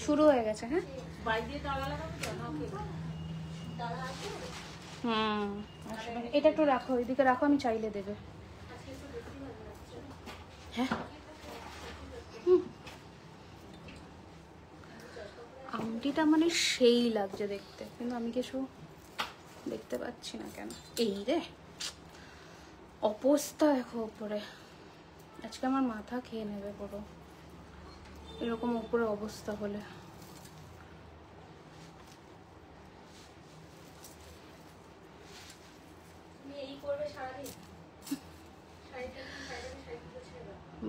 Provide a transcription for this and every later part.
শুরু হয়ে গেছে। হ্যাঁ এটা একটু রাখো, ওইদিকে রাখো, আমি চাইলে দেবে। হ্যাঁ আংটিটা মানে সেই লাগছে দেখতে, কিন্তু আমি কিছু দেখতে পাচ্ছি না কেন। এই রে অবস্থা দেখো উপরে, আজকে আমার মাথা খেয়ে নেবে পুরো এরকম উপরে অবস্থা হলে।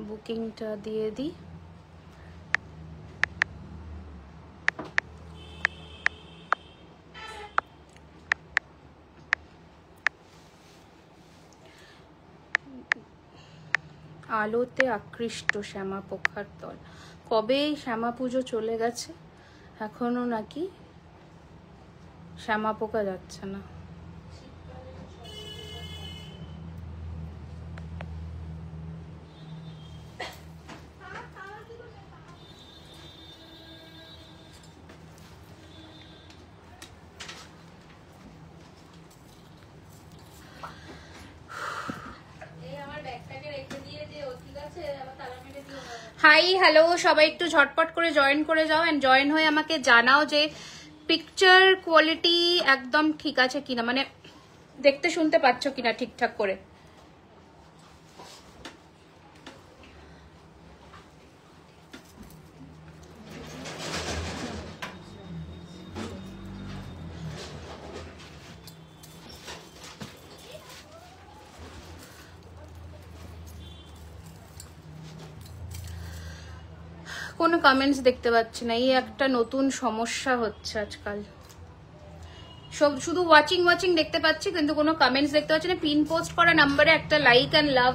বুকিংটা দিয়ে দিই। আলোতে আকৃষ্ট শ্যামা পোখার দল। কবে শ্যামা পুজো চলে গেছে, এখনো নাকি শ্যামা পোকা যাচ্ছে না। হাই হ্যালো সবাই, একটু ঝটপট করে জয়েন করে যাও, এন্ড জয়েন হয়ে আমাকে জানাও যে পিকচার কোয়ালিটি একদম ঠিক আছে কিনা, মানে দেখতে শুনতে পাচ্ছ কিনা ঠিকঠাক করে। কোনো কমেন্টস দেখতে পাচ্ছি না, এই একটা নতুন সমস্যা হচ্ছে আজকাল। সব শুধু ওয়াচিং দেখতে পাচ্ছি, কিন্তু কোনো কমেন্টস দেখতে পাচ্ছি না। পিন পোস্ট করা নাম্বারে একটা লাইক অ্যান্ড লাভ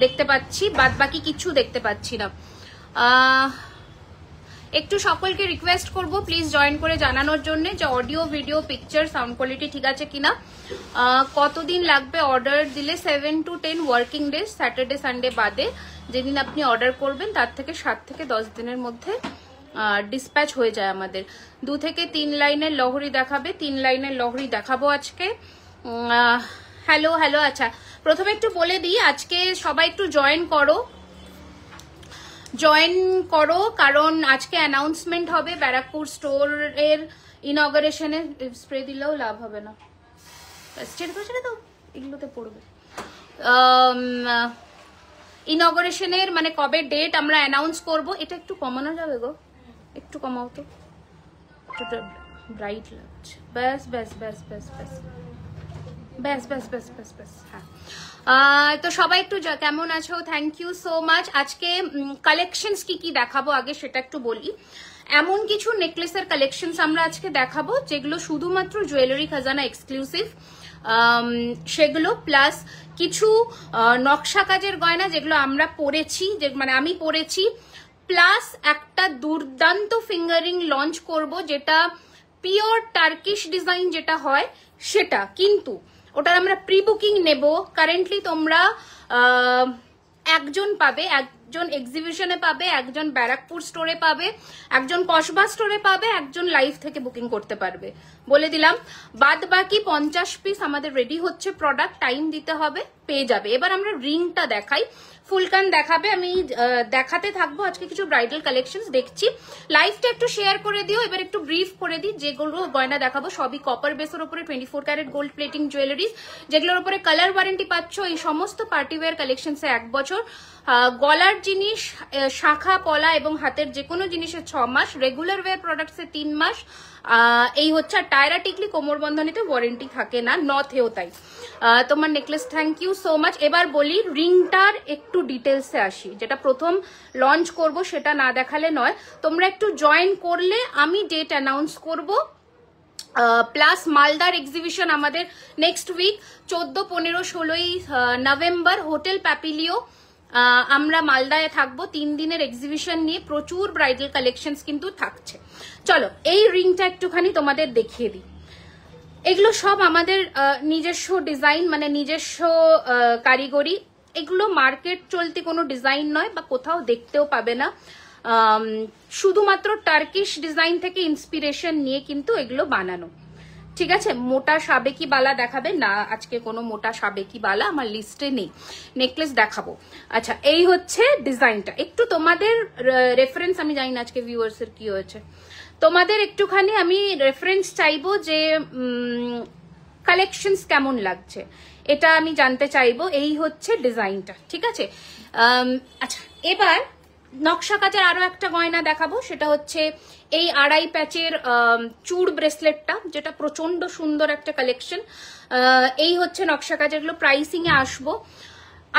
দেখতে পাচ্ছি, বাদ বাকি কিছু দেখতে পাচ্ছি না। একটু সকলকে রিকোয়েস্ট করব প্লিজ জয়েন করে জানানোর জন্য যে audio video picture sound quality ঠিক আছে কিনা। কতদিন লাগবে অর্ডার দিলে? 7 to 10 working days, Saturday Sunday বাদে যেদিন আপনি অর্ডার করবেন তার থেকে 7 থেকে 10 দিনের মধ্যে ডিসপ্যাচ হয়ে যায় আমাদের। 2 থেকে 3 লাইনের লহরি দেখাবে, 3 লাইনের লহরি দেখাবো আজকে। হ্যালো হ্যালো, আচ্ছা প্রথমে একটু বলে দিই, আজকে সবাই একটু জয়েন করো কারণ আজকে অ্যানাউন্সমেন্ট হবে ব্যারাকপুর স্টোরের ইনঅগারেশনে। স্প্রে দিলেও লাভ হবে না, ছেড়ে দাও এগুলোতে পড়বে। ইনঅগারেশনের মানে কবে ডেট আমরা অ্যানাউন্স করব। এটা একটু কমানো যাবে গো, একটু কমাও তো, একটু ব্রাইট লাগছে। ব্যাস ব্যাস ব্যাস ব্যাস ব্যাস ব্যাস ব্যাস ব্যাস ব্যাস ব্যাস। হ্যাঁ তো সবাই একটু কেমন আছো? Thank you so much. আজকে কালেকশনস কি কি দেখাবো আগে সেটা একটু বলি। এমন কিছু নেকলেসের কালেকশনস আমরা আজকে দেখাবো যেগুলো শুধুমাত্র জুয়েলারি খাজানা এক্সক্লুসিভ, সেগুলো প্লাস কিছু নকশা কাজের গয়না যেগুলো আমরা পরেছি, মানে আমি পরেছি, প্লাস একটা দুর্দান্ত ফিঙ্গারিং লঞ্চ করব যেটা পিওর টার্কিশ ডিজাইন যেটা হয় সেটা, কিন্তু ওটার আমরা প্রি বুকিং নেব। কারেন্টলি তোমরা একজন পাবে, একজন এক্সিবিশনে পাবে, একজন ব্যারাকপুর স্টোরে পাবে, একজন কসবা স্টোরে পাবে, একজন লাইভ থেকে বুকিং করতে পারবে, বলে দিলাম। বাদ বাকি 50 পিস আমাদের রেডি হচ্ছে প্রোডাক্ট, টাইম দিতে হবে, পেয়ে যাবে। এবার আমরা রিংটা দেখাই, ফুলকান দেখাবে, আমি দেখাতে থাকবো। আজকে কিছু ব্রাইডাল কালেকশন দেখছি, লাইভটা একটু শেয়ার করে দিও। এবার একটু ব্রিফ করে দিই, যেগুলো গয়না দেখাবো সবই কপার বেসের উপরে 24 ক্যারেট গোল্ড প্লেটিং জুয়েলারিজ, যেগুলোর উপরে কালার ওয়ারেন্টি পাচ্ছ। এই সমস্ত পার্টিওয়্যার কালেকশনসে 1 বছর, গলার জিনিস, শাখা পলা এবং হাতের যে কোনো জিনিসের 6 মাস, রেগুলার ওয়্যার প্রোডাক্টসে 3 মাস। এই হচ্ছে টায়রা টিকলি কোমর বন্ধনীতে ওয়ারেন্টি থাকে না, নথেও তাই। তোমার necklace thank you so much. এবার বলি রিংটার একটু ডিটেলসে আসি, যেটা প্রথম লঞ্চ করব সেটা না দেখালে নয়। তোমরা একটু জয়েন করলে আমি ডেট অ্যানাউন্স করব। প্লাস মালদার এক্সিবিশন আমাদের নেক্সট উইক 14, 15, 16 নভেম্বর হোটেল প্যাপিলিও আমরা মালদায় থাকবো 3 দিনের এক্সিবিশন নিয়ে, প্রচুর ব্রাইডাল কালেকশনস কিন্তু থাকছে। চলো এই রিংটা একটুখানি তোমাদের দেখিয়ে দিই। এগুলো সব আমাদের নিজস্ব ডিজাইন, মানে নিজস্ব কারিগরি। এগুলো মার্কেট চলতি কোনো ডিজাইন নয়, বা কোথাও দেখতেও পাবে না। শুধুমাত্র টার্কিশ ডিজাইন থেকে ইন্সপিরেশন নিয়ে কিন্তু এগুলো বানানো। ঠিক আছে, মোটা সাবেকি বালা দেখাবে না, আজকে কোনো মোটা সাবেকি বালা আমার লিস্টে নেই, নেকলেস দেখাবো। আচ্ছা, এই হচ্ছে ডিজাইনটা। একটু তোমাদের রেফারেন্স, আমি জানি না আজকে ভিউয়ার্সের কি হয়েছে, তোমাদের একটুখানি আমি রেফারেন্স চাইবো যে কালেকশনস কেমন লাগছে, এটা আমি জানতে চাইবো। এই হচ্ছে ডিজাইনটা, ঠিক আছে। আচ্ছা, এবার নকশা কাজের আরো একটা গয়না দেখাবো, সেটা হচ্ছে এই আড়াই প্যাচের চূড় ব্রেসলেটটা, যেটা প্রচন্ড সুন্দর একটা কালেকশন। এই হচ্ছে নকশা কাজের, এগুলো প্রাইসিং এ আসবো।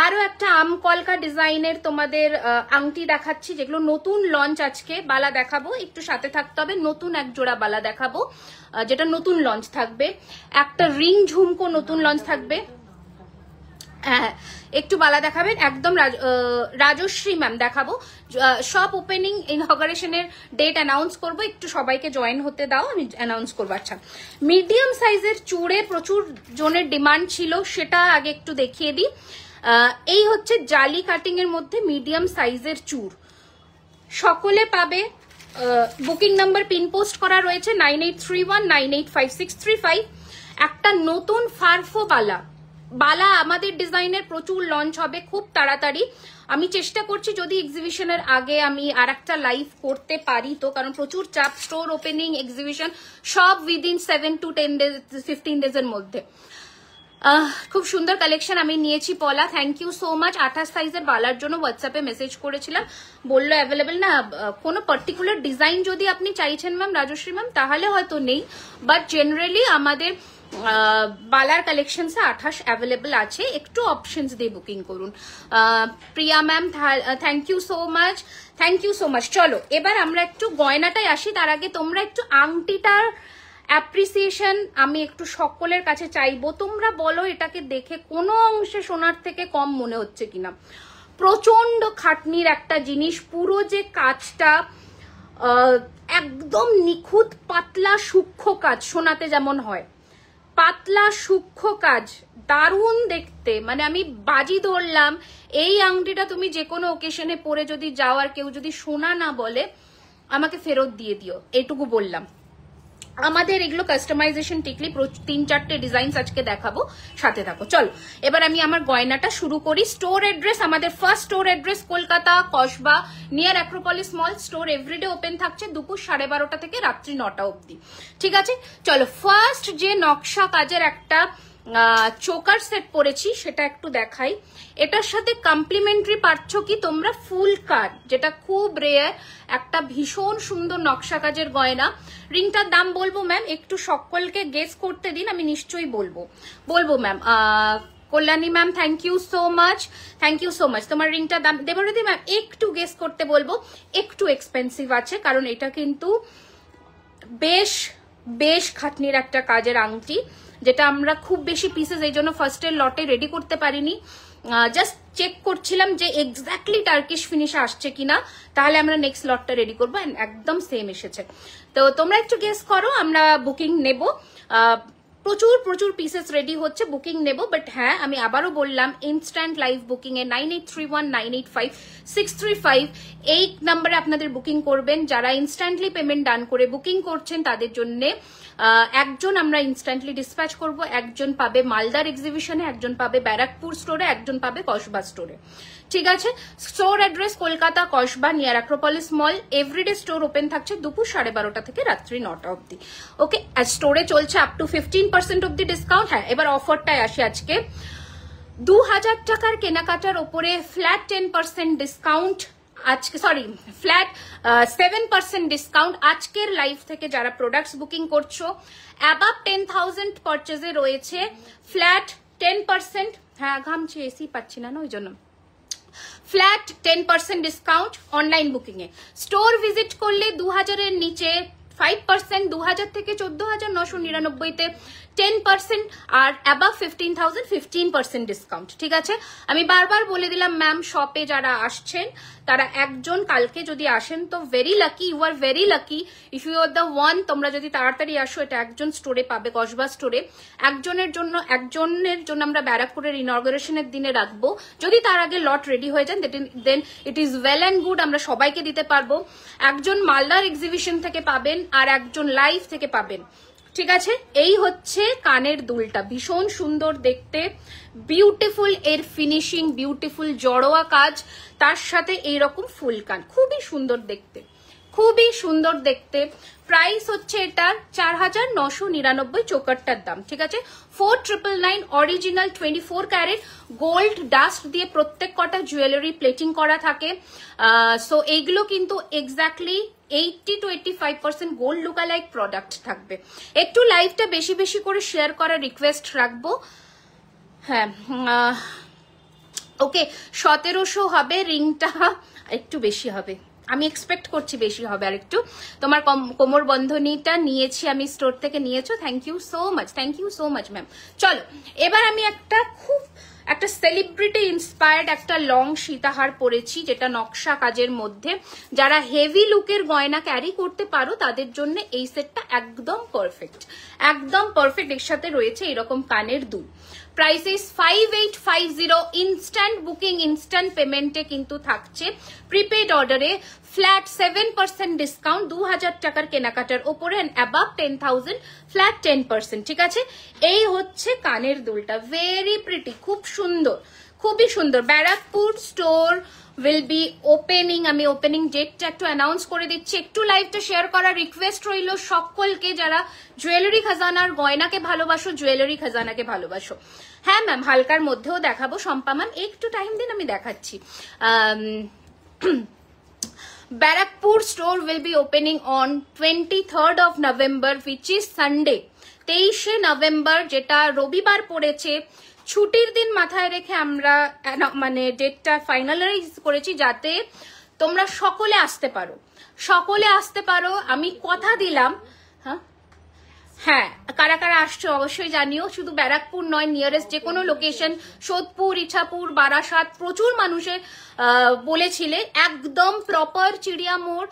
আরো একটা আমকলকা ডিজাইনের তোমাদের আংটি দেখাচ্ছি, যেগুলো নতুন লঞ্চ। আজকে বালা দেখাবো, একটু সাথে থাকতে হবে। নতুন এক জোড়া বালা দেখাবো, যেটা নতুন লঞ্চ থাকবে। একটা রিং ঝুমকো নতুন লঞ্চ থাকবে। হ্যাঁ, একটু বালা দেখাবেন একদম। রাজশ্রী ম্যাম দেখাবো। সব ওপেনিং ইনঅগারেশনের ডেট অ্যানাউন্স করবো, একটু সবাইকে জয়েন হতে দাও, আমি অ্যানাউন্স করবো। আচ্ছা, মিডিয়াম সাইজের চূড়ে প্রচুর জনের ডিমান্ড ছিল, সেটা আগে একটু দেখিয়ে দিই। এই হচ্ছে জালি কাটিং এর মধ্যে মিডিয়াম সাইজের চূড়, সকলে পাবে। বুকিং নাম্বার পিন পোস্ট করা রয়েছে 9831985635। একটা নতুন ফারফো বালা আমাদের ডিজাইনের প্রচুর লঞ্চ হবে খুব তাড়াতাড়ি। আমি চেষ্টা করছি যদি এক্সিবিশনের আগে আমি আর একটা লাইভ করতে পারি তো, কারণ প্রচুর চাপ, স্টোর ওপেনিং, এক্সিবিশন সব উইদিন 7 to 10 days 15 days এর মধ্যে। খুব সুন্দর কালেকশন আমি নিয়েছি পলা, থ্যাংক ইউ সো মাচ। 28 সাইজের বালার জন্য হোয়াটসঅ্যাপে মেসেজ করেছিলাম, বললো অ্যাভেলেবেল না। কোনো পার্টিকুলার ডিজাইন যদি আপনি চাইছেন ম্যাম, রাজশ্রী ম্যাম, তাহলে হয়তো নেই, বাট জেনারেলি আমাদের বালার কালেকশনস 28 অ্যাভেলেবেল আছে। একটু অপশনস দিয়ে বুকিং করুন। Priya ma'am, thank you so much, thank you so much. চলো এবার আমরা একটু গয়নাটাই আসি, তার আগে তোমরা একটু আংটিটার অ্যাপ্রিসিয়েশন আমি একটু সকলের কাছে চাইবো। তোমরা বলো এটাকে দেখে কোনো অংশে সোনার থেকে কম মনে হচ্ছে কিনা। প্রচন্ড খাটনির একটা জিনিস, পুরো যে কাজটা একদম নিখুঁত পাতলা সূক্ষ্ম কাজ, সোনাতে যেমন হয় পাতলা সূক্ষ্ম কাজ, দারুণ দেখতে। মানে আমি বাজি ধরলাম এই আংটিটা তুমি যে কোনো ওকেশনে পরে যদি যাও আর কেউ যদি সোনা না বলে আমাকে ফেরত দিয়ে দিও, এইটুকু বললাম। আমাদের এগুলো কাস্টমাইজেশন টিকলি 3-4টে ডিজাইন আজকে দেখাবো, সাথে থাকো। চলো এবার আমি আমার গয়নাটা শুরু করি। স্টোর অ্যাড্রেস, আমাদের first store address Kolkata Kasba near Acropolis mall. Store everyday open থাকছে দুপুর 12:30 থেকে রাত্রি 9টা অবধি, ঠিক আছে। চলো ফার্স্ট যে নকশা কাজের একটা চোকার সেট পরেছি সেটা একটু দেখাই। এটার সাথে কমপ্লিমেন্টারি পাচ্ছ কি তোমরা ফুল কাট, যেটা খুব রেয়ার, একটা ভীষণ সুন্দর নকশা কাজের গয়না। রিংটার দাম বলবো ম্যাম, একটু সকলকে গেস করতে দিন, আমি নিশ্চয়ই বলবো ma'am. Kalyani ma'am, thank you so much, thank you so much. তোমার রিংটার দাম দেবরতী ম্যাম একটু গেস করতে বলবো, একটু এক্সপেন্সিভ আছে, কারণ এটা কিন্তু বেশ খাটনির একটা কাজের আংটি, যেটা আমরা খুব বেশি পিসেস এই জন্য ফার্স্টের লটে রেডি করতে পারিনি। জাস্ট চেক করছিলাম যে এক্স্যাক্টলি টার্কিশ ফিনিশে আসছে কিনা, তাহলে আমরা নেক্সট লটটা রেডি করবো। একদম সেম এসেছে, তো তোমরা একটু গেস করো। আমরা বুকিং নেব, প্রচুর পিসেস রেডি হচ্ছে, বুকিং নেব। বাট হ্যাঁ, আমি আবারও বললাম ইনস্ট্যান্ট লাইভ বুকিং এ 9831985635 এই নাম্বারে আপনাদের বুকিং করবেন। যারা ইনস্ট্যান্টলি পেমেন্ট ডান করে বুকিং করছেন তাদের জন্য একজন আমরা ইনস্ট্যান্টলি ডিসপ্যাচ করব, একজন পাবে মালদার এক্সিবিশনে, একজন পাবে ব্যারাকপুর স্টোরে, একজন পাবে কসবা স্টোরে, ঠিক আছে। Store address Kolkata Kasba near Acropolis mall. Everyday store open থাকছে দুপুর 12:30 থেকে রাত্রি 9টা অবধি, ওকে। আর স্টোরে চলছে আপ টু 15% অব্দি ডিসকাউন্ট। হ্যাঁ, এবার অফারটায় আসি। আজকে 2000 টাকার কেনাকাটার ওপরে ফ্ল্যাট 10% ডিসকাউন্ট, আজকে সরি ফ্ল্যাট 7% ডিসকাউন্ট আজকের লাইভ থেকে যারা প্রোডাক্টস বুকিং করছো। অ্যাবাভ 10,000 পারচেজে রয়েছে ফ্ল্যাট 10%। হ্যাঁ, ঘামছি, এসি পাচ্ছি না ওই জন্য। ফ্ল্যাট 10% ডিসকাউন্ট অনলাইন বুকিং এ। স্টোর ভিজিট করলে 2000 এর নিচে 5%, 2000 থেকে 14,999 তে 10% আর অ্যাবাভ 15,000 15% ডিসকাউন্ট। ঠিক আছে, আমি বারবার বলে দিলাম ম্যাম শপে যারা আসছেন তারা একজন কালকে যদি আসেন তো very lucky, you are very lucky if you are the one. তোমরা যদি তাড়াতাড়ি আসো এটা একজন স্টোরে পাবে, কসবা স্টোরে। একজনের জন্য আমরা ব্যারাকপুরের ইনঅর্গারেশনের দিনে রাখবো। যদি তার আগে লট রেডি হয়ে যান then it is well and good, আমরা সবাইকে দিতে পারবো। একজন মালদার এক্সিবিশন থেকে পাবেন আর একজন লাইভ থেকে পাবেন। ঠিক আছে, এই হচ্ছে কানের দুলটা, ভীষণ সুন্দর দেখতে, বিউটিফুল এর ফিনিশিং, বিউটিফুল জড়োয়া কাজ, তার সাথে এইরকম ফুল কান, খুবই সুন্দর দেখতে, খুবই সুন্দর দেখতে। প্রাইস হচ্ছে এটার 4,999 চোকারটার দাম। ঠিক আছে, 4,999 অরিজিনাল 24 ক্যারেট গোল্ড ডাস্ট দিয়ে প্রত্যেক কটা জুয়েলারি প্লেটিং করা থাকে। সো এইগুলো কিন্তু exactly 80 to 85% gold lookalike product থাকবে। একটু লাইভটা বেশি বেশি করে শেয়ার করার রিকোয়েস্ট রাখবো। হ্যাঁ, ওকে, 1700 হবে, রিংটা একটু বেশি হবে, আমি এক্সপেক্ট করছি বেশি হবে আর একটু। তোমার কোমর বন্ধনীটা নিয়েছি আমি স্টোর থেকে, নিয়েছো, thank you so much, thank you so much ma'am. চলো এবার আমি একটা সেলিব্রিটি ইন্সপায়ার্ড একটা লং সীতাহার পরেছি, যেটা নকশা কাজের মধ্যে। যারা হেভি লুকের গয়না ক্যারি করতে পারো তাদের জন্য এই সেটটা একদম পারফেক্ট, একদম পারফেক্ট। এর সাথে রয়েছে এরকম কানের দুল। Price is 5850, instant booking, instant পেমেন্টে কিন্তু থাকছে। প্রিপেড অর্ডারে ফ্ল্যাট 7% ডিসকাউন্ট, 2000 টাকার কেনাকাটার ওপরে অ্যাবাভ 10,000 ফ্ল্যাট 10%। ঠিক আছে, এই হচ্ছে কানের দুলটা, ভেরি প্রিটি, খুব সুন্দর, খুবই সুন্দর। Barrackpore store will be opening, আমি ওপেনিং ডেটটা একটু অ্যানাউন্স করে দিচ্ছি। একটু লাইভটা শেয়ার করার রিকোয়েস্ট রইল সকলকে, যারা জুয়েলারি খাজানার গয়নাকে ভালোবাসো, জুয়েলারি খাজানাকে ভালোবাসো। হ্যাঁ ম্যাম, হালকার মধ্যেও দেখাবো, শম্পা ম্যাম একটু টাইম দিন, আমি দেখাচ্ছি। Barakpur store will be opening on 23rd of November, which is Sunday. 23 November, যেটা রবিবার পড়েছে, ছুটির দিন মাথায় রেখে আমরা মানে ডেটটা ফাইনালাইজ করেছি যাতে তোমরা সকলে আসতে পারো, সকলে আসতে পারো। আমি কথা দিলাম। হ্যাঁ, কারা কারা আসছো অবশ্যই জানিও। শুধু ব্যারাকপুর নয়, নিয়ারেস্ট যে কোনো লোকেশন, সোদপুর, ইছাপুর, বারাসাত, প্রচুর মানুষে বলেছিলে। একদম প্রপার চিড়িয়া মোড়,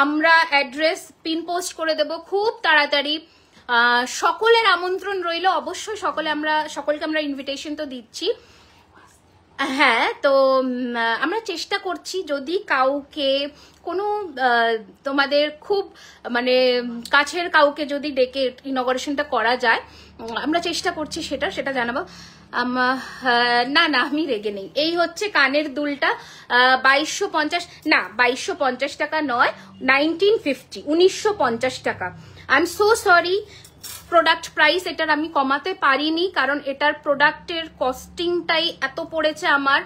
আমরা অ্যাড্রেস পিন পোস্ট করে দেব খুব তাড়াতাড়ি। সকলের আমন্ত্রণ রইল, অবশ্যই সকলকে আমরা ইনভিটেশন তো দিচ্ছি। হ্যাঁ, তো আমরা চেষ্টা করছি যদি কাউকে কোনো তোমাদের খুব মানে কাছের কাউকে যদি ডেকে ইনঅগারেশনটা করা যায়, আমরা চেষ্টা করছি সেটা জানাবো। না না, আমি রেগে নেই। এই হচ্ছে কানের দুলটা, 2250, না 2250 টাকা নয়, 1950 টাকা। I am so sorry, product price এটার আমি কমাতে পারিনি, কারণ এটার প্রোডাক্টের কস্টিংটাই এত পড়েছে আমার।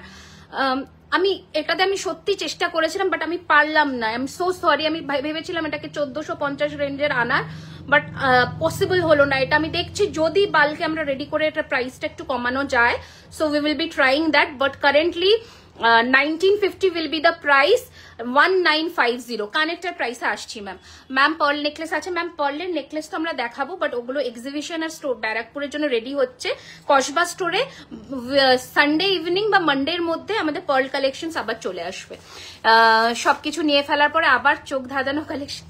এটাতে আমি সত্যি চেষ্টা করেছিলাম, বাট আমি পারলাম না। I am so sorry. আমি ভেবেছিলাম এটাকে 1450 রেঞ্জের আনার, বাট পসিবল হলো না। এটা আমি দেখছি যদি বাল্কে আমরা রেডি করে এটার প্রাইসটা একটু কমানো যায়, so we will be trying that. But currently 1950 will be the price, 1950 connector প্রাইসে আসছি। ম্যাম পার্ল নেকলেস আছে, ম্যাম পার্লের নেকলেস তো আমরা দেখাবো, বাট ওগুলো এক্সিবিশন আর স্টোর ব্যারাকপুরের জন্য রেডি হচ্ছে। কসবা স্টোরে সানডে ইভিনিং বা মানডের মধ্যে আমাদের পার্ল কালেকশন আবার চলে আসবে। সবকিছু নিয়ে ফেলার পরে আবার চোখ ধাঁধানো কালেকশন।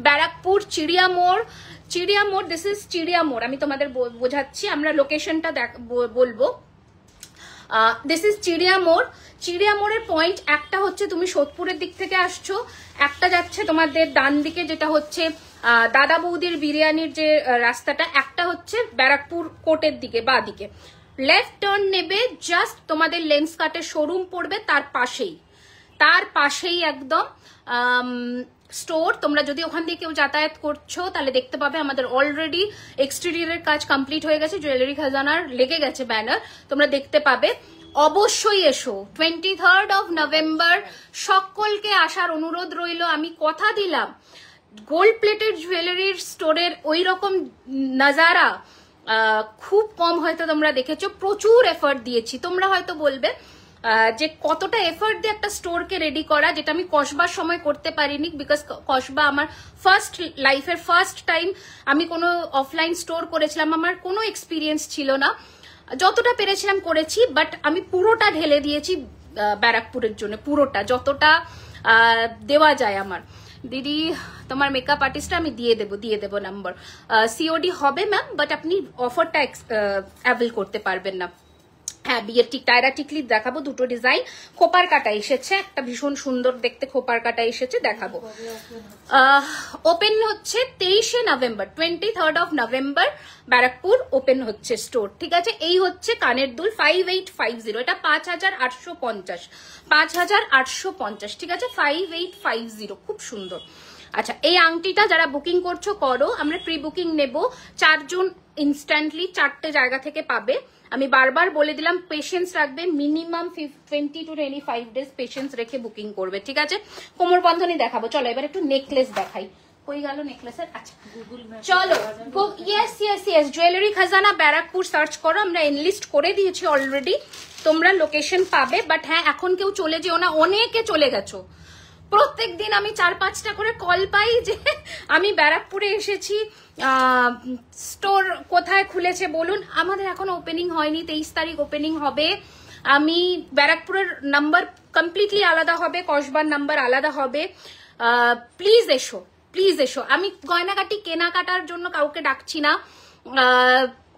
ব্যারাকপুর চিড়িয়া মোড়, দিস ইজ চিড়িয়া মোড়। আমি তোমাদের বোঝাচ্ছি, আমরা লোকেশনটা বলবো। দিস ইজ চিড়িয়া মোড়। চিড়িয়া মোড়ের পয়েন্ট একটা হচ্ছে তুমি সোদপুরের দিক থেকে আসছো, একটা যাচ্ছে তোমাদের ডান দিকে যেটা হচ্ছে দাদা বৌদির বিরিয়ানির যে রাস্তাটা, একটা হচ্ছে ব্যারাকপুর কোর্টের দিকে বা দিকে। লেফট টার্ন নেবে, জাস্ট তোমাদের লেন্স কাটের শোরুম পড়বে, তার পাশেই একদম স্টোর। তোমরা যদি ওখান দিয়ে কেউ যাতায়াত করছো তাহলে দেখতে পাবে আমাদের অলরেডি এক্সটেরিয়রের কাজ কমপ্লিট হয়ে গেছে, জুয়েলারি খাজানার লেগে গেছে ব্যানার, তোমরা দেখতে পাবে। অবশ্যই এসো 23rd of November, সকলকে আসার অনুরোধ রইল। আমি কথা দিলাম গোল্ড প্লেটেড জুয়েলারির স্টোরের ওই রকম নাজারা খুব কম হয়তো তোমরা দেখেছো, প্রচুর এফর্ট দিয়েছি। তোমরা হয়তো বলবে যে কতটা এফর্ট দিয়ে একটা স্টোরকে রেডি করা, যেটা আমি কসবার সময় করতে পারিনি, বিকজ কসবা আমার লাইফের ফার্স্ট টাইম আমি কোনো অফলাইন স্টোর করেছিলাম, আমার কোনো এক্সপিরিয়েন্স ছিল না, যতটা পেরেছিলাম করেছি, বাট আমি পুরোটা ঢেলে দিয়েছি ব্যারাকপুরের জন্য, পুরোটা যতটা দেওয়া যায় আমার। দিদি তোমার মেকআপ আর্টিস্টটা আমি দিয়ে দেবো নাম্বার, সিওডি হবে ম্যাম, বাট আপনি অফারটা অ্যাভেল করতে পারবেন না। হ্যাঁ, বিয়ের টায়রা টিকলি দেখাবো, দুটো ডিজাইন, খোপার কাটা এসেছে, একটা ভীষণ সুন্দর দেখতে খোপার কাটা এসেছে, দেখাবো। ওপেন হচ্ছে 23 নভেম্বর, 23 নভেম্বর ব্যারাকপুর ওপেন হচ্ছে স্টোর, ঠিক আছে। এই হচ্ছে কানের দুল 5850, এটা 5850, 5850, ঠিক আছে, 5850, খুব সুন্দর। আচ্ছা, এই আংটিটা যারা বুকিং করছো করো, আমরা প্রি বুকিং নেব, 4 জুন ইনস্ট্যান্টলি 4টে জায়গা থেকে পাবে। আমি বারবার বলে দিলাম পেশেন্স রাখবে, মিনিমাম 20 to 25 ডেজ পেশেন্স রেখে বুকিং করবে, ঠিক আছে। কোমর বন্ধনী দেখাবো, চলো এবার একটু নেকলেস দেখাই। কই গেল নেকলেসের? আচ্ছা চলো, ইয়েস জুয়েলারি খাজানা ব্যারাকপুর সার্চ করো, আমরা এনলিস্ট করে দিয়েছি অলরেডি, তোমরা লোকেশন পাবে। বাট হ্যাঁ, এখন কেউ চলে যেও না, অনেকে চলে গেছো। প্রত্যেক দিন আমি 4-5টা করে কল পাই যে আমি ব্যারাকপুরে এসেছি, স্টোর কোথায় খুলেছে বলুন। আমাদের এখন ওপেনিং হয়নি, 23 তারিখ ওপেনিং হবে। আমি ব্যারাকপুরের নাম্বার কমপ্লিটলি আলাদা হবে, কসবার নাম্বার আলাদা হবে। প্লিজ এসো, প্লিজ এসো। আমি গয়নাগাটি কেনাকাটার জন্য কাউকে ডাকছি না,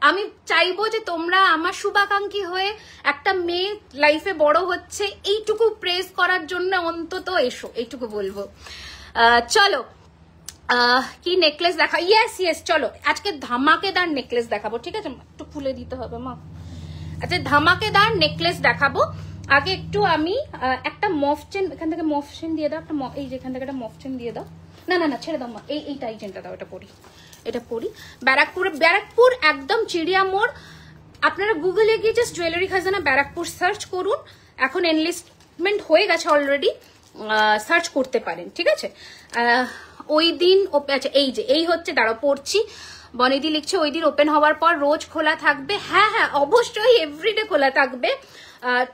আমি চাইবো যে তোমরা আমার শুভাকাঙ্ক্ষী হয়ে, একটা মেয়ে লাইফে বড় হচ্ছে এইটুকু প্রেস করার জন্য অন্তত এসো, এইটুকু বলবো। চলো কি নেকলেস দেখা, ইয়েস চলো আজকে ধামাকেদার নেকলেস দেখাবো, ঠিক আছে। একটু খুলে দিতে হবে মা। আচ্ছা, ধামাকেদার নেকলেস দেখাবো। আগে একটু আমি একটা মফ চেন, এখান থেকে মফ চেন দিয়ে দাও, একটা এই যেখান থেকে একটা মফ চেন দিয়ে দাও। না ছেড়ে দাও মা, এইটাই চেনটা দাও, এটা পরি। ব্যারাকপুর একদম চিড়িয়া মোড়। আপনারা গুগলে গিয়ে জাস্ট জুয়েলারি খাজানা ব্যারাকপুর সার্চ করুন, এখন এনলিস্টমেন্ট হয়ে গেছে অলরেডি, সার্চ করতে পারেন, ঠিক আছে। ওই দিন আচ্ছা এই হচ্ছে, দাঁড়াও পড়ছি, বনিদি লিখছে ওই দিন ওপেন হওয়ার পর রোজ খোলা থাকবে। হ্যাঁ অবশ্যই এভরিডে খোলা থাকবে।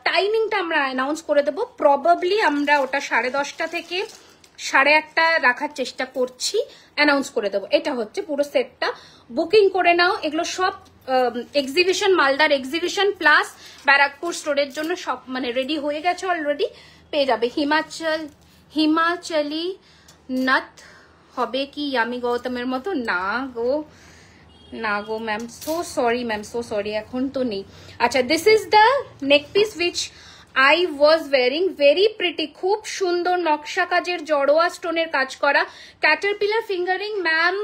টাইমিংটা আমরা অ্যানাউন্স করে দেবো, প্রবাবলি আমরা ওটা 10:30 থেকে 1:30 রাখার চেষ্টা করছি, অ্যানাউন্স করে দেবো। এটা হচ্ছে পুরো সেটটা, বুকিং করে নাও। এগুলো সব এক্সিবিশন, মালদার এক্সিবিশন প্লাস ব্যারাকপুর স্টোরের জন্য সব মানে রেডি হয়ে গেছে অলরেডি, পেয়ে যাবে। হিমাচলি নথ হবে কি ইয়ামি গৌতমের মতো? না গো ম্যাম, সো সরি এখন তো নেই। আচ্ছা, this is the neck piece which I was wearing, very pretty, খুব সুন্দর নকশা কাজের জড়োয়া স্টোনের কাজ করা, ক্যাটারপিলার ফিঙ্গারিং। ম্যাম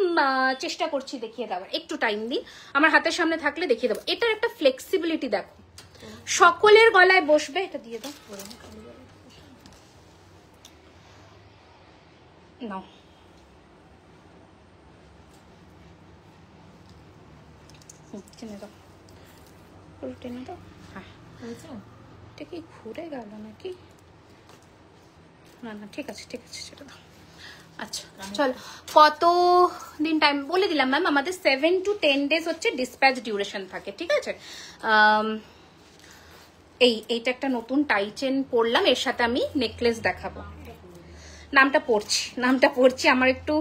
চেষ্টা করছি দেখিয়ে দেওয়ার, একটু টাইম দিন, আমার হাতের সামনে থাকলে দেখিয়ে দেবো। এটার একটা ফ্লেক্সিবিলিটি দেখো, সকলের গলায় বসবে। এটা দিয়ে দাও নাও, টেনে দাও, টেনে দাও। হ্যাঁ, এটা কি ঘুরে গেল নাকি? না ঠিক আছে সেটা দাও। আচ্ছা চল, কত দিন টাইম বলে দিলাম ম্যাম, আমাদের 7 to 10 ডেজ হচ্ছে ডিসপ্যাচ ডিউরেশন থাকে, ঠিক আছে। এইটা একটা নতুন টাই চেন পরলাম, এর সাথে আমি নেকলেস দেখাবো। নামটা পড়ছি, আমার একটু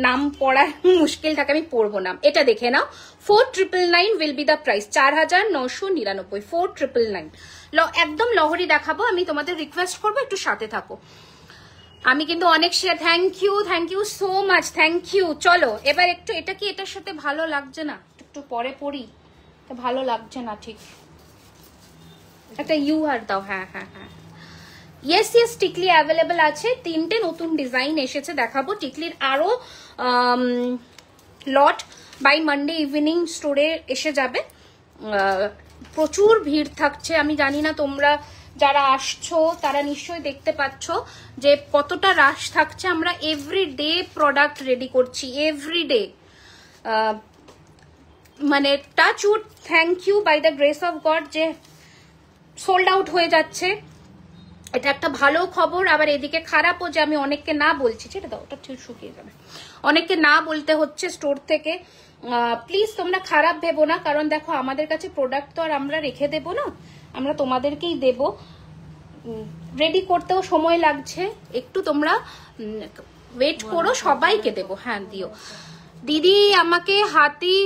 নাম পড়ার মুশকিল থাকে, আমি পড়বো নাম। এটা দেখে নাও, 4999 উইল বি দ্য প্রাইস, 4999, 4999। একদম লহরি দেখাবো, আমি তোমাদের রিকোয়েস্ট করবো একটু সাথে থাকো। আমি কিন্তু অনেক share, thank you so much, thank you. চলো এবার একটু, এটা কি এটার সাথে ভালো লাগছে না? একটু পরে পড়ি, ভালো লাগছে না ঠিক। একটা ইউ আর দাও। হ্যাঁ ইয়েস টিকলি অ্যাভেলেবেল আছে, 3টে নতুন ডিজাইন এসেছে, দেখাবো। টিকলির আরো লট বাই মানডে ইভিনিং স্টোরে এসে যাবে। প্রচুর ভিড় থাকছে, আমি জানি না তোমরা যারা আসছো তারা নিশ্চয়ই দেখতে পাচ্ছ যে কতটা রাশ থাকছে। আমরা এভরিডে প্রোডাক্ট রেডি করছি, এভরিডে। মানে touch wood, thank you by the grace of God যে সোল্ড আউট হয়ে যাচ্ছে, এটা একটা ভালো খবর। আবার এদিকে খারাপও যে আমি অনেককে না বলছি, সেটা দাও, ওটা ঠিক শুকিয়ে যাবে, অনেককে না বলতে হচ্ছে স্টোর থেকে। প্লিজ তোমরা খারাপ ভেবো না, কারণ দেখো আমাদের কাছে প্রোডাক্ট তো আর আমরা রেখে দেবো না, আমরা তোমাদেরকেই দেব। রেডি করতেও সময় লাগছে, একটু তোমরা ওয়েট করো, সবাইকে দেবো। হ্যাঁ দিও দিদি, আমাকে হাতি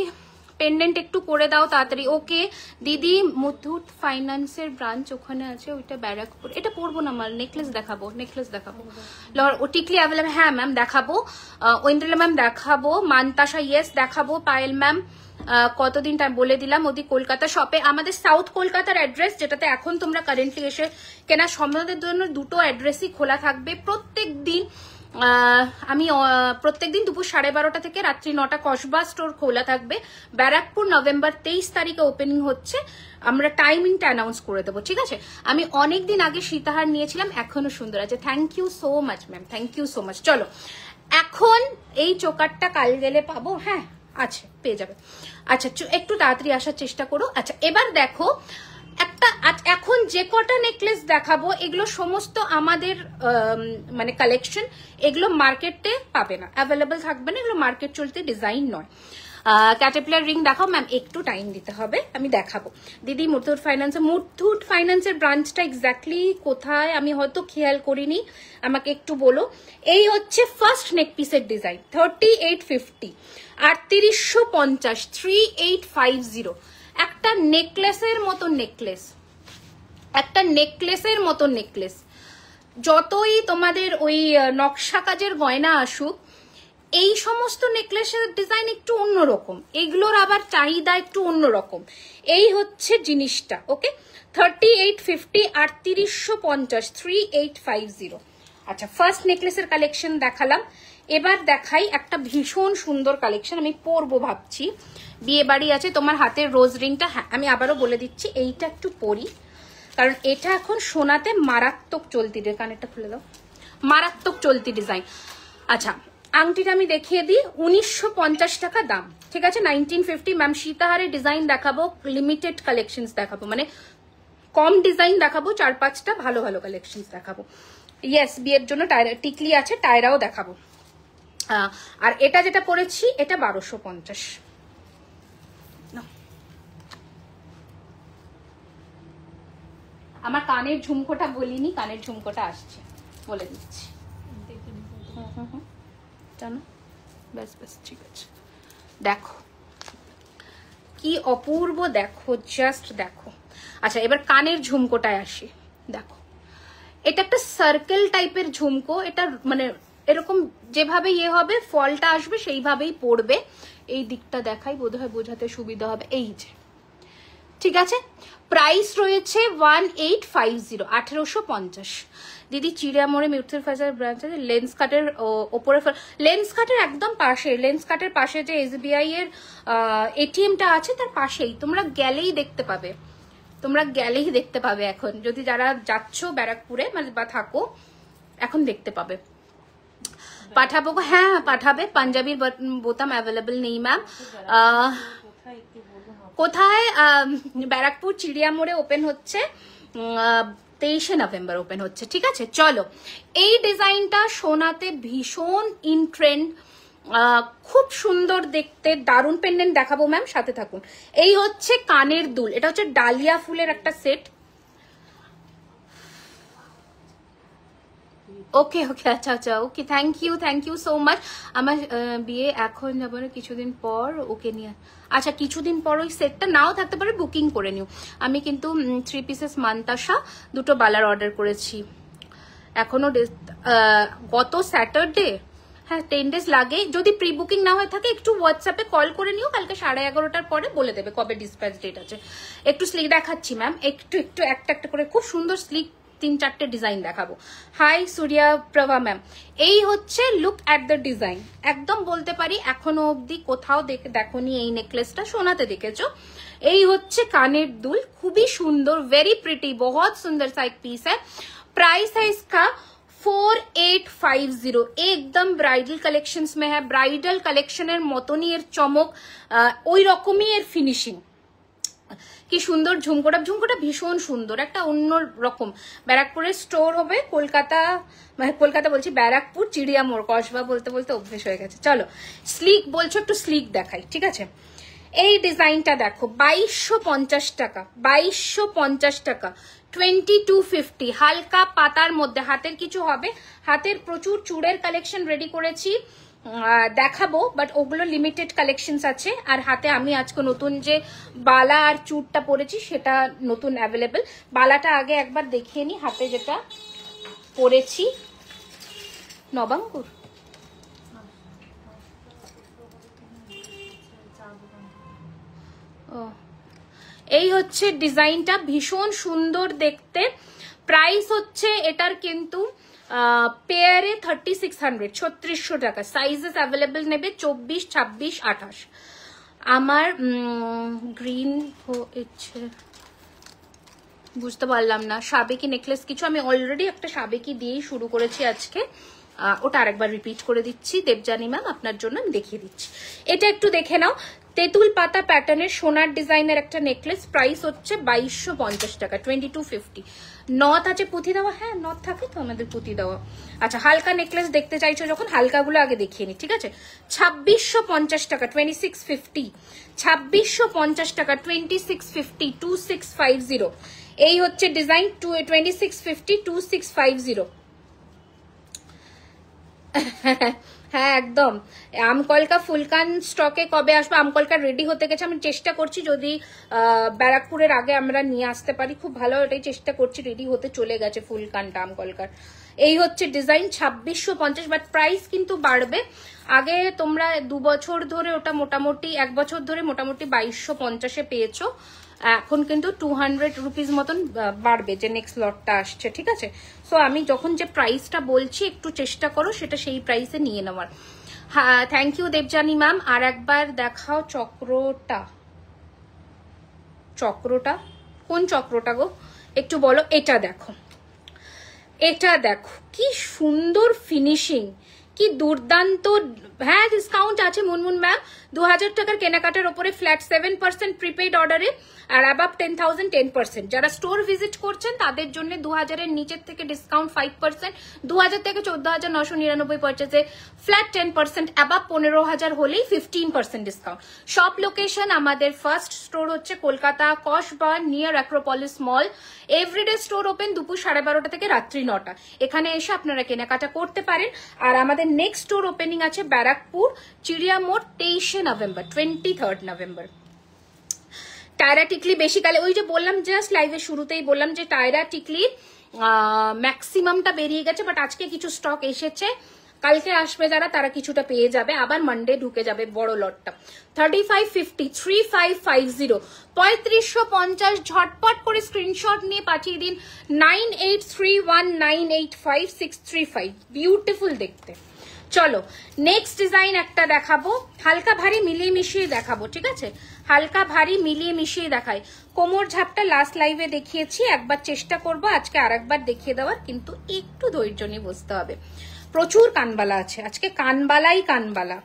পেন্ডেন্ট একটু করে দাও তাড়াতাড়ি। ওকে দিদি, মুথুট ফাইন্যান্সের ব্রাঞ্চ ওখানে আছে, ওইটা ব্যারাকপুর। এটা পরবো না, আমার নেকলেস দেখাবো, নেকলেস দেখাবো। ও টিকলি অ্যাভেলেবল? হ্যাঁ ম্যাম দেখাবো। ঐন্দ্রিলা ম্যাম দেখাবো। মান্তাসা ইয়েস দেখাবো। পায়েল ম্যাম কতদিন টাইম বলে দিলাম। ওদি কলকাতা শপে, আমাদের সাউথ কলকাতার অ্যাড্রেস, যেটাতে এখন তোমরা কারেন্টলি এসে কেনা সম্বন্ধের জন্য দুটো অ্যাড্রেসই খোলা থাকবে প্রত্যেক দিন। আমি প্রত্যেকদিন দুপুর 12:30 থেকে রাত্রি 9টা কসবা স্টোর খোলা থাকবে। ব্যারাকপুর নভেম্বর 23 তারিখে ওপেনিং হচ্ছে, আমরা টাইমিংটা অ্যানাউন্স করে দেবো, ঠিক আছে? আমি অনেকদিন আগে সীতাহার নিয়েছিলাম, এখনো সুন্দর আছে। Thank you so much ma'am, thank you so much. চলো এখন এই চোকারটা কাল গেলে পাবো? হ্যাঁ আছে, পেয়ে যাবে। আচ্ছা একটু তাড়াতাড়ি আসার চেষ্টা করো। আচ্ছা এবার দেখো, একটা এখন যে কটা নেকলেস দেখাবো এগুলো সমস্ত আমাদের মানে কালেকশন, এগুলো মার্কেটে পাবে না, অ্যাভেলেবল থাকবে না, এগুলো মার্কেট চলতে ডিজাইন নয়। ক্যাটারপিলার রিং দেখাও ম্যাম, একটু টাইম দিতে হবে, আমি দেখাবো। দিদি মুথুট ফাইন্যান্সের ব্রাঞ্চটা এক্স্যাক্টলি কোথায় আমি হয়তো খেয়াল করিনি, আমাকে একটু বলো। এই হচ্ছে ফার্স্ট নেক পিসের ডিজাইন, 3850, 3850, 3850। একটা নেকলেসের মতো নেকলেস, একটা নেকলেসের মতো নেকলেস। যতই তোমাদের ওই নকশা কাজের গয়না আসুক, এই সমস্ত নেকলেসের ডিজাইন একটু অন্যরকম, এইগুলোর আবার চাহিদা একটু অন্যরকম। এই হচ্ছে জিনিসটা। ওকে 3850, 3850, 3850। আচ্ছা ফার্স্ট নেকলেসের কালেকশন দেখালাম, এবার দেখাই একটা ভীষণ সুন্দর কালেকশন, আমি পরবো ভাবছি। বিয়ে বাড়ি আছে, তোমার হাতের রোজ রিংটা, হ্যাঁ আমি আবারও বলে দিচ্ছি, এইটা একটু পরি, কারণ এটা এখন সোনাতে মারাত্মক চলতি। কানেরটা খুলে দাও, মারাত্মক চলতি ডিজাইন। আচ্ছা আংটিটা আমি দেখিয়ে দিই, 1950 টাকা দাম, ঠিক আছে? 1950। ম্যাম সীতাহারের ডিজাইন দেখাবো, লিমিটেড কালেকশনস দেখাবো, মানে কম ডিজাইন দেখাবো, 4-5টা ভালো ভালো কালেকশনস দেখাবো। ইয়েস বিয়ের জন্য টিকলি আছে, টায়রাও দেখাবো। আর এটা যেটা পরেছি এটা 1250। আমার কানের ঝুমকোটা বলিনি, কানের ঝুমকোটা আসছে, বলে দিচ্ছি। জানো ব্যাস ব্যাস, ঠিক আছে। দেখো কি অপূর্ব, দেখো জাস্ট দেখো। আচ্ছা এবার কানের ঝুমকোটায় আসি, দেখো এটা একটা সার্কেল টাইপের ঝুমকো, এটা মানে এরকম যেভাবে ইয়ে হবে ফলটা আসবে সেইভাবেই পড়বে। এই দিকটা দেখাই, বোধহয় বোঝাতে সুবিধা হবে। এই যে, ঠিক আছে, প্রাইস রয়েছে 1850, 1850। দিদি চিড়িয়ামোড়ে মিউথুট ফাইন্যান্সের ব্রাঞ্চ আছে, লেন্স কাটের ওপরে, লেন্স কাটের একদম পাশে, লেন্স কাটের পাশে যে SBI এর ATM-টা আছে তার পাশেই, তোমরা গেলেই দেখতে পাবে, তোমরা গেলেই দেখতে পাবে। এখন যদি যারা যাচ্ছ ব্যারাকপুরে মানে বা থাকো, এখন দেখতে পাবে। পাঠাবো? হ্যাঁ পাঠাবে। পাঞ্জাবির বোতাম অ্যাভেলেবল নেই ম্যাম। কোথায়? ব্যারাকপুর চিড়িয়ামোড়ে ওপেন হচ্ছে, 23শে নভেম্বর ওপেন হচ্ছে, ঠিক আছে? চলো এই ডিজাইনটা সোনাতে ভীষণ ইন ট্রেন্ড, খুব সুন্দর দেখতে, দারুণ পেন্ডেন্ট দেখাবো ম্যাম, সাথে থাকুন। এই হচ্ছে কানের দুল, এটা হচ্ছে ডালিয়া ফুলের একটা সেট। ওকে ওকে, আচ্ছা আচ্ছা, okay thank you so much. আমার বিয়ে এখন যাবো না, কিছুদিন পর ওকে নিয়ে। আচ্ছা কিছুদিন পর ওই সেটটা নাও থাকতে পারে, বুকিং করে নিও। আমি কিন্তু 3 পিসেস মান্তাসা, 2টো বালার অর্ডার করেছি, এখনো গত স্যাটারডে। হ্যাঁ 10 ডেজ লাগে, যদি প্রি বুকিং না হয়ে থাকে একটু হোয়াটসঅ্যাপে কল করে নিও, কালকে 11:30টার পরে বলে দেবে কবে ডিসপ্যাচ ডেট আছে। একটু স্লিক দেখাচ্ছি ম্যাম, একটু একটু একটা একটা করে, খুব সুন্দর স্লিক 3-4টে ডিজাইন দেখাবো। হাই সূর্যা প্রভা ম্যাম, এই হচ্ছে লুক অ্যাট দ্য ডিজাইন। একদম বলতে পারি এখনো অবধি কোথাও দেখোনি এই নেকলেসটা, সোনাতে দেখেছো। এই হচ্ছে কানের দুল, খুবই সুন্দর, वेरी प्रिटी, बहुत सुंदर सा एक पीस है। प्राइस है इसका 4850, एकदम ब्राइडल कलेक्शंस में है। ब्राइडल कलेक्शনের মতনই এর চমক, ওই রকমই এর ফিনিশিং। কি সুন্দর ঝুমকোটা, ঝুমকোটা ভীষণ সুন্দর, একটা অন্য রকম। ব্যারাকপুরের স্টোর হবে, কলকাতা মানে কলকাতা বলছি, ব্যারাকপুর চিড়িয়ামোড়, কসবা বলতে বলতে অভ্যেস হয়ে গেছে। চলো স্লিক বলছো, একটু স্লিক দেখাই, ঠিক আছে? এই ডিজাইনটা দেখো 2250 টাকা, 2250 টাকা, 2250, হালকা পাতার মধ্যে। হাতের কিছু হবে, হাতের প্রচুর চূড়ের কালেকশন রেডি করেছি, দেখাবো, বাট ওগুলো লিমিটেড কালেকশনস আছে। আর হাতে আমি আজকে নতুন যে বালা আর চূড়টা পরেছি সেটা নতুন অ্যাভেলেবেল। বালাটা আগে একবার দেখিয়ে নি, হাতে যেটা পরেছি নবাঙ্কুর। এই হচ্ছে ডিজাইনটা, ভীষণ সুন্দর দেখতে। প্রাইস হচ্ছে এটার কিন্তু পেয়ারে 3600, 3600 টাকা। সাইজেস অ্যাভেলেবেল নেবে 24, 26, 28। আমার গ্রিন হচ্ছে, বুঝতে পারলাম না, সাবেকি নেকলেস কিছু। আমি অলরেডি একটা সাবেকি দিয়েই শুরু করেছি আজকে, ওটা আরেকবার রিপিট করে দিচ্ছি দেবজানি ম্যাম আপনার জন্য, আমি দেখিয়ে দিচ্ছি। এটা একটু দেখে নাও, তেঁতুল পাতা প্যাটার্নের সোনার ডিজাইনের একটা নেকলেস। প্রাইস হচ্ছে 2250 টাকা, 2250। নথ আছে পুঁথি দেওয়া, হ্যাঁ নথ থাকে তো আমাদের পুঁথি দেওয়া। আচ্ছা, হালকা নেকলেস দেখতে চাইছো যখন, হালকাগুলো আগে দেখিয়ে নি, ঠিক আছে। 2650 টাকা, 2650, 2650 টাকা, 2650, 2650। এই হচ্ছে ডিজাইন 2650, 2650। হ্যাঁ একদম। আমকলকা ফুলকান স্টকে কবে আসবে? আমকলকা রেডি হতে গেছে, আমি চেষ্টা করছি যদি ব্যারাকপুরের আগে আমরা নিয়ে আসতে পারি খুব ভালো, এটাই চেষ্টা করছি। রেডি হতে চলে গেছে ফুলকানটা আমকলকার। এই হচ্ছে ডিজাইন 2650, বাট প্রাইস কিন্তু বাড়বে। আগে তোমরা 2 বছর ধরে ওটা মোটামুটি 1 বছর ধরে মোটামুটি 2250-এ পেয়েছো, এখন কিন্তু 200 রুপিস মতন বাড়বে যে নেক্সট লটটা আসছে, ঠিক আছে। সো আমি যখন যে প্রাইসটা বলছি একটু চেষ্টা করো সেটা সেই প্রাইসে নিয়ে নেওয়ার। হ্যাঁ থ্যাংক ইউ দেবজানি ম্যাম। আর একবার দেখাও চক্রটা, চক্রটা কোন চক্রটা গো একটু বলো। এটা দেখো, এটা দেখো কি সুন্দর ফিনিশিং, কি দুর্দান্ত। হ্যাঁ ডিসকাউন্ট আছে মুনমুন ম্যাম, 2000 টাকার কেনাকাটার উপরে ফ্ল্যাট 7% প্রিপেইড অর্ডারে, আর অ্যাবাভ 10,000 10%। যারা স্টোর ভিজিট করছেন তাদের জন্য 2000-এর নিচের থেকে ডিসকাউন্ট 5%, 2000 থেকে 14,999 পারচেজে ফ্ল্যাট 10%, অ্যাবাভ 15,000 হলেই 15% ডিসকাউন্ট। শপ লোকেশন আমাদের ফার্স্ট স্টোর হচ্ছে Kolkata Kasba near Acropolis mall. Everyday store open দুপুর 12:30 থেকে রাত্রি 9টা। এখানে এসে আপনারা কেনাকাটা করতে পারেন। আর আমাদের নেক্সট স্টোর ওপেনিং আছে ব্যারাকপুর চিড়িয়া মোড় 23 নভেম্বর, 23 নভেম্বর। টায়রা টিকলি বেশি কালে, ওই যে বললাম জাস্ট লাইভের শুরুতেই বললাম যে টায়রা টিকলি ম্যাক্সিমামটা বেরিয়ে গেছে, বাট আজকে কিছু স্টক এসেছে, কালকে আসবে যারা তারা কিছুটা পেয়ে যাবে, আবার মানডে ঢুকে যাবে বড় লটটা। 3550, 3550, 3550। ঝটপট করে স্ক্রিনশট নিয়ে পাঠিয়ে দিন 9831985635। বিউটিফুল দেখতে। চলো নেক্সট ডিজাইন একটা দেখাবো, হালকা ভারী মিলিয়ে মিশিয়ে দেখাবো, ঠিক আছে। হালকা ভারী মিলিয়ে মিশিয়ে দেখাই। কোমর ঝাপটা লাস্ট লাইভে দেখিয়েছি, একবার চেষ্টা করবো আজকে আর একবার দেখিয়ে দেওয়ার, কিন্তু একটু ধৈর্য নিয়ে বসতে হবে। প্রচুর কানবালা আছে আজকে, কানবালাই কানবালা,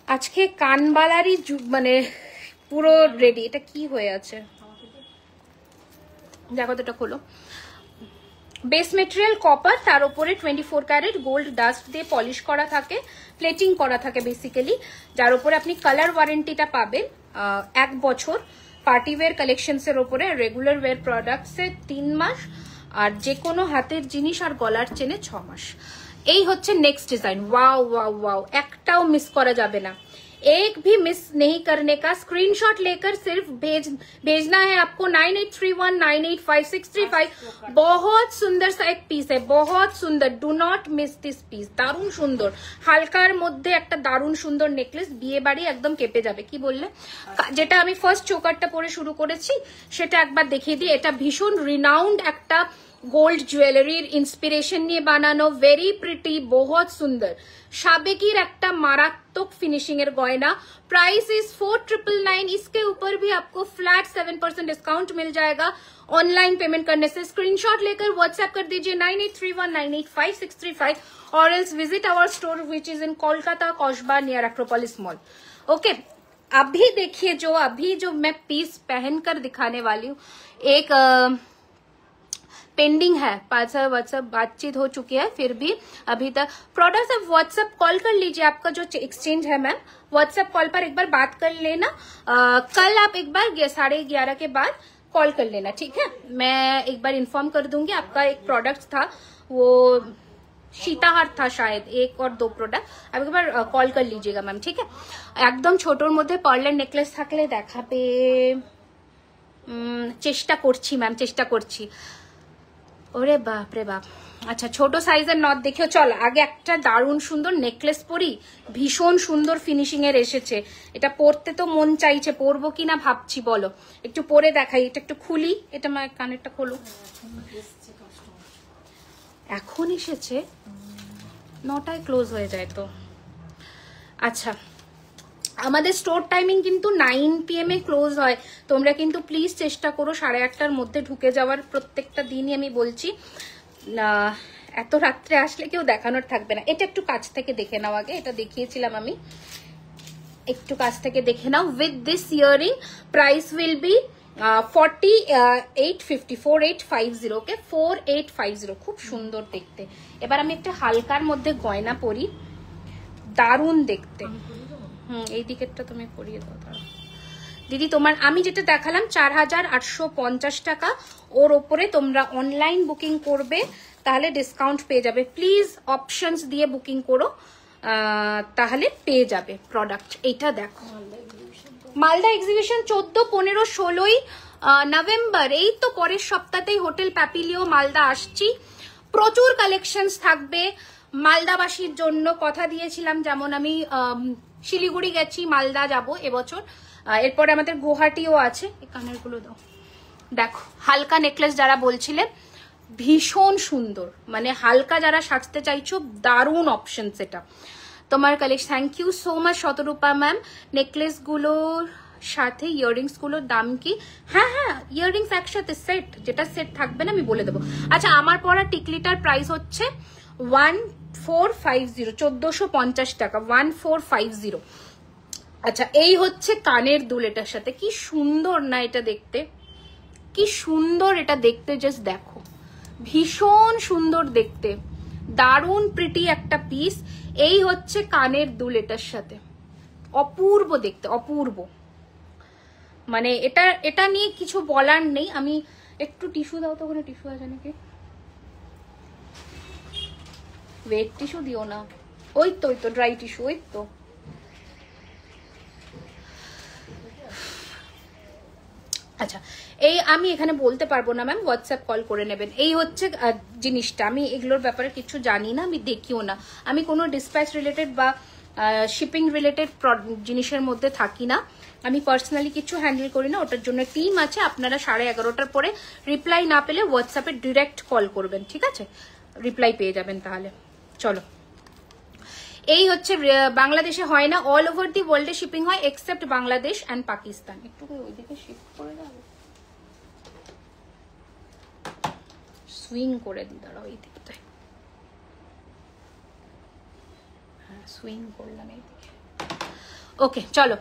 আজকে কানবালারই মানে পুরো রেডি। এটা কি হয়ে আছে দেখো তো, এটা খোলো। বেস মেটেরিয়াল কপার, তার উপরে 24 ক্যারেট গোল্ড ডাস্ট দিয়ে পলিশ করা থাকে, প্লেটিং করা থাকে বেসিক্যালি, যার উপরে আপনি কালার ওয়ারেন্টিটা পাবেন 1 বছর। পার্টি ওয়্যার কালেকশনস এর উপরে, রেগুলার ওয়্যার প্রোডাক্টস এ 3 মাস, আর যে কোনো হাতের জিনিস আর গলার চেনে 6 মাস। এই হচ্ছে next design. Wow wow wow, একটাও মিস করা যাবে না, एक भी मिस नहीं करने का। स्क्रीनशॉट लेकर सिर्फ भेजना है आपको 9831985635। बहुत सुंदर सा एक पीस है, बहुत सुंदर, do not miss this piece. दारुण सुंदर, হালকার মধ্যে একটা দারুণ সুন্দর নেকলেস, বিয়ে বাড়ি একদম কেঁপে যাবে। কি বললে? যেটা আমি ফার্স্ট চোকারটা পরে শুরু করেছি সেটা একবার দেখিয়ে দিই। এটা ভীষণ রিনাউন্ড একটা গোল্ড জুয়েলারির ইন্সপিরেশন নিয়ে বানানো, ভেরি প্রিটি, বহুত সুন্দর, সাবেকির একটা মারাত্মক ফিনিशिंग এর গয়না। Price is 4999। इसके ऊपर भी आपको फ्लैट 7% डिस्काउंट मिल जाएगा ऑनलाइन पेमेंट करने से। स्क्रीनशॉट लेकर व्हाट्सएप कर दीजिए 9831985635 और else visit our store which is in Kolkata Kasba near Acropolis Mall. Okay, अभी देखिए जो मैं पीस पहनकर दिखाने वाली हूँ, एक पेंडिंग है, व्हाट्सएप बातचीत हो चुकी है, फिर भी अभी तक प्रोडक्ट आप व्हाट्सएप कॉल कर लीजिए, आपका जो एक्सचेंज है मैम व्हाट्सएप कॉल पर एक बार बात कर लेना। कल आप एक बार 11:30 के बाद कॉल कर लेना, ठीक है। मैं एक बार इन्फॉर्म कर दूंगी। आपका एक प्रोडक्ट था वो सीताहार था शायद, 1 और 2 प्रोडक्ट, आप एक बार कॉल कर लीजिएगा मैम, ठीक है। একদম ছোটর মধ্যে পার্লের নেকলেস থাকলে দেখাবে, চেষ্টা করছি ম্যাম, চেষ্টা করছি। ওরে বাপ রে বাপ, আচ্ছা ছোট সাইজের নট দেখেও চল। আগে একটা দারুণ সুন্দর নেকলেস পরি, ভীষণ সুন্দর ফিনিশিং এর এসেছে। এটা পরতে তো মন চাইছে, পরবো কিনা ভাবছি, বলো একটু পরে দেখাই। এটা একটু খুলি, এটা আমার কানেরটা খোলো। এখন এসেছে, 9টায় ক্লোজ হয়ে যায় তো। আচ্ছা আমাদের স্টোর টাইমিং কিন্তু 9 PM এ ক্লোজ হয়। তোমরা কিন্তু প্লিজ চেষ্টা করো 8:30টার মধ্যে ঢুকে যাওয়ার, প্রত্যেকটা দিনই আমি বলছি। এত রাত্রে আসলে কেউ দেখানোর থাকবে না। এটা একটু কাছ থেকে দেখে নাও, আগে এটা দেখিয়েছিলাম আমি, একটু কাছ থেকে দেখে নাও। With this earring price will be 4850, 4850, okay 4850, খুব সুন্দর দেখতে। এবার আমি একটা হালকার মধ্যে গয়না পরি, দারুণ দেখতে। এই দিকেরটা তুমি পরিয়ে দাও দিদি। তোমার আমি যেটা দেখালাম 4850 টাকা, ওর ওপরে তোমরা অনলাইন বুকিং করবে তাহলে ডিসকাউন্ট পেয়ে যাবে। প্লিজ অপশনস দিয়ে বুকিং করো, তাহলে পেয়ে যাবে প্রোডাক্ট। এইটা দেখো, মালদা এক্সিবিশন 14, 15, 16 নভেম্বর, এই তো পরের সপ্তাহতেই হোটেল প্যাপিলিও মালদা আসছি। প্রচুর কালেকশনস থাকবে মালদাবাসীর জন্য, কথা দিয়েছিলাম। যেমন আমি শিলিগুড়ি গেছি, মালদা যাব এবছর, এরপরে আমাদের গুয়াহাটিও আছে। এই কানেরগুলো দাও, দেখো হালকা নেকলেস যারা বলছিলেন ভীষণ সুন্দর, মানে হালকা যারা সাজতে চাইছো দারুণ অপশন সেটা তোমার collection. Thank you so much Shatarupa ma'am. Necklace গুলোর সাথে ইয়াররিংস গুলোর দাম কি? হ্যাঁ হ্যাঁ, ইয়াররিংস একসাথে সেট, যেটা সেট থাকবে না আমি বলে দেবো। আচ্ছা আমার পরা টিকলিটার প্রাইস হচ্ছে 1450, 1450 টাকা, 1450। আচ্ছা এই হচ্ছে কানের দুল, এটার সাথে কি সুন্দর না এটা দেখতে, কি সুন্দর এটা দেখতে, জাস্ট দেখো ভীষণ সুন্দর দেখতে, দারুণ প্রিটি একটা পিস। এই হচ্ছে কানের দুল, এটার সাথে অপূর্ব দেখতে, অপূর্ব। মানে এটা নিয়ে কিছু বলার নেই। আমি একটু টিস্যু দাও তো, ওখানে টিস্যু আছে নাকি? ওয়েট টিস্যু দিও না, ওই তো ড্রাই টিস্যু, ওই তো। আচ্ছা এই আমি এখানে বলতে পারবো না ম্যাম, হোয়াটসঅ্যাপ কল করে নেবেন। এই হচ্ছে জিনিসটা, আমি এগুলোর ব্যাপারে কিছু জানি না, আমি দেখিও না। আমি কোনো ডিসপ্যাচ রিলেটেড বা শিপিং রিলেটেড জিনিসের মধ্যে থাকি না, আমি পার্সোনালি কিছু হ্যান্ডেল করি না। ওটার জন্য টিম আছে। আপনারা 11:30টার পরে রিপ্লাই না পেলে হোয়াটসঅ্যাপে ডিরেক্ট কল করবেন, ঠিক আছে? রিপ্লাই পেয়ে যাবেন তাহলে। চলো এই হচ্ছে, বাংলাদেশে হয় না, অল ওভার দি ওয়ার্ল্ডে শিপিং হয় এক্সেপ্ট বাংলাদেশ অ্যান্ড পাকিস্তান। একটু ওইদিকে শিফট করে যাবে, সুইং করে দি, দাঁড়াও এই দিকটায়। হ্যাঁ সুইং করলাম এইদিকে, ওকে চলো।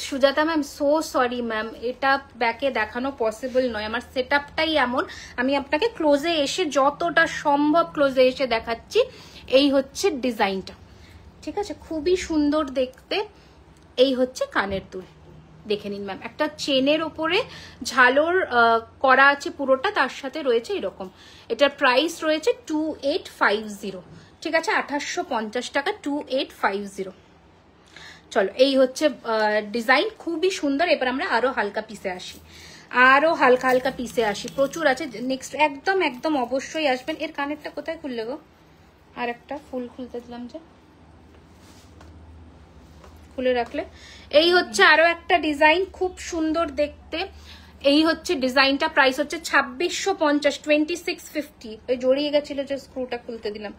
Sujata ma'am so sorry ma'am, এটা ব্যাকে দেখানো পসিবল নয়, আমার সেট আপটাই এমন। আমি আপনাকে ক্লোজে এসে যতটা সম্ভব ক্লোজে এসে দেখাচ্ছি। এই হচ্ছে ডিজাইনটা, ঠিক আছে? খুবই সুন্দর দেখতে। এই হচ্ছে কানের দুল, দেখে নিন ম্যাম। একটা চেনের ওপরে ঝালর করা আছে পুরোটা, তার সাথে রয়েছে এরকম। এটার প্রাইস রয়েছে 2850, ঠিক আছে? 2850 টাকা, 2850। চলো এই হচ্ছে ডিজাইন, খুবই সুন্দর। এবার আমরা আরো হালকা পিসে আসি, আরো হালকা হালকা পিসে আসি, প্রচুর আছে। নেক্সট একদম একদম অবশ্যই আসবেন। এর কানেরটা কোথায় খুললে গো? আর একটা ফুল খুলতে দিলাম যে, খুলে রাখলে। এই হচ্ছে আরো একটা ডিজাইন, খুব সুন্দর দেখতে। এই হচ্ছে ডিজাইনটা, প্রাইস হচ্ছে 2650, 2650। ওই জড়িয়ে গেছিল যে স্ক্রুটা খুলতে দিলাম।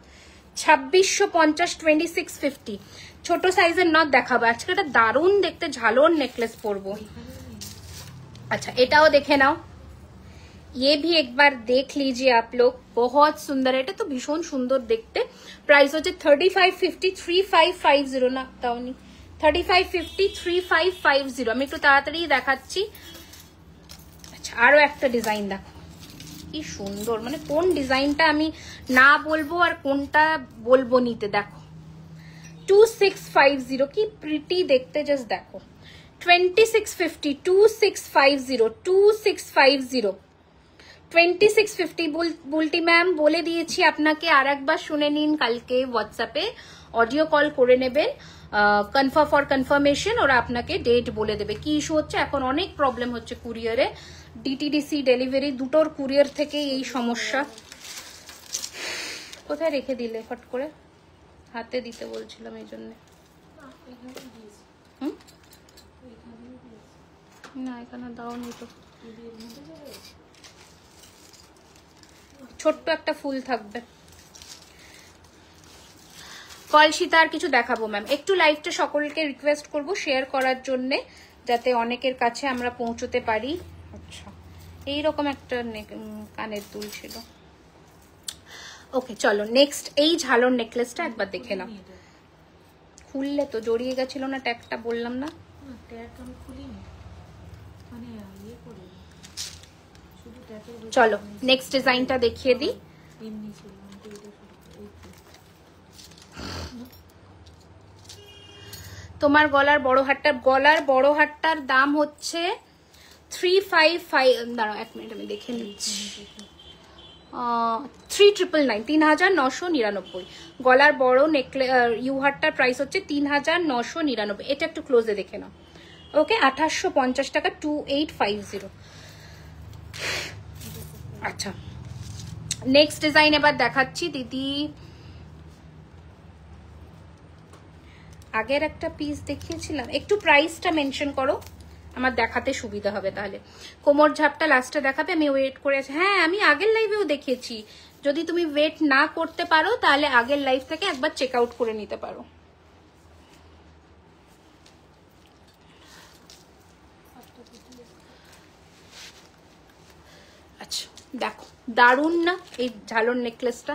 2650, 2650। ছোট সাইজের নট দেখাবো আজকে, এটা দারুণ দেখতে, ঝালর নেকলেস পরবো। अच्छा एटाओ देखे नाओ, ये भी एक बार देख लीजिए आप लोग, बहुत सुंदर है। এটা তো ভীষণ সুন্দর দেখতে। প্রাইস হচ্ছে 3550, 3550 না তাও নি 3550, 3550। আমি একটু তাড়াতাড়ি দেখাচ্ছি। আচ্ছা আরো একটা ডিজাইন দেখো, কি সুন্দর, মানে কোন ডিজাইনটা আমি না বলবো আর কোনটা বলবো নিতে। দেখো 2650, কি প্রিটি দেখতে, জাস্ট দেখো। 2650, 2650, 2650, 2650। বুলটি ম্যাম বলে দিয়েছি আপনাকে, আর একবার শুনে নিন, কালকে হোয়াটসঅ্যাপে অডিও কল করে নেবেন, কনফার্ম ফর কনফার্মেশন, ওরা আপনাকে ডেট বলে দেবে। কি ইস্যু হচ্ছে এখন, অনেক প্রবলেম হচ্ছে কুরিয়ারে, ডিটিডিসি ডেলিভারি দুটোর কুরিয়ার থেকে এই সমস্যা। কোথায় রেখে দিলে ফট করে? হাতে দিতে বলছিলাম এই জন্য। না এখানে দাওনি তো, ছোট্ট একটা ফুল থাকবে। কলসিতা আর কিছু দেখাবো ম্যাম, একটু লাইভটা সকলকে রিকোয়েস্ট করব শেয়ার করার জন্যে, যাতে অনেকের কাছে আমরা পৌঁছতে পারি। আচ্ছা এইরকম একটা কানের দুল ছিল। ওকে চলো নেক্সট, এই ঝালর নেকলেসটা একবার দেখে নাও। খুললে তো জড়িয়ে গেছিল না ট্যাগটা, বললাম না? চলো নেক্সট ডিজাইনটা দেখিয়ে দিই। তোমার গলার বড় হাটটার দাম হচ্ছে 355। দাঁড়াও এক মিনিট আমি দেখে নিচ্ছি। 3999, 3999। গলার বড় ইউ হাটটার প্রাইস হচ্ছে 3999। এটা একটু ক্লোজে দেখে নাও। ওকে 2850 টাকা, 2850। আচ্ছা নেক্সট ডিজাইন এবার দেখাচ্ছি দিদি। আগের একটা পিস দেখিয়েছিলাম, একটু প্রাইসটা মেনশন করো, আমার দেখাতে সুবিধা হবে। তাহলে কোমর ঝাপটা লাস্টে দেখাবে, আমি ওয়েট করে আছি। হ্যাঁ আমি আগের লাইভেও দেখিয়েছি, যদি তুমি ওয়েট না করতে পারো তাহলে আগের লাইভ থেকে একবার চেক আউট করে নিতে পারো। আচ্ছা দেখো দারুণ না এই ঝালর নেকলেসটা,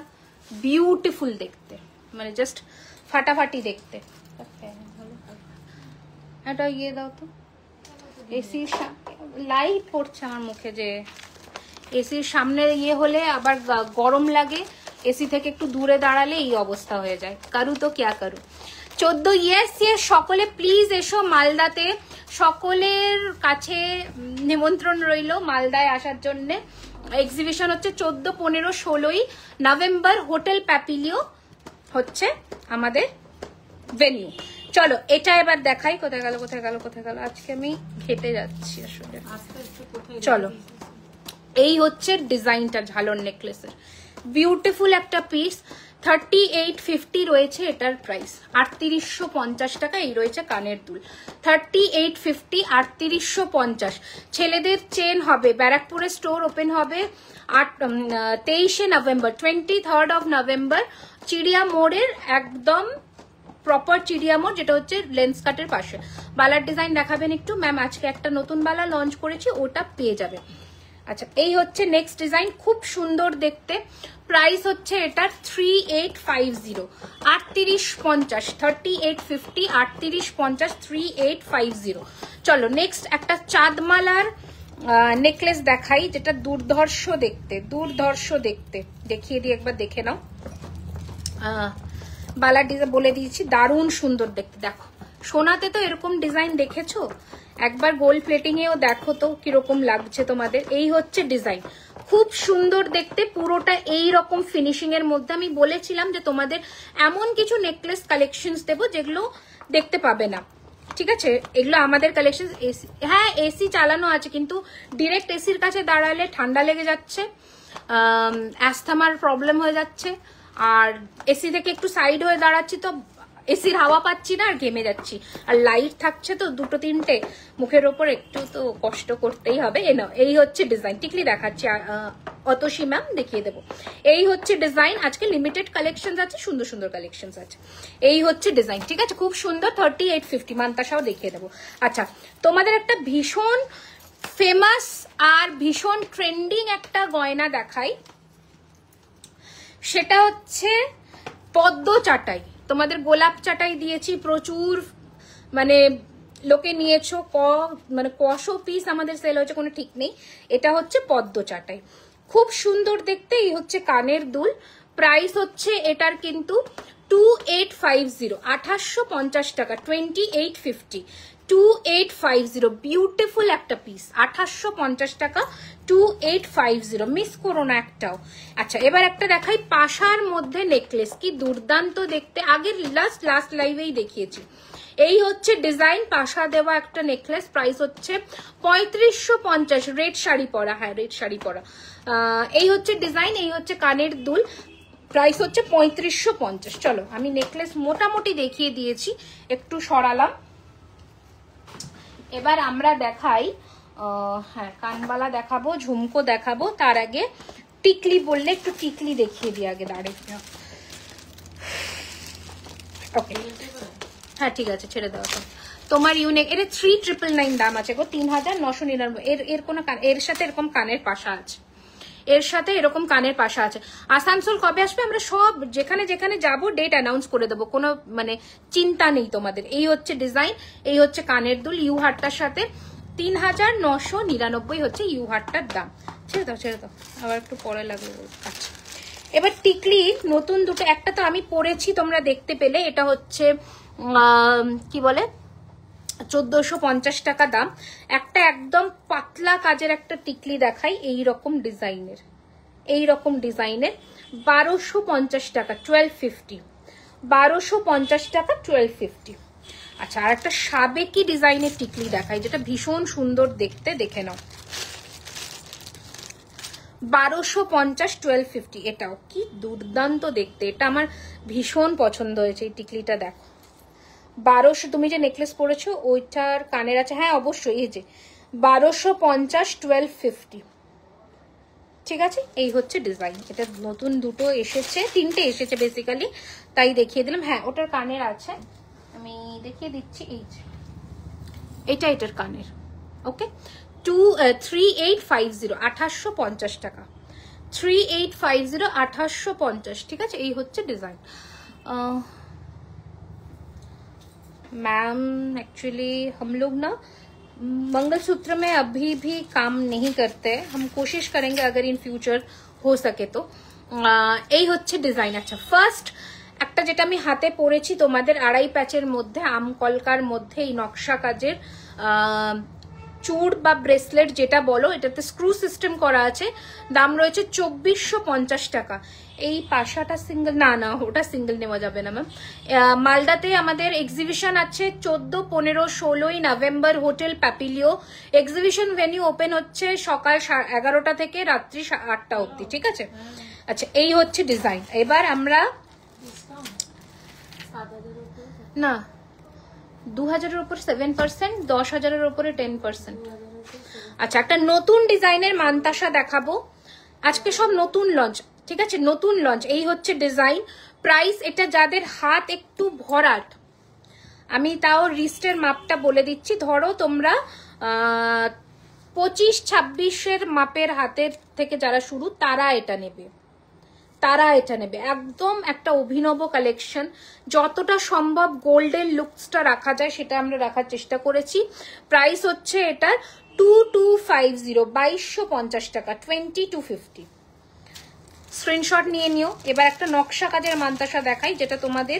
বিউটিফুল দেখতে, মানে জাস্ট ফাটাফাটি দেখতে। এটা ইয়ে দাও তো, এসির লাইট পড়ছে আমার মুখে, যে এসির সামনে ইয়ে হলে আবার গরম লাগে, এসি থেকে একটু দূরে দাঁড়ালে এই অবস্থা হয়ে যায়। কারু তো ক্যা করু। 14 ইয়েস ইয়েস, সকলে প্লিজ এসো মালদাতে, সকলের কাছে নিমন্ত্রণ রইল মালদায় আসার জন্য। এক্সিবিশন হচ্ছে 14, 15, 16 নভেম্বর, হোটেল প্যাপিলিও হচ্ছে আমাদের ভেনিউ। চলো এটা এবার দেখাই। কোথায় গেল কোথায় গেল কোথায় গেল, আজকে আমি ঘেটে যাচ্ছি আসলে। চলো এই হচ্ছে ডিজাইনটা ঝালর নেকলেসের, বিউটিফুল একটা পিস। 3850 রয়েছে এটার প্রাইস, 3850 টাকা। এই রয়েছে কানের দুল, 3850, 3850। ছেলেদের চেন হবে, ব্যারাকপুরে স্টোর ওপেন হবে 23শে নভেম্বর, 23rd of নভেম্বর, চিড়িয়া মোড়ের একদম প্রপার চিড়িয়া মোড়, যেটা হচ্ছে লেন্স কাটের পাশে। বালার ডিজাইন দেখাবেন একটু ম্যাম? আজকে একটা নতুন বালা লঞ্চ করেছি, ওটা পেয়ে যাবে। আচ্ছা এই হচ্ছে নেক্সট ডিজাইন, খুব সুন্দর দেখতে। প্রাইস হচ্ছে এটার 3850, 3850, 3850, 3850, 3850। চলো নেক্সট একটা চাঁদমালার নেকলেস দেখাই, যেটা দুর্ধর্ষ দেখতে, দুর্ধর্ষ দেখতে। দেখিয়ে দিই একবার, দেখে নাও। বালার ডিজাইন বলে দিয়েছি, দারুণ সুন্দর দেখতে। দেখো সোনাতে তো এরকম ডিজাইন দেখেছো, একবার গোল্ড প্লেটিং এও দেখো তো কিরকম লাগছে তোমাদের। এই হচ্ছে ডিজাইন, খুব সুন্দর দেখতে, পুরোটা এই রকম ফিনিশিং এর মধ্যে। আমি বলেছিলাম যে তোমাদের এমন কিছু নেকলেস কালেকশনস দেবো যেগুলো দেখতে পাবে না, ঠিক আছে? এগুলো আমাদের কালেকশন। এসি, হ্যাঁ এসি চালানো আছে, কিন্তু ডিরেক্ট এসির কাছে দাঁড়ালে ঠান্ডা লেগে যাচ্ছে, অ্যাস্থমার প্রবলেম হয়ে যাচ্ছে, আর এসি থেকে একটু সাইড হয়ে দাঁড়াচ্ছি তো এসির হাওয়া পাচ্ছি না আর ঘেমে যাচ্ছি, আর লাইট থাকছে তো দুটো তিনটে, মুখের ওপর একটু তো কষ্ট করতেই হবে। এই হচ্ছে ডিজাইন, টিকলি দেখাচ্ছি, অতসী ম্যাম দেখিয়ে দেবো। এই হচ্ছে ডিজাইন, আজকে লিমিটেড কালেকশন আছে, সুন্দর সুন্দর কালেকশন আছে। এই হচ্ছে ডিজাইন, ঠিক আছে? খুব সুন্দর, 3850। মান্তাসাও দেখিয়ে দেবো। আচ্ছা তোমাদের একটা ভীষণ ফেমাস আর ভীষণ ট্রেন্ডিং একটা গয়না দেখাই, সেটা হচ্ছে পদ্ম চাটাই। তোমাদের গোলাপ চাটাই দিয়েছি প্রচুর, মানে লোকে নিয়েছো, মানে কশো পিস আমাদের সেল হয়েছে কোনো ঠিক নেই। এটা হচ্ছে পদ্ম চাটাই, খুব সুন্দর দেখতে। এই হচ্ছে কানের দুল, প্রাইস হচ্ছে এটার কিন্তু 2850, 2850 টাকা, 2850, 2850, বিউটিফুল একটা পিস, 2850 টাকা, 2850, মিস করো না একটাও। আচ্ছা এবার একটা দেখাই পাশার মধ্যে নেকলেস, কি দুর্দান্ত দেখতে, আগের লাস্ট লাইভেই দেখিয়েছি। এই হচ্ছে ডিজাইন, পাশা দেওয়া একটা নেকলেস, প্রাইস হচ্ছে 3550, রেড শাড়ি পরা, হ্যাঁ রেড শাড়ি পরা। এই হচ্ছে ডিজাইন, এই হচ্ছে কানের দুল, প্রাইস হচ্ছে 3550। চলো আমি নেকলেস মোটামুটি দেখিয়ে দিয়েছি, একটু সরালাম। এবার আমরা দেখাই, হ্যাঁ কানবালা দেখাবো, ঝুমকো দেখাবো, তার আগে টিকলি বললে একটু টিকলি দেখিয়ে দিই আগে, দাঁড়িয়ে। ওকে হ্যাঁ ঠিক আছে, ছেড়ে দেওয়া তোমার ইউনিক। এটা 3999 দাম আছে গো, 3999। এর কোনো এর সাথে এরকম কানের পাশা আছে, এর সাথে এরকম কানের পাশা আছে। আসানসোল কবে আসবে আমরা সব যেখানে যেখানে যাব ডেট অ্যানাউন্স করে দেবো, কোনো মানে চিন্তা নেই তোমাদের। এই হচ্ছে ডিজাইন, এই হচ্ছে কানের দুল ইউ হারটার সাথে, 3999 হচ্ছে ইউ হারটার দাম। ছেড়ে দাও ছেড়ে দাও, আবার একটু পরে লাগবে। আচ্ছা এবার টিকলি নতুন দুটো, একটা তো আমি পরেছি তোমরা দেখতে পেলে, এটা হচ্ছে কি বলে 1450 টাকা দাম। একটা একদম পাতলা কাজের একটা টিকলি দেখাই, এইরকম ডিজাইনের, এইরকম ডিজাইনের, 1250 টাকা, 1250, 1250 টাকা, 1250। আচ্ছা আর একটা সাবেকি ডিজাইনের টিকলি দেখাই, যেটা ভীষণ সুন্দর দেখতে, দেখে নাও, 1250, 1250। এটাও কি দুর্দান্ত দেখতে, এটা আমার ভীষণ পছন্দ হয়েছে এই টিকলিটা। দেখো 1200, তুমি যে নেকলেস পরেছো ওইটার কানের আছে, হ্যাঁ অবশ্যই, এই যে 1250, 1250, ঠিক আছে। এই হচ্ছে ডিজাইন, এটা নতুন দুটো এসেছে, তিনটে এসেছে বেসিক্যালি, তাই দেখিয়ে দিলাম। হ্যাঁ ওটার কানের আছে, আমি দেখিয়ে দিচ্ছি, এই যে এটা এটার কানের। ওকে 3850, 2850 টাকা, 3850, 2850, ঠিক আছে। এই হচ্ছে ডিজাইন। मैम एक्चुअली हम लोग ना मंगलसूत्र में अभी भी काम नहीं करते, हम कोशिश करेंगे अगर इन फ्यूचर हो सके तो। এই হচ্ছে ডিজাইন। আচ্ছা ফার্স্ট একটা যেটা আমি হাতে পরেছি তোমাদের, আড়াই প্যাচের মধ্যে, আমকলকার মধ্যে, এই নকশা কাজের চূড় বা ব্রেসলেট যেটা বলো, এটাতে স্ক্রু সিস্টেম করা আছে, দাম রয়েছে 2450 টাকা। এই পাশাটা সিঙ্গেল, না না ওটা সিঙ্গেল নেওয়া যাবে না ম্যাম। মালদাতে আমাদের এক্সিবিশন আছে 14, 15, 16 November, hotel Papilio. Exhibition venue open হচ্ছে সকাল 11টা থেকে রাত্রি 8টা অবধি, ঠিক আছে। আচ্ছা এই হচ্ছে ডিজাইন। এবার আমরা না 2000-এর উপর 7%, 10,000-এর উপরে 10%। আচ্ছা একটা নতুন ডিজাইনের মানতাসা দেখাবো আজকে, সব নতুন লঞ্চ, ঠিক আছে, নতুন লঞ্চ। এই হচ্ছে ডিজাইন, প্রাইস এটা যাদের হাত একটু ভরাট, আমি তাও রিস্টের মাপটা বলে দিচ্ছি, ধরো তোমরা 25-26-এর মাপের হাতের থেকে যারা শুরু, তারা এটা নেবে, তারা এটা নেবে। একদম একটা অভিনব কালেকশন, যতটা সম্ভব গোল্ডের লুকসটা রাখা যায় সেটা আমরা রাখার চেষ্টা করেছি। প্রাইস হচ্ছে এটার 2250, 2250 টাকা, 2250। স্ক্রিনশট নিয়ে নিও। এবার একটা নকশা কাজের মানতাসা দেখাই, যেটা তোমাদের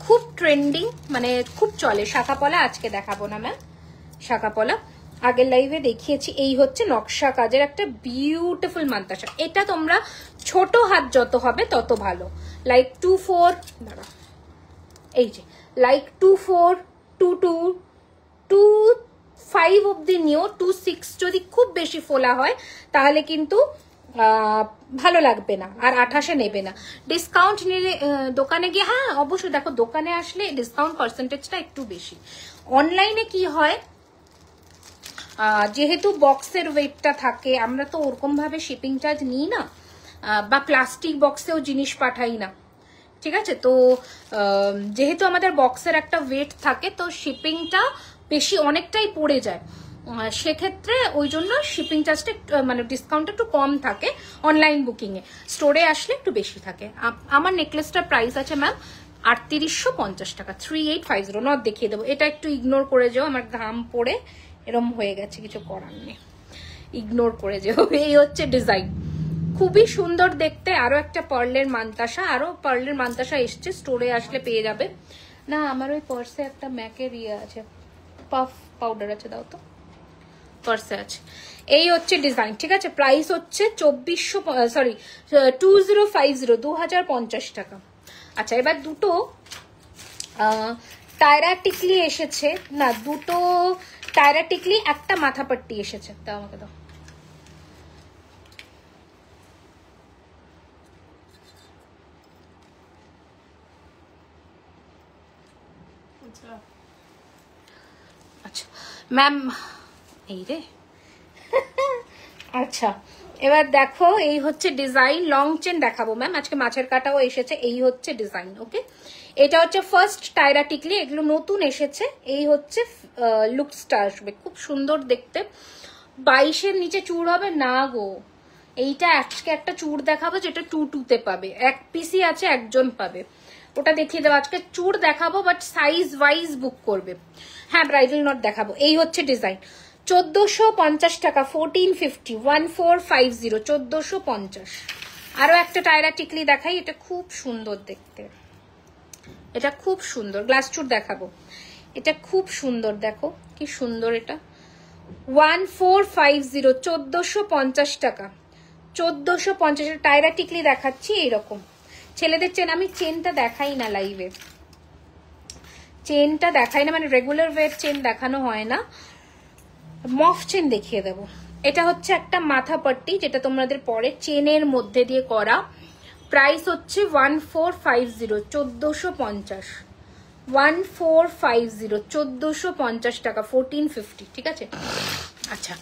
খুব ট্রেন্ডিং, মানে খুব চলে, শাখাপলা। আজকে দেখাবো না ম্যাম শাখাপলা, আগের লাইভে দেখিয়েছি। এই হচ্ছে নকশা কাজের একটা বিউটিফুল মানতাসা, এটা তোমরা ছোট হাত যত হবে তত ভালো, লাইক 24, এই যে লাইক 24, 22, 25 অব্দি নিও, 26 যদি খুব বেশি ফোলা হয় তাহলে কিন্তু ভালো লাগবে না, আর 28-এ নেবে না। ডিসকাউন্ট নিলে দোকানে গিয়ে, হ্যাঁ অবশ্যই দেখো দোকানে আসলে ডিসকাউন্ট পার্সেন্টেজটা একটু বেশি। অনলাইনে কি হয়, যেহেতু বক্সের ওয়েটটা থাকে, আমরা তো ওরকম ভাবে শিপিং চার্জ নিই না, বা প্লাস্টিক বক্সেও জিনিস পাঠাই না, ঠিক আছে। তো যেহেতু আমাদের বক্সের একটা ওয়েট থাকে, তো শিপিংটা বেশি অনেকটাই পড়ে যায়, সেক্ষেত্রে ওই জন্য শিপিং চার্জটা মানে ডিসকাউন্ট একটু কম থাকে অনলাইন বুকিং এ, স্টোরে আসলে একটু বেশি থাকে। আমার নেকলেসটার প্রাইস আছে ম্যাম 3850 টাকা, 3850। নট দেখিয়ে দেবো, এটা একটু ইগনোর করে যাও, আমার ঘাম পড়ে এরম হয়ে গেছে, কিছু করার নেই, ইগনোর করে যাও। এই হচ্ছে ডিজাইন, খুবই সুন্দর দেখতে। আরো একটা পার্লের মান্তাসা, আরো পার্লের মান্তাসা এসছে, স্টোরে আসলে পেয়ে যাবে। না আমার ওই পার্সে একটা ম্যাকের ইয়ে আছে, পাফ পাউডার আছে, দাও তো, পার্সে আছে। এই হচ্ছে ডিজাইন, ঠিক আছে। প্রাইস হচ্ছে 2050 টাকা। আচ্ছা এবার দুটো টায়রা টিকলি এসেছে, না দুটো টায়রা টিকলি, একটা মাথা পাট্টি এসেছে। দাও আমাকে দাও। আচ্ছা ম্যাম, এই রে আচ্ছা এবার দেখো, এই হচ্ছে ডিজাইন। লং চেন দেখাবো ম্যাম, আজকে মাছের কাটাও এসেছে। এই হচ্ছে ডিজাইন, ওকে। এটা হচ্ছে ফার্স্ট টায়রা টিকলি, এগুলো নতুন এসেছে। এই হচ্ছে লুকসটা আসবে, খুব সুন্দর দেখতে। 22-এর নিচে চূড় হবে না গো। এইটা আজকে একটা চূড় দেখাবো যেটা 2-2 পাবে, এক পিসি আছে, একজন পাবে, ওটা দেখিয়ে দেবো। আজকে চূড় দেখাবো বাট সাইজ ওয়াইজ বুক করবে। হ্যাঁ ব্রাইডাল নট দেখাবো। এই হচ্ছে ডিজাইন, 1450 টাকা, 1450, 1450, 1450। আরো একটা টায়রা টিকলি দেখাই, এটা খুব সুন্দর দেখতে, এটা খুব সুন্দর। গ্লাস চূড় দেখাবো, এটা খুব সুন্দর, দেখো কি সুন্দর এটা। 1450, 1450 টাকা, 1450। টায়রা টিকলি দেখাচ্ছি এইরকম। ছেলেদের চেন, আমি চেনটা দেখাই না লাইভে, চেনটা দেখাই না, মানে রেগুলার ওয়ের চেন দেখানো হয় না, মফ চেন দেখিয়ে দেবো। এটা হচ্ছে একটা মাথা পাট্টি, যেটা তোমাদের পরে চেনের মধ্যে দিয়ে করা। প্রাইস হচ্ছে 1450, 1450, 1450, 1450 টাকা, 1450, ঠিক আছে। আচ্ছা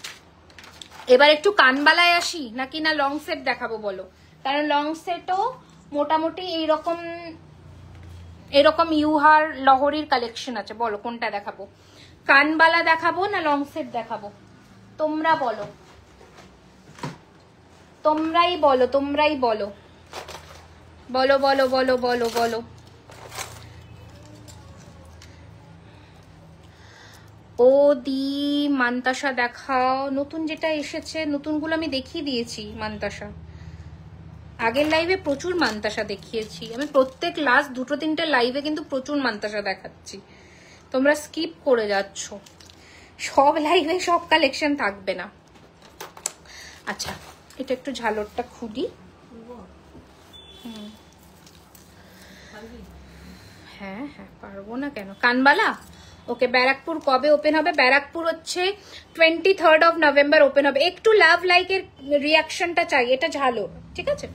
এবার একটু কানবালায় আসি নাকি না লং সেট দেখাবো বলো? কারণ লং সেটও মোটামুটি এইরকম এরকম ইউহার লহরির কালেকশন আছে। বলো কোনটা দেখাবো, কানবালা দেখাবো না লং সেট দেখাবো? তোমরা বলো, তোমরাই বলো, তোমরাই বলো, বলো বলো বলো বলো বলো। ও দি মান্তাসা দেখাও, নতুন যেটা এসেছে। নতুনগুলো আমি দেখিয়ে দিয়েছি মান্তাসা, আগের লাইভে প্রচুর মান্তাসা দেখিয়েছি আমি। প্রত্যেক লাস্ট 2-3টে লাইভে কিন্তু প্রচুর মান্তাসা দেখাচ্ছি, তোমরা স্কিপ করে যাচ্ছ। সব লাইভে সব কালেকশন থাকবে না। আচ্ছা এটা একটু ঝালরটা খুলি। হ্যাঁ হ্যাঁ পারবো না কেন। কানবালা ওকে, ব্যারাকপুর কবে ওপেন হবে? ব্যারাকপুর হচ্ছে 23rd নভেম্বর ওপেন হবে। একটু লাভ লাইকের রিয়াকশনটা চাই। এটা ঝালর, ঠিক আছে,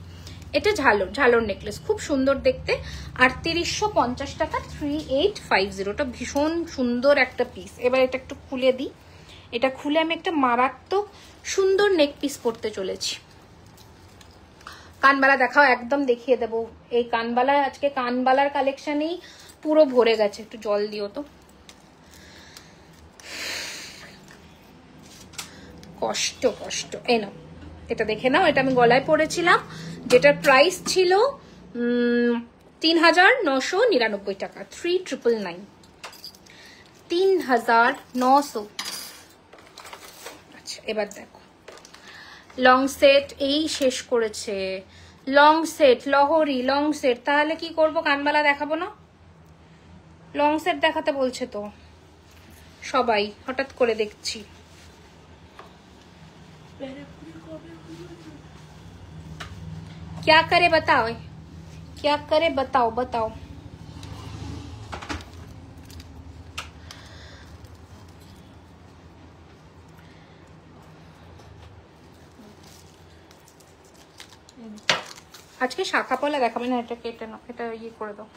এটা ঝালর, ঝালর নেকলেস, খুব সুন্দর দেখতে। 3850 টাকা, 3850, ওটা ভীষণ সুন্দর একটা পিস। এবার এটা একটু খুলে দিই, এটা খুলে আমি একটা মারাত্মক সুন্দর নেক পিস পরতে চলেছি। কানবালা দেখাও, একদম দেখিয়ে দেবো। এই কানবালা, আজকে কানবালার কালেকশনেই পুরো ভরে গেছে। একটু জল দিও তো, কষ্ট কষ্ট। এই নাও, এটা দেখে নাও, এটা আমি গলায় পরেছিলাম, যেটার প্রাইস ছিল 3999 টাকা, 3999, 3900। আচ্ছা এবার দেখো লং সেট, এই শেষ করেছে লং সেট, লহরি লং সেট। তাহলে কি করব, কানবালা দেখাবো না? লং সেট দেখাতে বলছে তো সবাই, হঠাৎ করে দেখছি। क्या करे बताओ, क्या करे बताओ, बताओ। আজকে শাখা পলা দেখাবে না, এটা কেটে নাও, এটা ইয়ে করে দাও।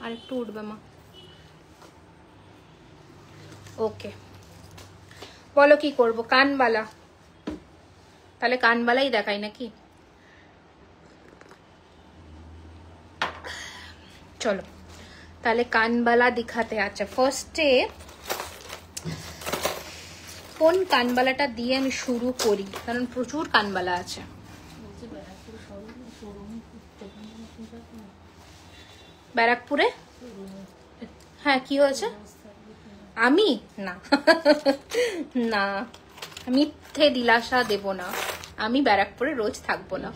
আর একটু উঠবে মা। ওকে বলো কি করব, কানবালা? তাহলে কানবালাই দেখাই নাকি? চলো তাহলে কানবালা দিখাতে। আচ্ছা ফার্স্টে কোন কানবালাটা দিয়ে আমি শুরু করি, কারণ প্রচুর কানবালা আছে। ব্যারাকপুরে? হ্যাঁ কি হয়েছে? আমি না না, মিথ্যে দিলাসা দেব না, আমি ব্যারাকপুরে রোজ থাকবো না,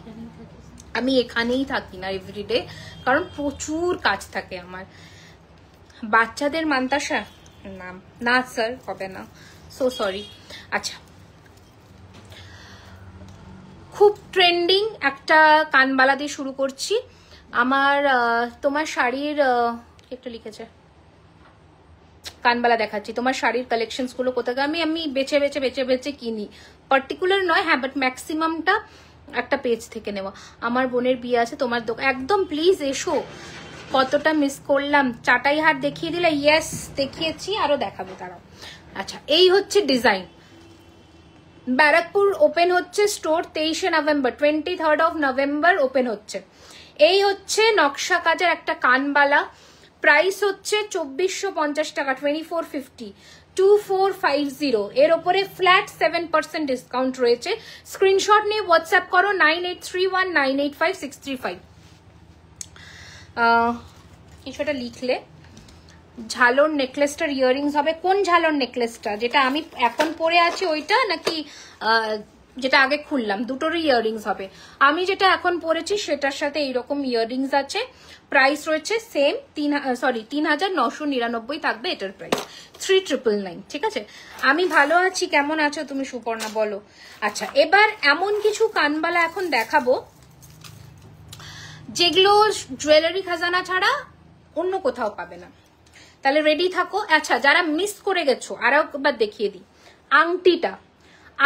আমি এখানেই থাকি না এভরিডে, কারণ প্রচুর কাজ থাকে আমার। বাচ্চাদের মান্তাসা না না স্যার, হবে না, সো সরি। আচ্ছা, খুব ট্রেন্ডিং একটা কানবালা দিয়ে শুরু করছি। আমার তোমার শাড়ির একটু লিখেছে, কানবালা দেখাচ্ছি। তোমার শাড়ির কালেকশনস গুলো কোথায় আমি বেছে বেছে বেছে বেছে কিনি, পার্টিকুলার নয়, হ্যাঁ, বাট ম্যাক্সিমামটা একটা পেজ থেকে নেওয়া। আমার বোনের বিয়ে আছে, তোমার দোকান একদম প্লিজ এসো। কতটা মিস করলাম, চাটাই হাট দেখিয়ে দিলে? ইয়েস দেখিয়েছি, আরো দেখাবো তারাও। আচ্ছা, এই হচ্ছে ডিজাইন। ব্যারাকপুর ওপেন হচ্ছে স্টোর 23শে November, 23rd of November open হচ্ছে। এই হচ্ছে নকশা কাজের একটা কানবালা, প্রাইস হচ্ছে 2450 টাকা, 2450, 2450। এর ওপরে ফ্ল্যাট 7% ডিসকাউন্ট রয়েছে। স্ক্রিনশট নিয়ে হোয়াটসঅ্যাপ করো 9831985635। কিছুটা লিখলে ঝালর নেকলেসটার ইয়াররিংস হবে। কোন ঝালর নেকলেসটা? যেটা আমি এখন পরে আছি ওইটা, নাকি যেটা আগে খুললাম? দুটোরই ইয়াররিংস হবে। আমি যেটা এখন পরেছি সেটার সাথে এইরকম ইয়াররিংস আছে। প্রাইস রয়েছে সেম 3999 থাকবে এটার প্রাইস, 3999। ঠিক আছে, আমি ভালো আছি, কেমন আছো তুমি সুপর্ণা বলো? আচ্ছা, এবার এমন কিছু কানবালা এখন দেখাবো যেগুলো জুয়েলারি খাজানা ছাড়া অন্য কোথাও পাবে না। তাহলে রেডি থাকো। আচ্ছা, যারা মিস করে গেছো আরো একবার দেখিয়ে দিই। আংটিটা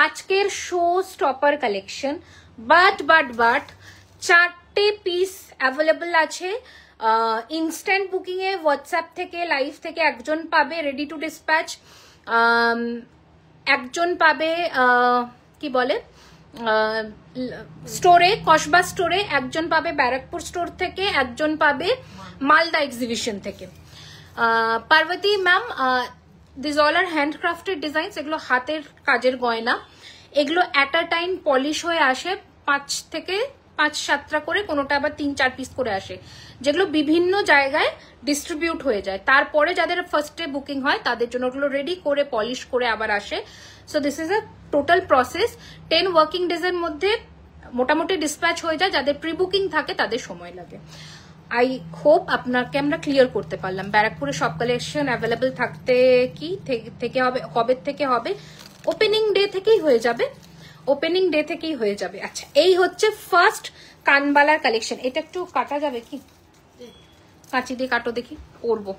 আজকের শো স্টপার কালেকশন, বাট 4টে পিস অ্যাভেলেবল আছে। ইনস্ট্যান্ট বুকিং এ হোয়াটসঅ্যাপ থেকে লাইভ থেকে একজন পাবে রেডি টু ডিসপ্যাচ, একজন পাবে কি বলে স্টোরে, কসবা স্টোরে, একজন পাবে ব্যারাকপুর স্টোর থেকে, একজন পাবে মালদা এক্সিবিশন থেকে। Parvati ma'am, this all are handcrafted designs, এগুলো হাতের কাজের গয়না। এগুলো অ্যাট আ টাইম পলিশ হয়ে আসে 5 থেকে 5-7টা করে, কোনোটা আবার 3-4 পিস করে আসে, যেগুলো বিভিন্ন জায়গায় ডিস্ট্রিবিউট হয়ে যায়। তারপরে যাদের ফার্স্টে বুকিং হয় তাদের জন্য ওগুলো রেডি করে পলিশ করে আবার আসে। So this is a total process. 10 working days এর মধ্যে মোটামুটি ডিসপ্যাচ হয়ে যায়। যাদের প্রি বুকিং থাকে তাদের সময় লাগে। আই হোপ আপনাকে আমরা ক্লিয়ার করতে পারলাম। ব্যারাকপুরে সব কালেকশন অ্যাভেলেবল থাকতে কি থেকে হবে, কবে থেকে হবে? ওপেনিং ডে থেকেই হয়ে যাবে, ওপেনিং ডে থেকেই হয়ে যাবে। আচ্ছা, এই হচ্ছে ফার্স্ট কানবালার কালেকশন। এটা একটু কাটা যাবে কি? কাঁচি দিয়ে কাটো দেখি, পরবো।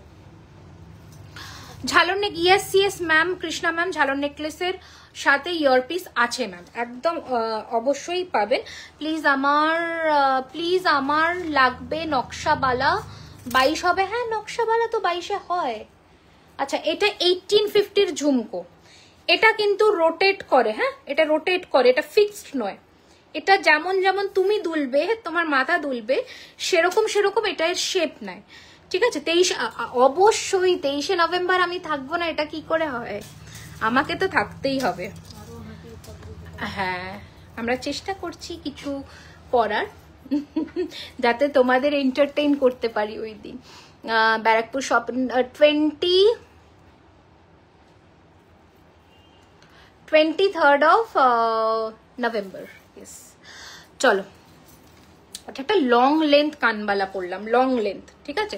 ঝালর নেক, ইয়েস ম্যাম, কৃষ্ণা ম্যাম, ঝালর নেকলেসের সাথে ইয়ারপিস আছে ম্যাম, একদম অবশ্যই পাবেন। প্লিজ আমার লাগবে নকশাবালা, 22 হবে। হ্যাঁ, নকশাবালা তো 22-এ হয়। আচ্ছা, এটা 1850-র ঝুমকো, এটা কিন্তু রোটেট করে। হ্যাঁ, এটা রোটেট করে, এটা ফিক্সড নয়। এটা যেমন যেমন তুমি দুলবে, তোমার মাথা দুলবে, সেরকম সেরকম এটা এর শেপ নেয়। ঠিক আছে, অবশ্যই 23শে নভেম্বর আমি থাকবো না, এটা কি করে হয়? আমাকে তো থাকতেই হবে। হ্যাঁ, আমরা চেষ্টা করছি কিছু করার যাতে তোমাদের এন্টারটেইন করতে পারি ওই দিন। Barrackpore shop 23rd of November। চলো, আচ্ছা, একটা লং লেন্থ কানবালা পড়লাম, লং লেন্থ। ঠিক আছে,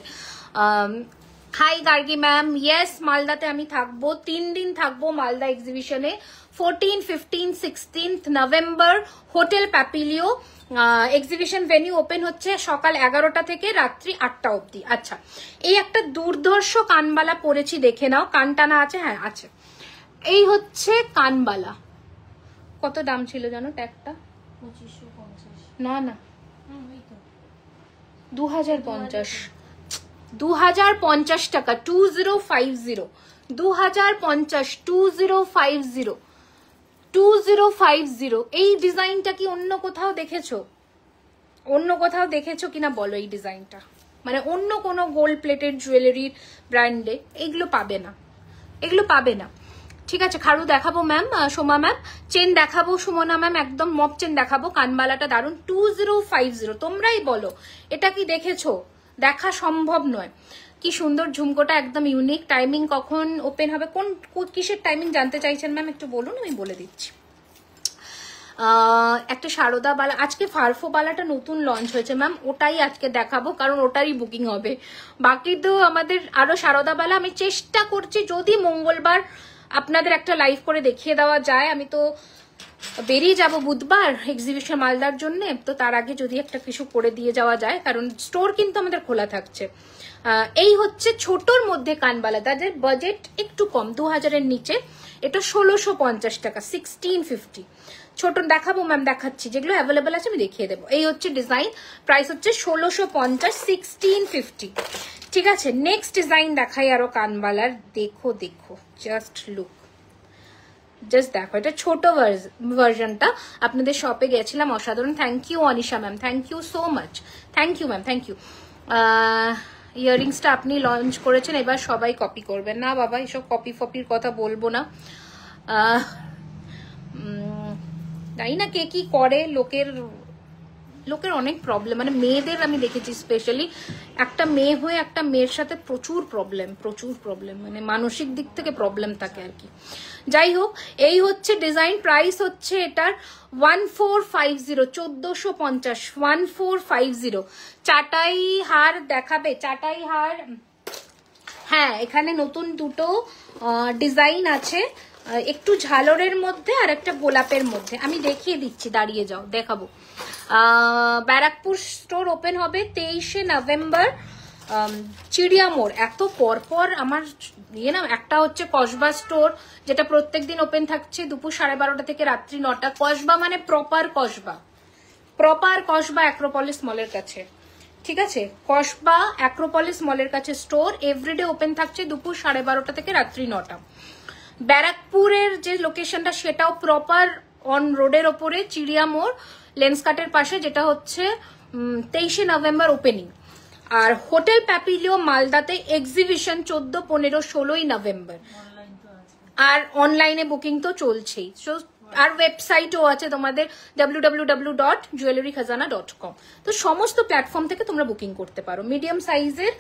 হাই গার্গি ম্যাম, ইয়েস, মালদাতে আমি থাকবো, 3 দিন থাকবো মালদা এক্সিবিশনে, 14, 15, 16 November, hotel Papilio. Exhibition venue open হচ্ছে সকাল 11টা থেকে রাত্রি 8টা অবধি। আচ্ছা, এই একটা দুর্ধর্ষ কানবালা পরেছি, দেখে নাও। কানটানা আছে? হ্যাঁ আছে। এই হচ্ছে কানবালা। কত দাম ছিল জানো ট্যাগটা? 2550। না 2050, 2050 টাকা, 2050, 2050, 2050, 2050। এই ডিজাইনটা কি অন্য কোথাও দেখেছো? অন্য কোথাও দেখেছো কিনা বলো এই ডিজাইনটা? মানে অন্য কোনো গোল্ড প্লেটেড জুয়েলারির ব্র্যান্ডে এগুলো পাবে না, এগুলো পাবে না। ঠিক আছে, খাড়ু দেখাবো ম্যাম, সোমা ম্যাম, চেন দেখাবো সুমনা ম্যাম, একদম মপ চেন দেখাবো। কানবালাটা দারুন, 2050। তোমরাই বলো এটা কি দেখেছো? দেখা সম্ভব নয়, কি সুন্দর ঝুমকোটা, একদম ইউনিক। টাইমিং কখন ওপেন হবে, কোন কিসের টাইমিং জানতে চাইছেন ম্যাম একটু বলুন, আমি বলে দিচ্ছি। একটা সারদা বালা, আজকে ফারফো বালাটা নতুন লঞ্চ হয়েছে ম্যাম, ওটাই আজকে দেখাবো কারণ ওটারই বুকিং হবে। বাকি তো আমাদের আরো সারদা বালা আমি চেষ্টা করছি যদি মঙ্গলবার আপনাদের একটা লাইভ করে দেখিয়ে দেওয়া যায়। আমি তো বেরিয়ে যাব বুধবার এক্সিবিশন মালদার জন্য, তো তার আগে যদি একটা কিছু করে দিয়ে যাওয়া যায়, কারণ স্টোর কিন্তু আমাদের খোলা থাকছে। এই হচ্ছে ছোটর মধ্যে কানবালা, তাদের বাজেট একটু কম, 2000-এর নিচে। এটা 1650 টাকা, 1650। ছোট দেখাবো ম্যাম, দেখাচ্ছি, যেগুলো অ্যাভেলেবেল আছে আমি দেখিয়ে দেবো। এই হচ্ছে ডিজাইন, প্রাইস হচ্ছে 1650, 1650। ঠিক আছে, নেক্সট ডিজাইন দেখাই আরো কানবালার। দেখো দেখো, জাস্ট লুক, জাস্ট দেখো, এটা ছোট ভার্জনটা। আপনাদের শপে গেছিলাম, অসাধারণ। Thank you Anisha ma'am, thank you so much, thank you ma'am, thank you. ইয়াররিংসটা আপনি লঞ্চ করেছেন, এবার সবাই কপি করবেন না বাবা, এসব কপি ফপির কথা বলবো না। জানি না কে কি করে, লোকের অনেক প্রবলেম, মানে মেয়েদের আমি দেখেছি স্পেশালি, একটা মেয়ে হয়ে একটা মেয়ের সাথে প্রচুর প্রবলেম, মানে মানসিক দিক থেকে প্রবলেম থাকে আর কি। যাই হোক, এই হচ্ছে ডিজাইন, প্রাইস হচ্ছে এটার 1450, 1450, 1450। চাটাই হার দেখাবে, চাটাই হার, হ্যাঁ এখানে নতুন দুটো ডিজাইন আছে, একটু ঝালরের মধ্যে আর একটা গোলাপের মধ্যে। আমি দেখিয়ে দিচ্ছি, দাঁড়িয়ে যাও, দেখাবো। ব্যারাকপুর স্টোর ওপেন হবে 23শে নভেম্বর, চিড়িয়া মোড়। এত পরপর আমার ইয়ে না, একটা হচ্ছে কসবা স্টোর, যেটা প্রত্যেকদিন ওপেন থাকছে দুপুর 12:30 থেকে রাত্রি 9টা। কসবা মানে প্রপার কসবা অ্যাক্রোপলিস মলের কাছে, ঠিক আছে? কসবা অ্যাক্রোপলিস মলের কাছে স্টোর, এভরিডে ওপেন থাকছে দুপুর 12:30 থেকে রাত্রি 9টা। ব্যারাকপুরের যে লোকেশনটা সেটাও প্রপার অন রোডের ওপরে, চিড়িয়া মোড় লেন্সকার্টের পাশে, যেটা হচ্ছে 23শে নভেম্বর ওপেনিং। আর হোটেল প্যাপিলিও মালদাতে এক্সিবিশন 14, 15, 16ই নভেম্বর। আর অনলাইনে বুকিং তো চলছেই, আর ওয়েবসাইটও আছে তোমাদের www.jewellerykhazana.com। তো সমস্ত প্ল্যাটফর্ম থেকে তোমরা বুকিং করতে পারো। মিডিয়াম সাইজের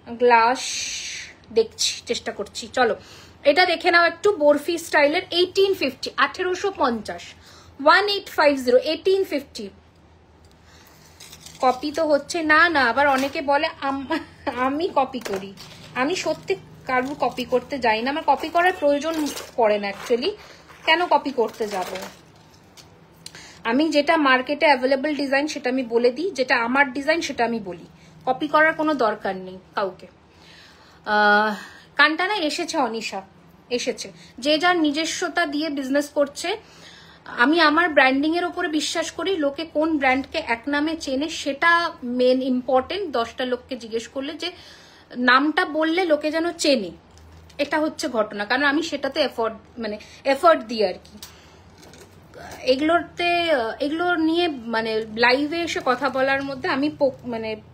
গ্লাস দেখছি, চেষ্টা করছি। চলো এটা দেখে নাও একটু, বরফি স্টাইলের, 1850, 1850, 1850, 1850। কপি তো হচ্ছে না, আবার অনেকে বলে আমি কপি করি। আমি সত্যি কারোর কপি করতে যাই না, আমার কপি করার প্রয়োজন পড়ে না অ্যাকচুয়ালি। কেন কপি করতে যাব? আমি যেটা মার্কেটে অ্যাভেলেবল ডিজাইন সেটা আমি বলে দিই, যেটা আমার ডিজাইন সেটা আমি বলি, কপি করার কোনো দরকার নেই কাউকে। কানটানা এসেছে, অনিশা এসেছে, যে যার নিজস্বতা দিয়ে বিজনেস করছে। আমি আমার ব্র্যান্ডিং এর উপরে বিশ্বাস করি, লোকে কোন ব্র্যান্ডকে এক নামে চেনে সেটা মেন ইম্পর্টেন্ট। 10টা লোককে জিজ্ঞেস করলে যে নামটা বললে লোকে যেন চেনে, এটা হচ্ছে ঘটনা, কারণ আমি সেটাতে এফোর্ট দিই আর কি। এগুলো নিয়ে মানে লাইভে এসে কথা বলার মধ্যে আমি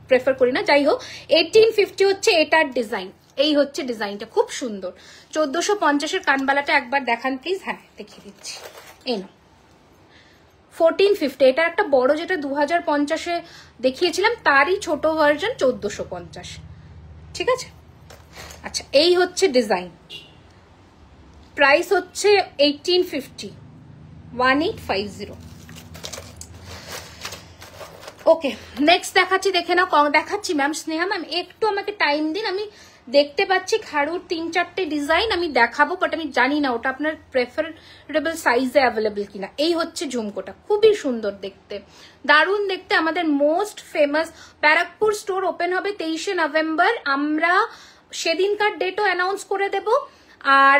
প্রেফার করি না। যাই হোক, 1850 হচ্ছে এটার ডিজাইন। এই হচ্ছে ডিজাইনটা, খুব সুন্দর। 1450-এর কানবালাটা একবার দেখান প্লিজ। হ্যাঁ দেখিয়ে দিচ্ছি, এই না 1450। এটার একটা বড়, যেটা 2050-এ দেখিয়েছিলাম, তারই ছোট ভার্জন 1450। ঠিক আছে, আচ্ছা এই হচ্ছে ডিজাইন, প্রাইস হচ্ছে 1850, 1850। ওকে, নেক্সট দেখাচ্ছি, দেখে নাও। দেখাচ্ছি ম্যাম, স্নেহা ম্যাম একটু আমাকে টাইম দিন। আমি দেখতে পাচ্ছি খাড়ুর 3-4টে ডিজাইন আমি দেখাবো, বাট আমি জানি না ওটা আপনার প্রেফারেবল সাইজে অ্যাভেলেবল কিনা। এই হচ্ছে ঝুমকোটা, খুবই সুন্দর দেখতে, দারুণ দেখতে। আমাদের most famous Barrackpore store open হবে 23শে নভেম্বর। আমরা সেদিনকার ডেটও অ্যানাউন্স করে দেব, আর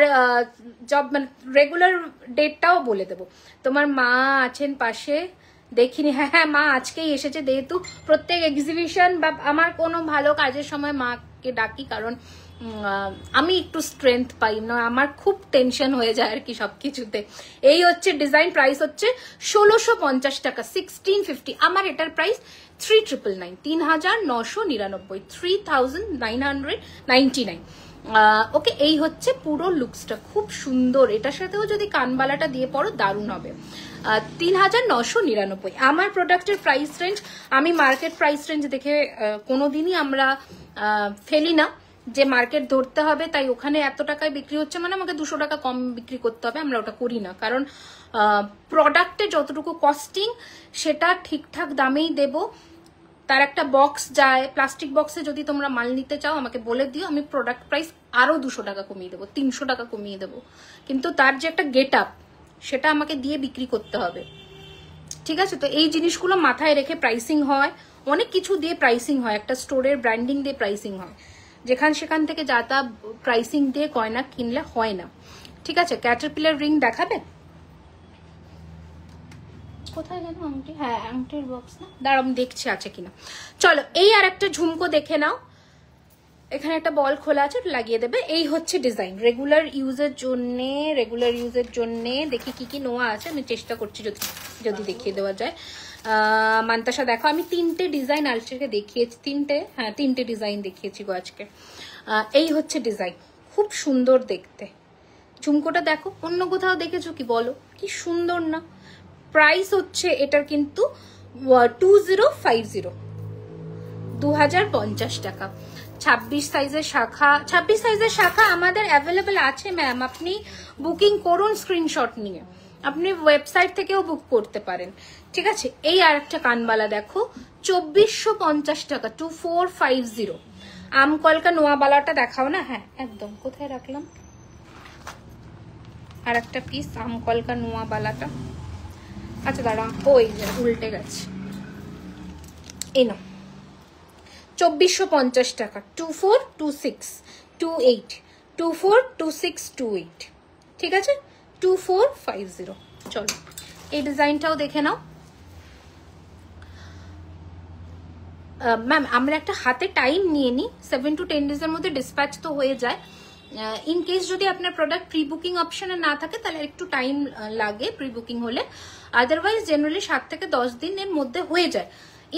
রেগুলার ডেটটাও বলে দেব। তোমার মা আছেন পাশে? দেখিনি, হ্যাঁ মা আজকেই এসেছে, যেহেতু প্রত্যেক এক্সিবিশন বা আমার কোনো ভালো কাজের সময় মাকে ডাকি, কারণ আমি একটু স্ট্রেংথ পাই না, আমার খুব টেনশন হয়ে যায় আর কি সবকিছুতে। এই হচ্ছে ডিজাইন, প্রাইস হচ্ছে 1650 টাকা, 1650। আমার এটার প্রাইস 3999, 3999, 3999। ওকে, এই হচ্ছে পুরো লুকসটা, খুব সুন্দর। এটার সাথেও যদি কানবালাটা দিয়ে পড়ো দারুণ হবে। 3999 আমার প্রোডাক্টের প্রাইস রেঞ্জ, আমি মার্কেট প্রাইস রেঞ্জ দেখে কোনোদিনই আমরা ফেলি না যে মার্কেট ধরতে হবে, তাই ওখানে এত টাকায় বিক্রি হচ্ছে মানে আমাকে 200 টাকা কম বিক্রি করতে হবে, আমরা ওটা করি না। কারণ প্রোডাক্টে যতটুকু কস্টিং সেটা ঠিকঠাক দামেই দেব। তার একটা বক্স যায়, প্লাস্টিক বক্সে যদি তোমরা মাল নিতে চাও আমাকে বলে দিও, আমি প্রোডাক্ট প্রাইস আরো 200 টাকা কমিয়ে দেবো, 300 টাকা কমিয়ে দেবো, কিন্তু তার যে একটা গেট আপ সেটা আমাকে দিয়ে বিক্রি করতে হবে, ঠিক আছে? তো এই জিনিসগুলো মাথায় রেখে প্রাইসিং হয়, অনেক কিছু দিয়ে প্রাইসিং হয়, একটা স্টোরের ব্র্যান্ডিং দিয়ে প্রাইসিং হয়, সেখান থেকে যা তা প্রাইসিং দিয়ে গয়না কিনলে হয় না, ঠিক আছে? ক্যাটারপিলার রিং দেখাবে? কোথায় গেল আংটি? হ্যাঁ, আংটির বক্স না, দাঁড়াও আমি দেখছি আছে কিনা। চলো, এই আর একটা ঝুমকো দেখে নাও, এখানে একটা বল খোলা আছে, লাগিয়ে দেবে। এই হচ্ছে ডিজাইন রেগুলার ইউজের জন্য। দেখি কি কি নোয়া আছে, আমি চেষ্টা করছি যদি দেখিয়ে দেওয়া যায়। মান্তাসা দেখো, আমি 3টে ডিজাইন আজকে দেখিয়েছি, 3টে ডিজাইন দেখিয়েছি গো আজকে। এই হচ্ছে ডিজাইন, খুব সুন্দর দেখতে। ঝুমকোটা দেখো, অন্য কোথাও দেখেছো কি বলো? কি সুন্দর না? প্রাইস হচ্ছে এটার কিন্তু 2050, 2050 টাকা। 26 সাইজের শাখা আমাদের অ্যাভেলেবেল আছে ম্যাম, আপনি বুকিং করুন স্ক্রিনশট নিয়ে, আপনি ওয়েবসাইট থেকেও বুক করতে পারেন, ঠিক আছে? এই আর একটা কানবালা দেখো, 2450 টাকা, 2450। আমকলকা নোয়াবালাটা দেখাও না। হ্যাঁ একদম, কোথায় রাখলাম আর একটা পিস আমকলকা নোয়াবালাটা? আচ্ছা দাঁড়া, ওই উল্টে গেছে। এই না, 2450 টাকা, 242628, 242628, ঠিক আছে? 2450। চলো এই ডিজাইনটাও দেখে নাও ম্যাম। আমরা একটা হাতে টাইম নিয়ে নিই, 7 to 10 ডেজের মধ্যে ডিসপ্যাচ তো হয়ে যায়। ইন কেস যদি আপনার প্রোডাক্ট প্রি বুকিং অপশনে না থাকে তাহলে একটু টাইম লাগে প্রি বুকিং হলে, আদারওয়াইজ জেনারেলি 7 থেকে 10 দিনের মধ্যে হয়ে যায়।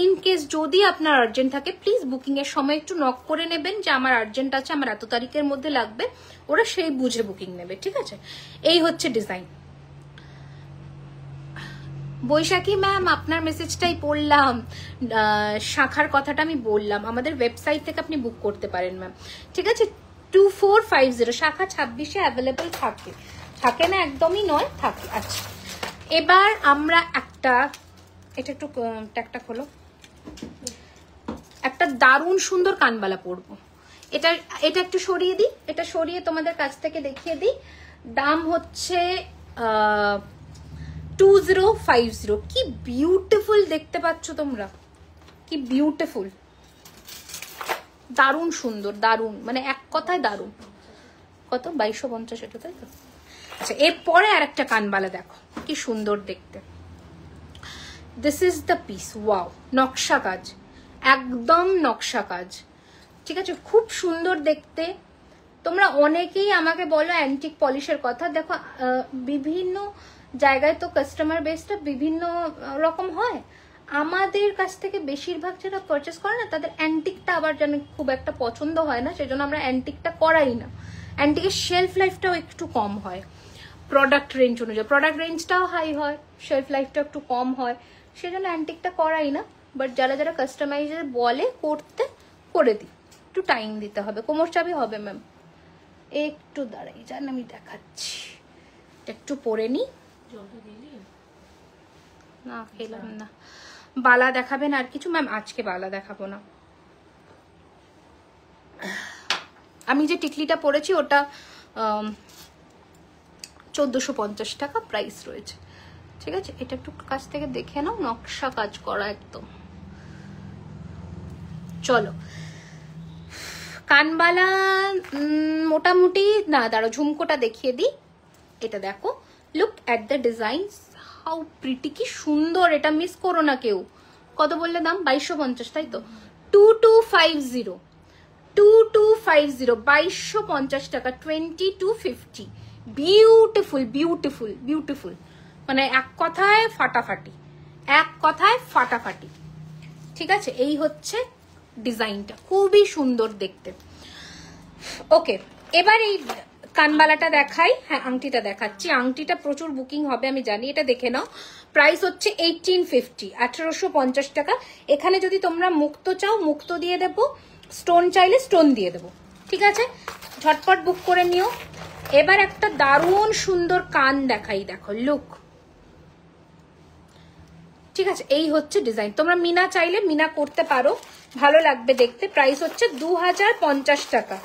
ইন কেস যদি আপনার আর্জেন্ট থাকে প্লিজ বুকিং এর সময় একটু নক করে নেবেন যে আমার আর্জেন্ট আছে, আমার এত তারিখের মধ্যে লাগবে, ওরা সেই বুঝে বুকিং নেবে, ঠিক আছে? এই হচ্ছে ডিজাইন। বৈশাখী ম্যাম আপনার মেসেজটাই পড়লাম, শাখার কথাটা আমি বললাম, আমাদের ওয়েবসাইট থেকে আপনি বুক করতে পারেন ম্যাম, ঠিক আছে? 2450, শাখা 26-এ অ্যাভেলেবেল থাকে না একদমই নয়, থাকে। আচ্ছা এবার আমরা এটা একটু ট্যাগটা খোলো, একটা দারুণ সুন্দর কানবালা পরবো। এটা একটু সরিয়ে দিই, এটা সরিয়ে তোমাদের কাছ থেকে দেখিয়ে দিই। দাম হচ্ছে 2050। কি বিউটিফুল দেখতে পাচ্ছ তোমরা, কি বিউটিফুল, দারুণ সুন্দর, দারুণ, মানে এক কথায় দারুণ। কত? 2250 এটা, তাই তো? আচ্ছা এরপরে আর একটা কানবালা দেখো, কি সুন্দর দেখতে। This is the piece, wow, নকশা কাজ, একদম নকশা কাজ, ঠিক আছে? খুব সুন্দর দেখতে। তোমরা অনেকেই আমাকে বলো অ্যান্টিক পলিশের কথা, দেখো বিভিন্ন জায়গায় তো কাস্টমার বেসটা বিভিন্ন রকম হয়, আমাদের কাছ থেকে বেশিরভাগ যারা পারচেস করে না তাদের অ্যান্টিকটা আবার যেন খুব একটা পছন্দ হয় না, সেজন্য আমরা অ্যান্টিকটা করাই না। অ্যান্টিকের শেলফ লাইফটাও একটু কম হয় প্রোডাক্ট রেঞ্জ অনুযায়ী, প্রোডাক্ট রেঞ্জটাও হাই হয়, শেলফ লাইফটা একটু কম হয়, সেজন্য অ্যান্টিকটা করাই না। বাট যারা কাস্টমাইজার বলে করতে, করে দিই, একটু টাইম দিতে হবে। কোমর চাবি হবে ম্যাম, একটু দাঁড়াই যান আমি দেখাচ্ছি, একটু পরে নি। না খেলাম না। বালা দেখাবেন আর কিছু? ম্যাম আজকে বালা দেখাবো না, আমি যে টিকলিটা পরেছি ওটা 1450 টাকা প্রাইস রয়েছে, ঠিক আছে? এটা একটু কাছ থেকে দেখে নাও, নকশা কাজ করা একদম। চলো কানবালা মোটামুটি না, দাঁড়ো ঝুমকোটা দেখিয়ে দিই। এটা দেখো, look at the design, how pretty, কি সুন্দর, এটা মিস করো না কেউ। কত বললে দাম? 2250, তাই তো? 2250, 2250 টাকা, 2250। বিউটিফুল বিউটিফুল বিউটিফুল, মানে এক কথায় ফাটাফাটি, এক কথায় ফাটাফাটি, ঠিক আছে? এই হচ্ছে ডিজাইনটা, খুবই সুন্দর দেখতে। ওকে এবার এই কানবালাটা দেখাই। হ্যাঁ আংটিটা দেখাচ্ছি, আংটিটা প্রচুর বুকিং হবে আমি জানি, এটা দেখে নাও। প্রাইস হচ্ছে 1850, 1850 টাকা। এখানে যদি তোমরা মুক্ত চাও মুক্ত দিয়ে দেবো, স্টোন চাইলে স্টোন দিয়ে দেবো, ঠিক আছে? ঝটপট বুক করে নিও। এবার একটা দারুণ সুন্দর কান দেখাই, দেখো লুক, ঠিক আছে? এই হচ্ছে ডিজাইন। তোমরা মিনা চাইলে মিনা করতে পারো, ভালো লাগবে দেখতে। প্রাইস হচ্ছে 2050 টাকা,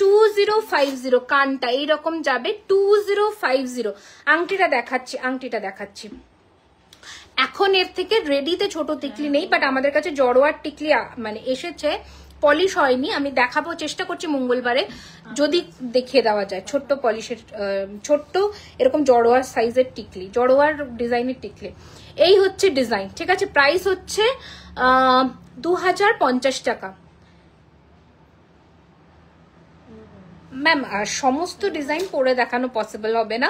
2050। কানটা এইরকম যাবে 2050। আংটিটা দেখাচ্ছি, আংটিটা দেখাচ্ছি। এখন এর থেকে রেডিতে ছোট টিকলি নেই, বাট আমাদের কাছে জড়োয়ার টিকলি মানে এসেছে, পলিশ হয়নি। আমি দেখাবো, চেষ্টা করছি মঙ্গলবারে যদি দেখিয়ে দেওয়া যায় ছোট্ট পলিশের, ছোট্ট এরকম জড়োয়ার সাইজের টিকলি, জড়োয়ার ডিজাইনের টিকলি। এই হচ্ছে ডিজাইন, ঠিক আছে? প্রাইস হচ্ছে 2050 টাকা। ম্যাম সমস্ত ডিজাইন পরে দেখানো পসিবল হবে না,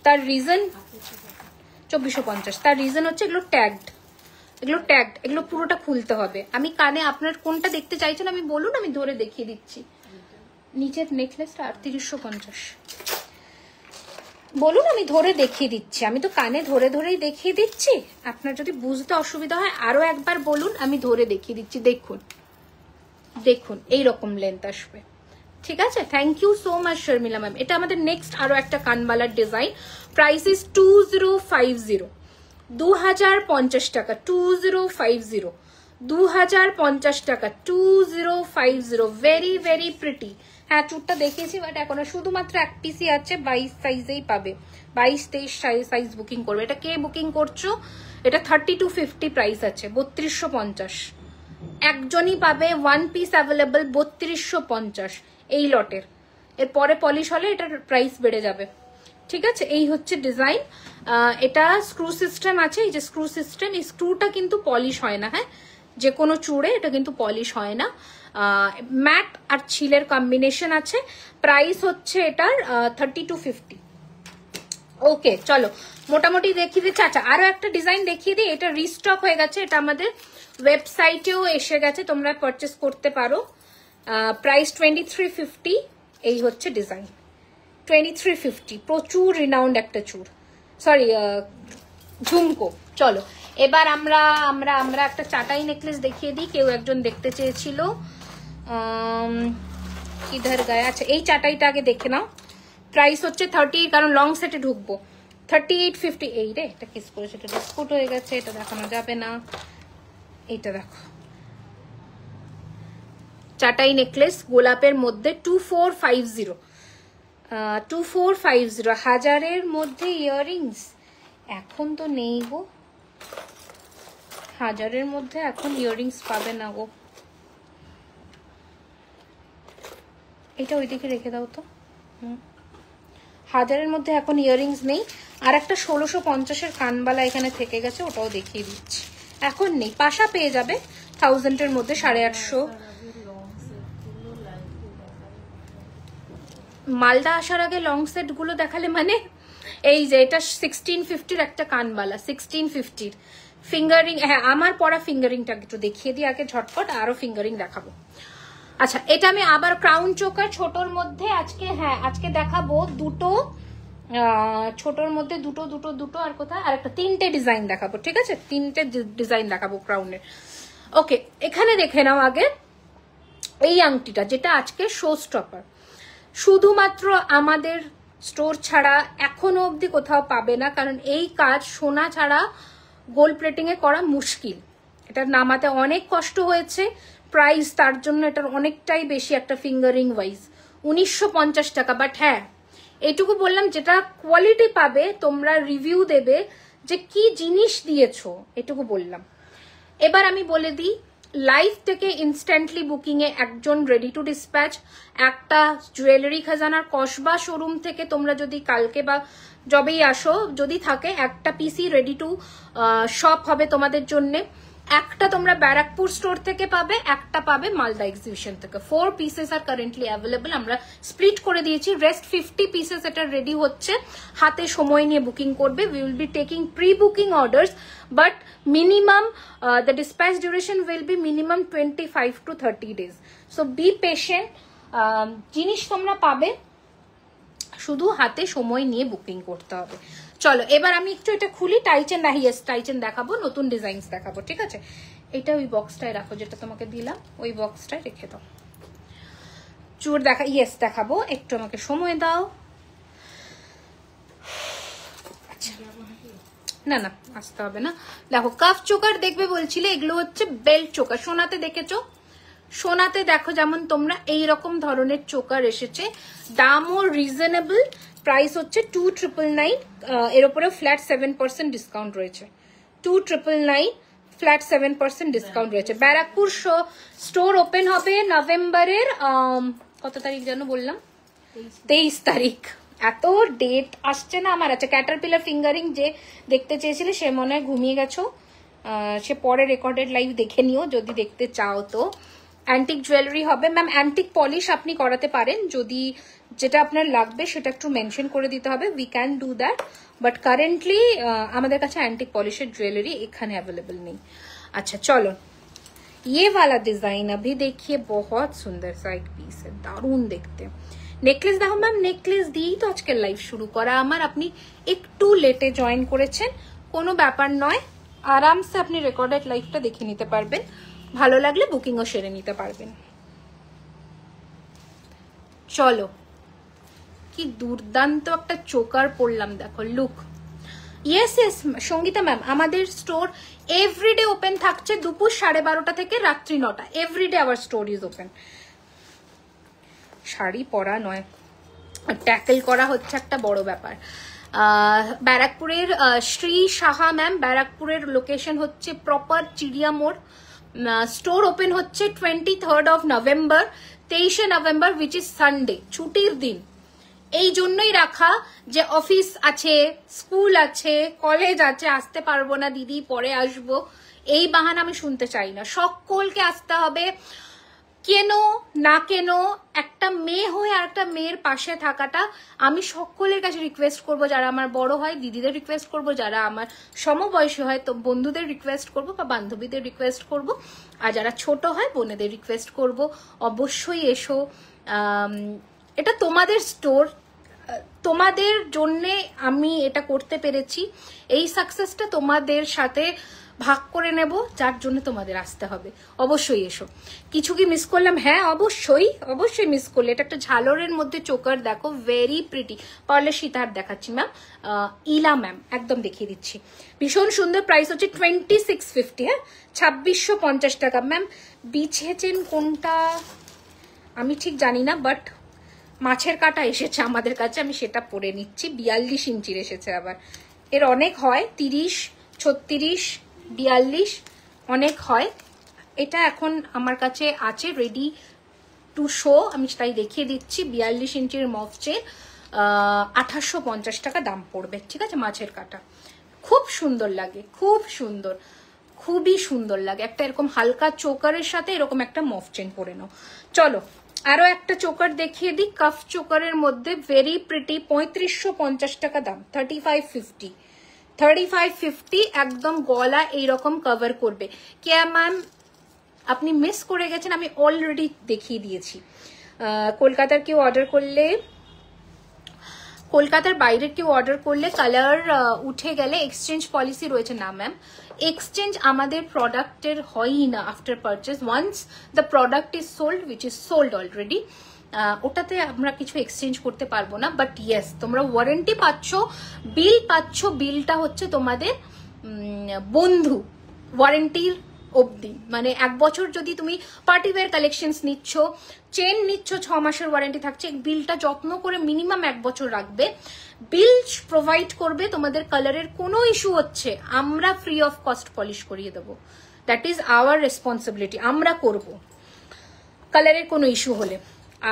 তার রিজন 2450। তার রিজন হচ্ছে এগুলো ট্যাগড, এগুলো ট্যাগড, এগুলো পুরোটা খুলতে হবে। আমি কানে আপনার কোনটা দেখতে চাইছেন আমি বলুন, আমি ধরে দেখিয়ে দিচ্ছি। নিচের নেকলেসটা 3850 বলুন, আমি ধরে দেখিয়ে দিচ্ছি। আমি তো কানে ধরে ধরেই দেখিয়ে দিচ্ছি, আপনার যদি বুঝতে অসুবিধা হয় আরো একবার বলুন, আমি ধরে দেখিয়ে দিচ্ছি। দেখুন দেখুন এইরকম লেন্থ আসবে, ঠিক আছে? Thank you so much Sharmila ma'am. এটা আমাদের নেক্সট আরো একটা কানবালার ডিজাইন। প্রাইস ইজ 2050, 2050 টাকা, 2050, 2050 টাকা, 2050। Very very pretty. হ্যাঁ চুটটা দেখিয়েছি, বাট এখন শুধুমাত্র এক পিসি আছে, 22 সাইজেই পাবে। 22-23 সাইজ বুকিং করবে। এটা কে বুকিং করছো? এটা 3250 প্রাইস আছে, 3250। একজনই পাবে, ওয়ান পিস অ্যাভেলেবল, 3250 এই লটের। এরপরে পলিশ হলে এটার প্রাইস বেড়ে যাবে, ঠিক আছে? এই হচ্ছে ডিজাইন। এটা স্ক্রু সিস্টেম আছে, এই যে স্ক্রু সিস্টেম, এই স্ক্রুটা কিন্তু পলিশ হয় না, হ্যাঁ যে কোনো চূড়ে এটা কিন্তু পলিশ হয় না। ম্যাট আর ছিলের কম্বিনেশন আছে। প্রাইস হচ্ছে এটার 3250। ওকে চলো মোটামুটি দেখিয়ে দিচ্ছি। আচ্ছা আরো একটা ডিজাইন দেখিয়ে দিই, এটা রিস্টক হয়ে গেছে, এটা আমাদের ওয়েবসাইটেও এসে গেছে, তোমরা পারচেস করতে পারো। প্রাইস 2350। এই হচ্ছে ডিজাইন 2350, প্রচুর রিনাউন্ড একটা চূড়, সরি ঝুমকো। চলো এবার আমরা আমরা আমরা একটা চাটাই নেকলেস দেখিয়ে দিই, কেউ একজন দেখতে চেয়েছিল, কিধার গায়ে। আচ্ছা এই চাটাইটা আগে দেখে নাও। প্রাইস হচ্ছে 30, কারণ লং সেটে ঢুকবো। 3850। এই রে এটা কিস করেছে, এটা ডিসপুট হয়ে গেছে, এটা দেখানো যাবে না। এইটা দেখো, চাটাই নেকলেস গোলাপের মধ্যে 2450, 2450। হাজারের মধ্যে ইয়াররিংস এখন তো নেই গো, হাজারের মধ্যে এখন ইয়াররিংস পাবে না গো। এটা ওইদিকে রেখে দাও তো। হাজারের মধ্যে এখন ইয়াররিংস নেই। আর একটা 1650-এর কানবালা এখানে থেকে গেছে, ওটাও দেখিয়ে দিচ্ছি। এখন নেই, পাশা পেয়ে যাবে 1000-এর মধ্যে 850। মালদা আসার আগে লং সেট গুলো দেখালে মানে, এই যে এটা 1650-র একটা কানবালা, 1650-র ফিঙ্গারিং। হ্যাঁ আমার পরা ফিঙ্গারিংটা একটু দেখিয়ে দিই আগে ঝটপট, আরো ফিঙ্গারিং দেখাবো। আচ্ছা এটা আমি আবার ক্রাউন চোকার ছোটর মধ্যে আজকে, হ্যাঁ আজকে দেখাবো দুটো, ছোটর মধ্যে দুটো দুটো দুটো, আর কোথায় আর একটা, তিনটে ডিজাইন দেখাবো, ঠিক আছে? তিনটে ডিজাইন দেখাবো ক্রাউনের। ওকে এখানে দেখে নাও আগে এই আংটিটা, যেটা আজকে শো স্টপার, শুধুমাত্র আমাদের স্টোর ছাড়া এখনো অবধি কোথাও পাবে না, কারণ এই কাজ সোনা ছাড়া গোল্ড প্লেটিং এ করা মুশকিল। এটা নামাতে অনেক কষ্ট হয়েছে, প্রাইস তার জন্য এটার অনেকটাই বেশি একটা ফিঙ্গারিং ওয়াইজ, 1950 টাকা। বাট হ্যাঁ এইটুকু বললাম, যেটা কোয়ালিটি পাবে তোমরা রিভিউ দেবে যে কি জিনিস দিয়েছো, এটুকু বললাম। এবার আমি বলে দিই, লাইভ থেকে ইনস্ট্যান্টলি বুকিং এ একজন রেডি টু ডিসপ্যাচ। একটা জুয়েলারি খাজানার কসবা শোরুম থেকে তোমরা যদি কালকে বা যবেই আসো, যদি থাকে একটা পিসি রেডি টু শপ হবে তোমাদের জন্য। একটা তোমরা ব্যারাকপুর স্টোর থেকে পাবে, একটা পাবে মালদা এক্সিবিশন থেকে। 4 পিসেস আর কারেন্টলি অ্যাভেলেবল, আমরা স্প্লিট করে দিয়েছি। রেস্ট 50 পিসেস এটা রেডি হচ্ছে, হাতে সময় নিয়ে বুকিং করবে। We will be taking pre booking orders, but minimum the dispatch duration will be minimum 25 to 30 days. So be patient. জিনিস তোমরা পাবে শুধু হাতে সময় নিয়ে বুকিং করতে হবে। চলো এবার আমি একটু এটা খুলি, টাইচেন না, ইয়েস টাইচেন দেখাবো, নতুন ডিজাইনস দেখাবো, ঠিক আছে? এটা ওই বক্সটায় রাখো যেটা তোমাকে দিলাম, ওই বক্সটায় রেখে দাও। চুর দেখা, ইয়েস দেখাবো, একটু আমাকে সময় দাও। আচ্ছা না না আসতে হবে না। দেখো কাফ চোকার দেখবে বলছিলে, এগুলো হচ্ছে বেল্ট চোকার। সোনাতে দেখেছো, সোনাতে দেখো যেমন তোমরা এইরকম ধরনের চোকার এসেছে, দামও রিজনেবল, প্রাইস হচ্ছে 2999, এর উপরে ফ্ল্যাট 7% ডিসকাউন্ট রয়েছে। 2999 ফ্ল্যাট 7% ডিসকাউন্ট রয়েছে। ব্যারাকপুর স্টোর ওপেন হবে নভেম্বরের কত তারিখ যেন বললাম, 23 তারিখ। এত ডেট আসছে না আমার। আচ্ছা ক্যাটারপিলার ফিঙ্গারিং যে দেখতে চেয়েছিলে সে মনে হয় ঘুমিয়ে গেছো, সে পরে রেকর্ডেড লাইভ দেখে নিও যদি দেখতে চাও। তো অ্যান্টিক জুয়েলারি হবে ম্যাম, অ্যান্টিক পলিশ আপনি করাতে পারেন, যদি যেটা আপনার লাগবে সেটা একটু মেনশন করে দিতে হবে, we can do that, but currently আমাদের কাছে অ্যান্টিক পলিশের জুয়েলারি এখানে অ্যাভেলেবল নেই। अच्छा चलो ये वाला डिजाइन अभी देखिए, बहुत सुंदर सा एक पीस है, दारुण देखते। नेकलेस देखो मैम, नेकलेस दिएই তো আজকে লাইভ শুরু করা আমার। আপনি একটু লেটে জয়েন করেছেন, কোনো ব্যাপার নয়, আরামসে আপনি রেকর্ডেড লাইভটা দেখে নিতে পারবেন, ভালো লাগলে বুকিংও সেরে নিতে পারবেন। চলো কি দুর্দান্ত একটা চোকার পরলাম, দেখো look. Yes yes Sangeeta ma'am, আমাদের স্টোর এভরিডে ওপেন থাকছে দুপুর 12:30 থেকে রাত্রি 9টা, everyday our store is open. Sari পরা নয়, ট্যাকেল করা হচ্ছে একটা বড় ব্যাপার। ব্যারাকপুরের শ্রী সাহা ম্যাম, ব্যারাকপুরের লোকেশন হচ্ছে proper Chiria More. Store open হচ্ছে 23rd of November, 23শে নভেম্বর, উইচ ইজ সানডে, ছুটির দিন। এই জন্যই রাখা যে অফিস আছে, স্কুল আছে, কলেজ আছে, আসতে পারবো না দিদি পরে আসবো, এই বাহানা আমি শুনতে চাই না। সকলকে আসতে হবে, কেন না কেন একটা মেয়ে হয়ে আর একটা মেয়ের পাশে থাকাটা আমি সকলের কাছে রিকোয়েস্ট করব, যারা আমার বড় হয় দিদিদের রিকোয়েস্ট করব, যারা আমার সমবয়সী হয় তো বন্ধুদের রিকোয়েস্ট করব বা বান্ধবীদের রিকোয়েস্ট করব, আর যারা ছোট হয় বোনেদের রিকোয়েস্ট করব, অবশ্যই এসো। এটা তোমাদের স্টোর, তোমাদের জন্যে আমি এটা করতে পেরেছি, এই সাকসেসটা তোমাদের সাথে ভাগ করে নেব, যার জন্য তোমাদের আসতে হবে। অবশ্যই এসো। কিছু কি মিস করলাম? হ্যাঁ অবশ্যই অবশ্যই মিস করলে। এটা একটা ঝালরের মধ্যে চোকার, দেখো ভেরি প্রিটি। পারলে সীতাহার দেখাচ্ছি ম্যাম, ইলা ম্যাম একদম দেখিয়ে দিচ্ছি, ভীষণ সুন্দর। প্রাইস হচ্ছে 2650, হ্যাঁ 2650 টাকা। ম্যাম বিছেছেন কোনটা আমি ঠিক জানি না, বাট মাছের কাটা এসেছে আমাদের কাছে, আমি সেটা পরে নিচ্ছি। 42 ইঞ্চির এসেছে, আবার এর অনেক হয়, 30, 36, 42 অনেক হয়। এটা এখন আমার কাছে আছে রেডি টু শো, আমি তাই দেখিয়ে দিচ্ছি। 42 ইঞ্চির মফচের 2850 টাকা দাম পড়বে, ঠিক আছে? মাছের কাটা খুব সুন্দর লাগে, খুব সুন্দর, খুবই সুন্দর লাগে। একটা এরকম হালকা চোকারের সাথে এরকম একটা মফ চেন পরে নাও। চলো আরো একটা চোকার দেখিয়ে দিই, কাফ চোকারের মধ্যে ভেরি প্রিটি, 3550 টাকা দাম, 3550 একদম গলা এইরকম কভার করবে। কে ম্যাম আপনি মিস করে গেছেন, আমি অলরেডি দেখিয়ে দিয়েছি। কলকাতার কেউ অর্ডার করলে, কলকাতার বাইরের কেউ অর্ডার করলে কালার উঠে গেলে এক্সচেঞ্জ পলিসি রয়েছে না ম্যাম, এক্সচেঞ্জ আমাদের প্রোডাক্টের হয়ই না after purchase. Once the product is sold, which is sold already, ওটাতে আমরা কিছু এক্সচেঞ্জ করতে পারবো না। বাট ইয়েস তোমরা ওয়ারেন্টি পাচ্ছ, বিল পাচ্ছ, বিলটা হচ্ছে তোমাদের বন্ধু ওয়ারেন্টির অবধি, মানে 1 বছর যদি তুমি পার্টিওয়্যার কালেকশনস নিচ্ছ, চেন নিচ্ছ, 6 মাসের ওয়ারেন্টি থাকছে। বিলটা যত্ন করে মিনিমাম 1 বছর রাখবে, বিল প্রোভাইড করবে। তোমাদের কালারের কোনো ইস্যু হচ্ছে আমরা ফ্রি অফ কস্ট পলিশ করিয়ে দেবো, দ্যাট ইজ আওয়ার রেসপন্সিবিলিটি, আমরা করব কালারের কোনো ইস্যু হলে।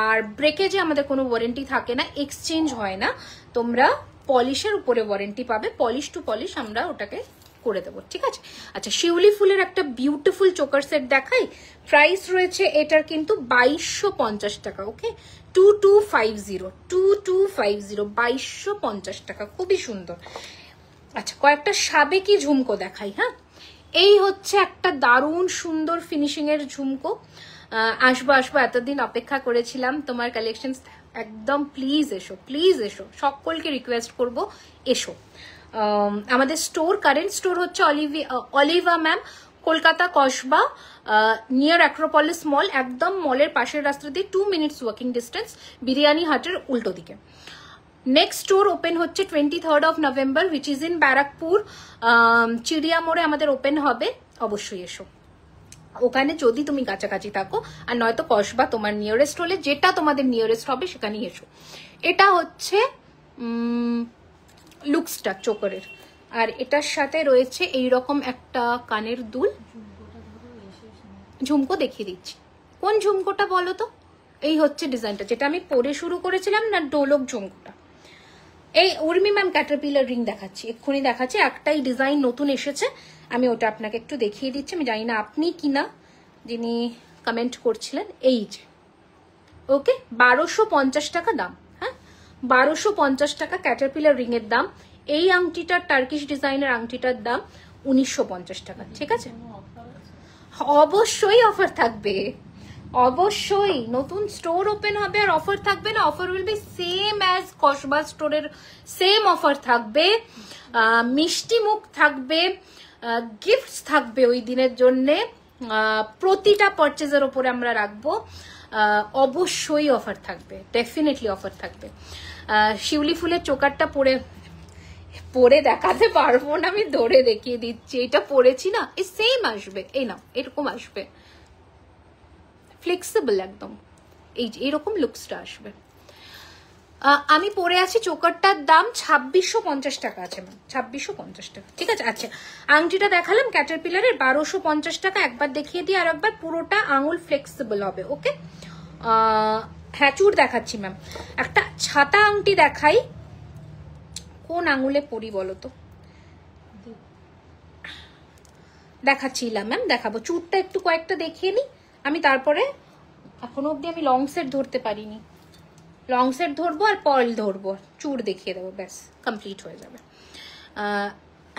আর ব্রেকেজে আমাদের কোনো ওয়ারেন্টি থাকে না, এক্সচেঞ্জ হয় না, তোমরা পলিশের উপরে ওয়ারেন্টি পাবে, পলিশ টু পলিশ আমরা ওটাকে করে দেবো, ঠিক আছে? আচ্ছা শিউলি ফুলের একটা বিউটিফুল চোকার সেট দেখাই, প্রাইস রয়েছে এটার কিন্তু 2250 টাকা, ওকে 2250, 2250 টাকা, খুবই সুন্দর। আচ্ছা কয়েকটা সাবেকি ঝুমকো দেখাই, হ্যাঁ এই হচ্ছে একটা দারুণ সুন্দর ফিনিশিং এর ঝুমকো। আসবো আসবো, এতদিন অপেক্ষা করেছিলাম তোমার কালেকশন, একদম প্লিজ এসো, প্লিজ এসো, সকলকে রিকোয়েস্ট করব এসো। আমাদের স্টোর, কারেন্ট স্টোর হচ্ছে Oliva ma'am, Kolkata Kasba, near Acropolis Mall, একদম মলের পাশের রাস্তা দিয়ে 2 মিনিটস ওয়াকিং ডিস্টেন্স, বিরিয়ানি হাটের উল্টো দিকে। নেক্সট স্টোর ওপেন হচ্ছে 23rd of November, which is in Barrackpore, চিড়িয়া মোড়ে আমাদের ওপেন হবে, অবশ্যই এসো। ওখানে যদি তুমি কাছাকাছি থাকো, আর নয়তো কসবা তোমার নিয়ারেস্ট হলে, যেটা তোমাদের নিয়ারেস্ট হবে সেখানেই এসো। এটা হচ্ছে লুকসটা চোকরের, আর এটার সাথে রয়েছে এইরকম একটা কানের দুল, ঝুমকো দেখিয়ে দিচ্ছি। কোন ঝুমকোটা বলো তো? এই হচ্ছে ডিজাইনটা, যেটা আমি পরে শুরু করেছিলাম না, ডোলক ঝুমকোটা। এই উর্মি ম্যাম ক্যাটারপিলার রিং দেখাচ্ছি, এক্ষুনি দেখাচ্ছি, একটাই ডিজাইন নতুন এসেছে, আমি ওটা আপনাকে একটু দেখিয়ে দিচ্ছি। আমি জানি না আপনি কিনা, যিনি কমেন্ট করছিলেন, এই যে ওকে 1250 টাকা দাম। হ্যাঁ, 1250 টাকা ক্যাটারপিলার রিং এর দাম। এই আংটিটার, টার্কিশ ডিজাইনের আংটিটার দাম 1950 টাকা। ঠিক আছে, অবশ্যই অফার থাকবে, অবশ্যই নতুন স্টোর ওপেন হবে আর অফার থাকবে না? Offer will be same as Kasba স্টোরের, সেম অফার থাকবে, মিষ্টি মুখ থাকবে, গিফটস থাকবে ওই দিনের জন্যে, প্রতিটা পারচেজের ওপরে আমরা রাখবো, অবশ্যই অফার থাকবে, ডেফিনেটলি অফার থাকবে। শিউলি ফুলের চোকারটা পরে দেখাতে পারবো না, আমি ধরে দেখিয়ে দিচ্ছি, এটা পরেছি না, এই সেম আসবে, এই না এরকম আসবে, ফ্লেক্সিবল একদম, এই যে এরকম লুকসটা আসবে। আমি পরে আছি, চোকারটার দাম 2650 টাকা আছে ম্যাম, 2650 টাকা। ঠিক আছে, আচ্ছা আংটিটা দেখালাম ক্যাটারপিলারের 1250 টাকা, একবার দেখিয়ে দিই আর একবার, পুরোটা আঙুল ফ্লেক্সিবল হবে। ওকে, হ্যাঁ চুর দেখাচ্ছি ম্যাম, একটা ছাতা আংটি দেখাই, কোন আঙুলে পরি বলো তো? দেখাচ্ছিলাম ম্যাম, দেখাবো, চুরটা একটু কয়েকটা দেখিয়ে নি আমি, তারপরে এখনো অব্দি আমি লং সেট ধরতে পারিনি, লং সেট ধরবো আর পার্ল ধরবো, চুর দেখিয়ে দেবো, ব্যাস কমপ্লিট হয়ে যাবে।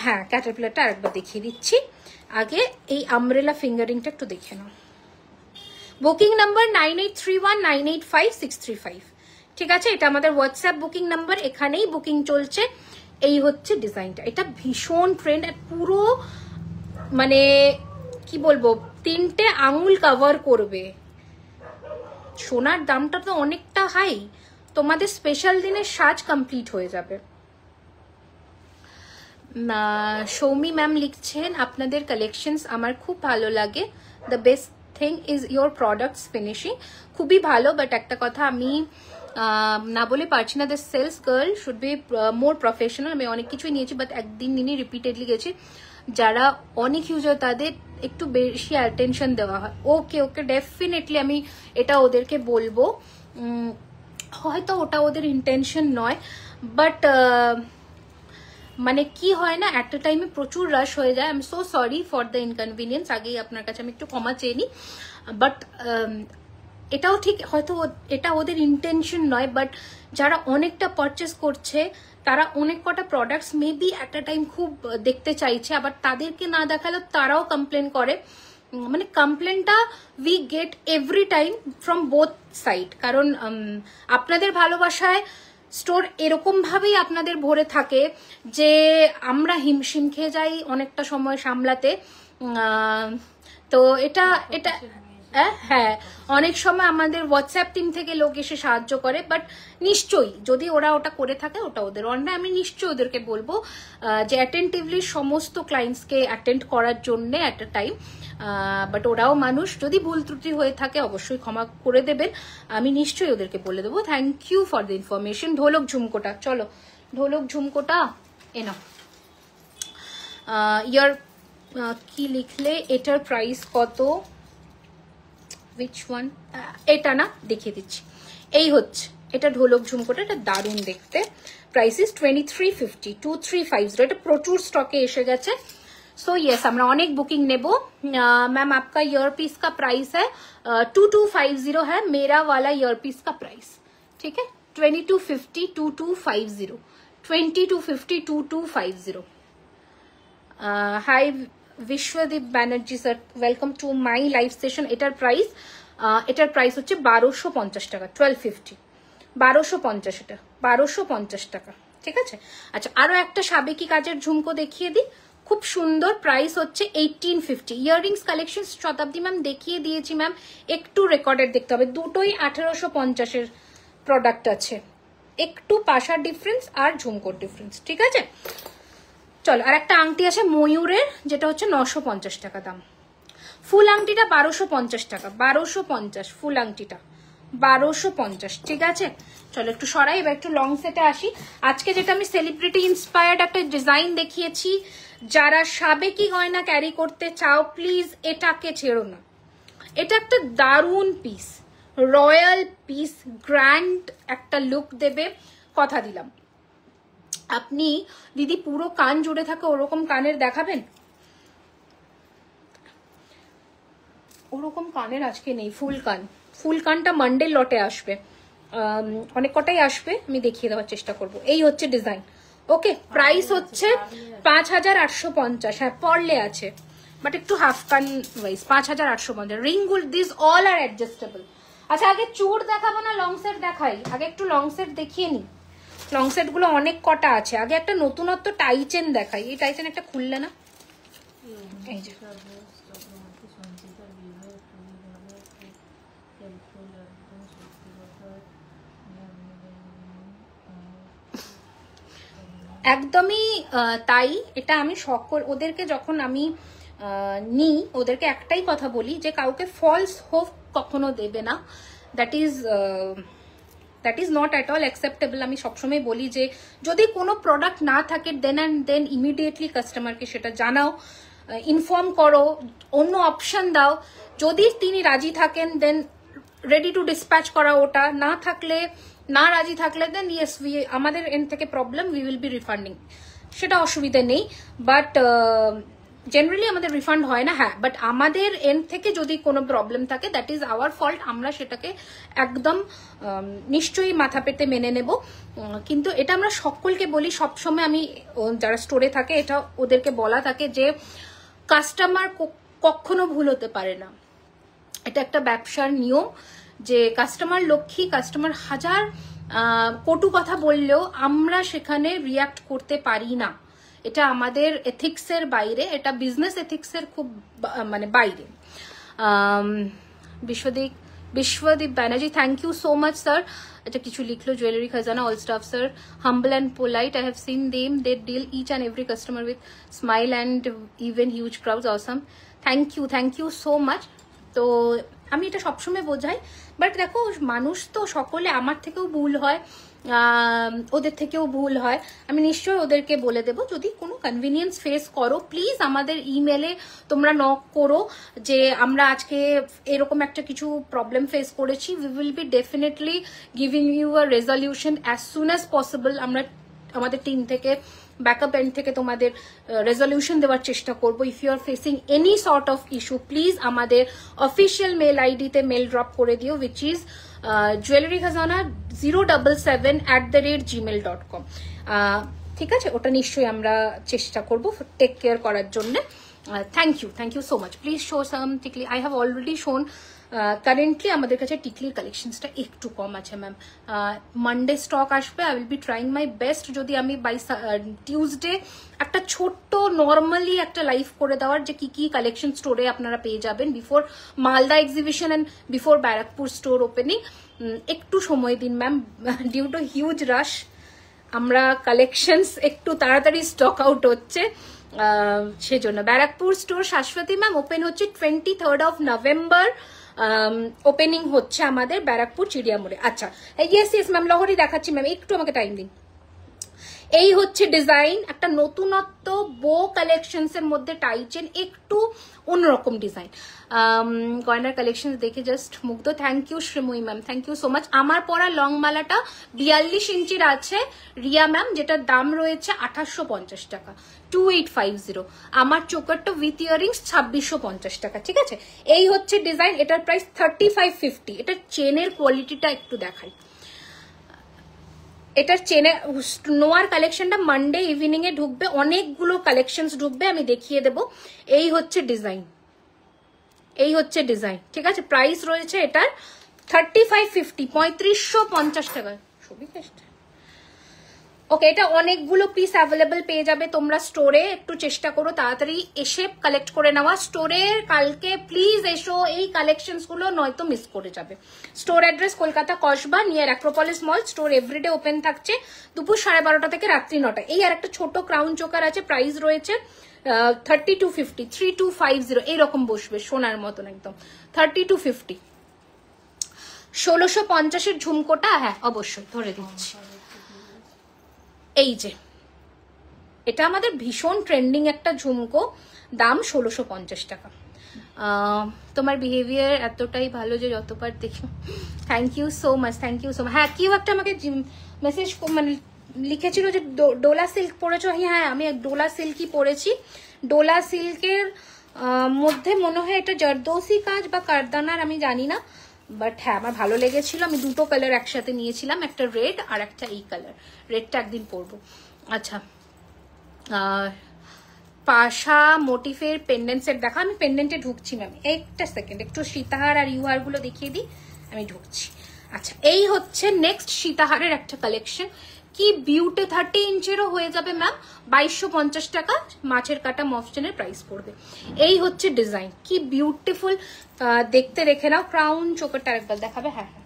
হ্যাঁ ক্যাটারপিলারটা আরেকবার দেখিয়ে দিচ্ছি, আগে এই আমব্রেলা ফিঙ্গারিংটা একটু দেখে নাও। Booking number 9831985635। ঠিক আছে, এটা আমাদের হোয়াটসঅ্যাপ বুকিং নাম্বার, এখানেই বুকিং চলছে। এই হচ্ছে ডিজাইনটা, এটা ভীষণ ট্রেন্ড, আর পুরো মানে কি বলবো, 3টে আঙুল কভার করবে। সোনার দামটা তো অনেকটা হাই, তোমাদের স্পেশাল দিনের সাজ কমপ্লিট হয়ে যাবে। সৌমি ম্যাম লিখছেন, আপনাদের কালেকশনস আমার খুব ভালো লাগে, the best thing is your products finishing. খুবই ভালো, বাট একটা কথা আমি না বলে পারছি না, the sales girl should be more professional. আমি অনেক কিছুই নিয়েছি, বাট একদিন নিয়ে রিপিটেডলি গেছি, যারা অনেক ইউজ হয় তাদের একটু বেশি অ্যাটেনশন দেওয়া হয়। ওকে ওকে, ডেফিনেটলি আমি এটা ওদেরকে বলবো, হয়তো ওটা ওদের ইন্টেনশন নয়, বাট মানে কি হয় না, একটা টাইমে প্রচুর রাশ হয়ে যায়। I am so sorry for the inconvenience, আগেই আপনার কাছে আমি একটু ক্ষমা চেয়ে নিই, বাট এটাও ঠিক, হয়তো এটা ওদের ইন্টেনশন নয়, বাট যারা অনেকটা পারচেস করছে তারা অনেক কটা প্রোডাক্টস মেবি একটা টাইম খুব দেখতে চাইছে, আবার তাদেরকে না দেখালে তারাও কমপ্লেন করে। মানে কমপ্লেনটা we get every time from both side, কারণ আপনাদের ভালোবাসায় স্টোর এরকম ভাবেই আপনাদের ভরে থাকে যে আমরা হিমশিম খেয়ে যাই অনেকটা সময় সামলাতে। তো এটা হ্যাঁ, অনেক সময় আমাদের হোয়াটসঅ্যাপ টিম থেকে লোক এসে সাহায্য করে, বাট নিশ্চয়ই যদি ওরা ওটা করে থাকে ওটা ওদের অন্যায়। আমি নিশ্চয়ই ওদেরকে বলবো যে অ্যাটেন্টিভলি সমস্ত ক্লায়েন্টসকে অ্যাটেন্ড করার জন্যে অ্যাট আ টাইম, বাট ওরাও মানুষ, যদি ভুল ত্রুটি হয়ে থাকে অবশ্যই ক্ষমা করে দেবেন, আমি নিশ্চয়ই ওদেরকে বলে দেবো। Thank you for the information. ঢোলক ঝুমকোটা, চলো ঢোলক ঝুমকোটা এনো। ইয়ার কি লিখলে, এটার প্রাইস কত? which one? এটা না, দেখিয়ে দিচ্ছি, এই হচ্ছে এটা ঢোলক ঝুমকোটা, এটা দারুণ দেখতে। Price is 2350, 2350। এটা প্রচুর স্টকে এসে গেছে। सो यस, আমরা অনেক বুকিং নেব। मैम आपका ईयरपीस का प्राइस है 2250 है, मेरा वाला ईयरपीस का प्राइस, ठीक है 2250 2250 2250 2250। Hi Biswadeep Banerjee sir, welcome to my live session. এটার প্রাইস হচ্ছে 1250 টাকা, 1250 1250 এটা 1250 টাকা, ঠিক আছে। আচ্ছা আরো একটা সাবেকি কাজের ঝুমকো দেখিয়ে দিই, খুব সুন্দর, প্রাইস হচ্ছে 1850। ইয়াররিংস কালেকশন শতাব্দী ম্যাম দেখিয়ে দিয়েছি ম্যাম, একটু রেকর্ডেড দেখতে হবে, দুটোই 1850-এর প্রোডাক্ট আছে, একটু পাশার ডিফারেন্স আর ঝুমকোর ডিফারেন্স, ঠিক আছে। চলো আর একটা আংটি আছে ময়ূরের, যেটা হচ্ছে 950 টাকা দাম। ফুল আংটিটা 1250 টাকা, 1250 ফুল আংটিটা 1250, ঠিক আছে। চলো একটু সরাই, এবার একটু লং সেটে আসি। আজকে যেটা আমি সেলিব্রিটি ইন্সপায়ার্ড একটা ডিজাইন দেখিয়েছি, যারা সাবেকি গয়না ক্যারি করতে চাও প্লিজ এটাকে ছেড়ো না, এটা একটা দারুণ পিস, রয়্যাল পিস, গ্র্যান্ড একটা লুক দেবে, কথা দিলাম। আপনি দিদি পুরো কান জুড়ে থাকে ওরকম কানের দেখাবেন? ওরকম কানের আজকে নেই, ফুল কান, ফুল কানটা মানডে লটে আসবে, অনেক কটাই আসবে, আমি দেখিয়ে দেওয়ার চেষ্টা করব। এই হচ্ছে ডিজাইন, ওকে। প্রাইস হচ্ছে 5850, হ্যাঁ পরলে আছে বাট একটু হাফ কান ওয়াইজ 5850। রিংগুল দিস অল আর অ্যাডজাস্টেবল। আচ্ছা আগে চূড় দেখাবো না লং সেট দেখাই? আগে একটু লং সেট দেখিয়ে নি, লং সেট গুলো অনেক কটা আছে। আগে একটা নতুনত্ব টাই চেন দেখাই, এই টাই চেন একটা খুললে না, এই যে একদমই তাই। এটা আমি সকল ওদেরকে যখন আমি নিই ওদেরকে একটাই কথা বলি যে কাউকে ফলস হোপ কখনো দেবে না, that is not at all acceptable. আমি সবসময় বলি যে যদি কোনো প্রোডাক্ট না থাকে দেন অ্যান্ড দেন ইমিডিয়েটলি কাস্টমারকে সেটা জানাও, ইনফর্ম করো, অন্য অপশন দাও। যদি তিনি রাজি থাকেন দেন রেডি টু ডিসপ্যাচ করা, ওটা না থাকলে, না রাজি থাকলে দেন ইয়েস আমাদের এন্ড থেকে প্রবলেম, উই উইল বি রিফান্ডিং, সেটা অসুবিধা নেই। বাট জেনারেলি আমাদের রিফান্ড হয় না, হ্যাঁ বাট আমাদের এন্ড থেকে যদি কোনো প্রবলেম থাকে দ্যাট ইজ আওয়ার ফল্ট, আমরা সেটাকে একদম নিশ্চয়ই মাথা পেতে মেনে নেব। কিন্তু এটা আমরা সকলকে বলি, সবসময় আমি যারা স্টোরে থাকে এটা ওদেরকে বলা থাকে যে কাস্টমার কখনো ভুল হতে পারে না, এটা একটা ব্যবসার নিয়ম যে কাস্টমার লক্ষ্মী, কাস্টমার হাজার কটু কথা বললেও আমরা সেখানে রিয়াক্ট করতে পারি না, এটা আমাদের এথিক্সের বাইরে, এটা বিজনেস এথিক্সের খুব মানে বাইরে। Biswadeep Banerjee, thank you so much sir. এটা কিছু লিখলো, jewellery Khazana all staff sir, humble and polite, I have seen them, they deal each and every customer with smile and even huge crowds, awesome, thank you so much. তো আমি এটা সবসময় বোঝাই, but দেখো মানুষ তো সকলে, আমার থেকেও ভুল হয়, ওদের থেকেও ভুল হয়, আমি নিশ্চয়ই ওদেরকে বলে দেবো। যদি কোনো কনভিনিয়েন্স ফেস করো প্লিজ আমাদের ইমেলে তোমরা নক করো যে আমরা আজকে এরকম একটা কিছু প্রবলেম ফেস করেছি, we will be definitely giving you a resolution as soon as possible. আমরা আমাদের টিম থেকে ব্যাকআপ এন্ড থেকে তোমাদের রেজলিউশন দেওয়ার চেষ্টা করব। If you are facing any sort of issue please আমাদের অফিসিয়াল মেল আইডিতে মেল ড্রপ করে দিও, উইচ ইজ jewellerykhazana077@gmail.com। ঠিক আছে, ওটা নিশ্চয়ই আমরা চেষ্টা করব টেক কেয়ার করার জন্য। Thank you so much. Please show some tikli. I have already shown. Currently আমাদের কাছে টিকলির কালেকশনসটা একটু কম আছে ম্যাম, মানডে স্টক আসবে। I will be trying my best, যদি আমি বাই টিউসডে একটা ছোট্ট নর্মালি একটা লাইভ করে দেওয়ার যে কি কি কালেকশন স্টোরে আপনারা পেয়ে যাবেন before Malda exhibition and before Barrackpore store opening. একটু সময় দিন ম্যাম, ডিউ টু হিউজ রাশ আমরা কালেকশনস একটু তাড়াতাড়ি স্টক আউট হচ্ছে, সেজন্য। Barrackpore store Shashwati ma'am open হচ্ছে 23rd of November, ওপেনিং হচ্ছে আমাদের ব্যারাকপুর চিড়িয়ামোড়ে। আচ্ছা ইয়েস ম্যাম, লহরি দেখাচ্ছি ম্যাম, একটু আমাকে টাইম দিন। এই হচ্ছে ডিজাইন, একটা নতুনত্ব বো কালেকশনস এর মধ্যে টাই চেন, একটু অন্যরকম ডিজাইন। গয়নার কালেকশন দেখে জাস্ট মুগ্ধ। Thank you Sreemoyee ma'am, thank you so much. আমার পরা লং মালাটা 42 ইঞ্চির আছে রিয়া ম্যাম, যেটার দাম রয়েছে 2850 টাকা, 2850। আমার চোকারটা উইথ ইয়ারিংস 2650 টাকা, ঠিক আছে। এই হচ্ছে ডিজাইন, এটার প্রাইস 3550। এটার চেনের কোয়ালিটিটা একটু দেখাই। এটার চেনে নোয়ার কালেকশনটা মানডে ইভিনিং এ ঢুকবে, অনেকগুলো কালেকশন ঢুকবে, আমি দেখিয়ে দেব। এই হচ্ছে ডিজাইন, ঠিক আছে। প্রাইস রয়েছে এটার 3550, 3550 টাকা। ছবি টেস্ট। ওকে, এটা অনেকগুলো পিস অ্যাভেলেবল পেয়ে যাবে তোমরা স্টোরে। একটু চেষ্টা করো তাড়াতাড়ি এসে কালেক্ট করে নেওয়া। স্টোরে কালকে প্লিজ এসো, এই কালেকশনস গুলো নয়তো মিস করে যাবে। Store address Kolkata Kasba, near Acropolis mall. Store everyday open থাকছে দুপুর 12:30 থেকে রাত্রি 9টা। এই আর একটা ছোট ক্রাউন চোকার আছে, প্রাইস রয়েছে 3250, 3250, এইরকম বসবে সোনার মতন একদম। 3250। 1650-এর ঝুমকোটা, হ্যাঁ অবশ্যই ধরে দিচ্ছি। এই যে এটা আমাদের ভীষণ ট্রেন্ডিং একটা ঝুমকো, দাম 1650 টাকা। তোমার বিহেভিয়ার এতটাই ভালো যে যতবার দেখি। Thank you so much, thank you so much. হ্যাঁ, কেউ একটা আমাকে মেসেজ মানে লিখেছিল যে ডোলা সিল্ক পরেছো। হ্যাঁ, আমি ডোলা সিল্কই পরেছি। ডোলা সিল্কের মধ্যে মনে হয় এটা জরদোসি কাজ বা কারদানার, আমি জানি না, বাট হ্যাঁ আমার ভালো লেগেছিল। আমি দুটো কালার একসাথে নিয়েছিলাম, একটা রেড আর একটা এই কালার। রেডটা একদিন পরবো। আচ্ছা, পাশা মোটিফের পেন্ডেন্ট সেট দেখা। আমি পেন্ডেন্টে ঢুকছি ম্যাম, একটা সেকেন্ড, একটু সীতাহার আর ইউহার গুলো দেখিয়ে দিই, আমি ঢুকছি। আচ্ছা, এই হচ্ছে নেক্সট সীতাহারের একটা কালেকশন। কি বিউটি, 30 ইঞ্চেরও হয়ে যাবে ম্যাম, 2250 টাকা। মাছের কাটা মফস্টেনের প্রাইস পড়বে। এই হচ্ছে ডিজাইন, কি বিউটিফুল দেখতে। রেখে নাও, ক্রাউন চোকারটা একবার দেখাবে। হ্যাঁ হ্যাঁ,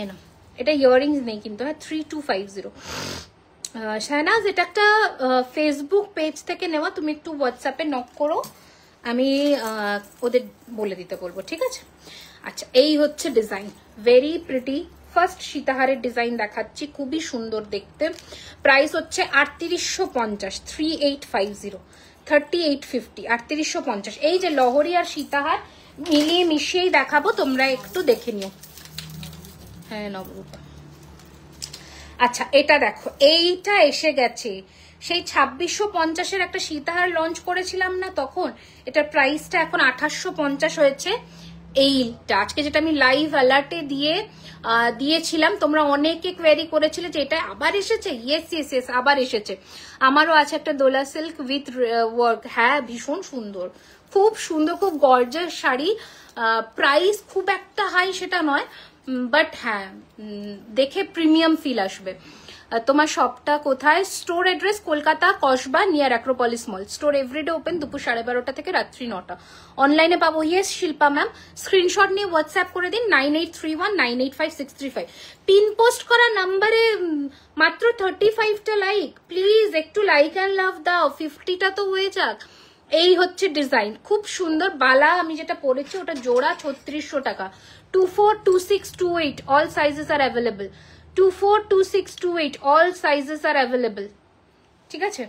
এ না, এটা ইয়াররিংস নেই কিন্তু। হ্যাঁ, 3250। শাহনাজ, এটা একটা ফেসবুক পেজ থেকে নেওয়া, তুমি একটু হোয়াটসঅ্যাপে নক করো, আমি ওদের বলে দিতে বলবো, ঠিক আছে? আচ্ছা, এই হচ্ছে ডিজাইন, ভেরি প্রিটি। ফার্স্ট সীতাহারের ডিজাইন দেখাচ্ছি, খুবই সুন্দর দেখতে। প্রাইস হচ্ছে 3850, 3850, 3850, 3850। এই যে লহরি আর সীতাহার মিলিয়ে মিশিয়েই দেখাবো, তোমরা একটু দেখে নিও। হ্যাঁ নবরূপা। আচ্ছা, এটা দেখো, এইটা এসে গেছে সেই 2650-এর একটা সীতাহার লঞ্চ করেছিলাম না তখন, এটার প্রাইসটা এখন 2850 হয়েছে। এইটা আজকে যেটা আমি লাইভ অ্যালার্টে দিয়েছিলাম, তোমরা অনেকে কোয়েরি করেছিলে যে এটা আবার এসেছে। ইয়েস ইয়েস ইয়েস, আবার এসেছে। আমারও আছে একটা দোলা সিল্ক উইথ ওয়ার্ক। হ্যাঁ, ভীষণ সুন্দর, খুব সুন্দর, খুব গর্জাস শাড়ি। প্রাইস খুব একটা হাই সেটা নয়, বাট হ্যাঁ দেখে প্রিমিয়াম ফিল আসবে। তোমার শপটা কোথায়? Store address Kolkata Kasba, near Acropolis mall. Store everyday open দুপুর 12:30 থেকে রাত্রি 9টা। অনলাইনে পাবো। ইয়েস শিল্পা ম্যাম, স্ক্রিনশট নিয়ে হোয়াটসঅ্যাপ করে দিন 9831985635। পিন পোস্ট করা নাম্বারে মাত্র 35টা লাইক। প্লিজ একটু লাইক অ্যান্ড লাভ দাও, 50টা তো হয়ে যাক। এই হচ্ছে ডিজাইন, খুব সুন্দর। বালা আমি যেটা পরেছি ওটা জোড়া 3600 টাকা। 242628, all sizes are available. 242628, all sizes are available. ঠিক আছে,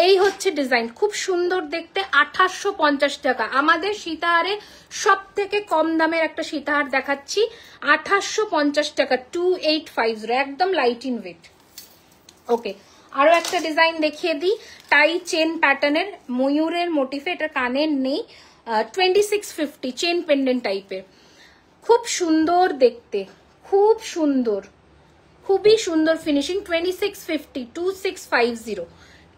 এই হচ্ছে ডিজাইন, খুব সুন্দর দেখতে। 2850 টাকা। আমাদের সীতাহারে সব থেকে কম দামের একটা সীতাহার দেখাচ্ছি, 2850 টাকা, 2850, একদম লাইট ইন ওয়েট। ওকে, আরো একটা ডিজাইন দেখিয়ে দিই, টাই চেন প্যাটার্নের, ময়ূরের মোটিফে, এটা কানের নেই। 2650, চেন পেন্ডেন্ট টাইপের, খুব সুন্দর দেখতে, খুব সুন্দর, খুবই সুন্দর ফিনিশিং। 2650, 2650,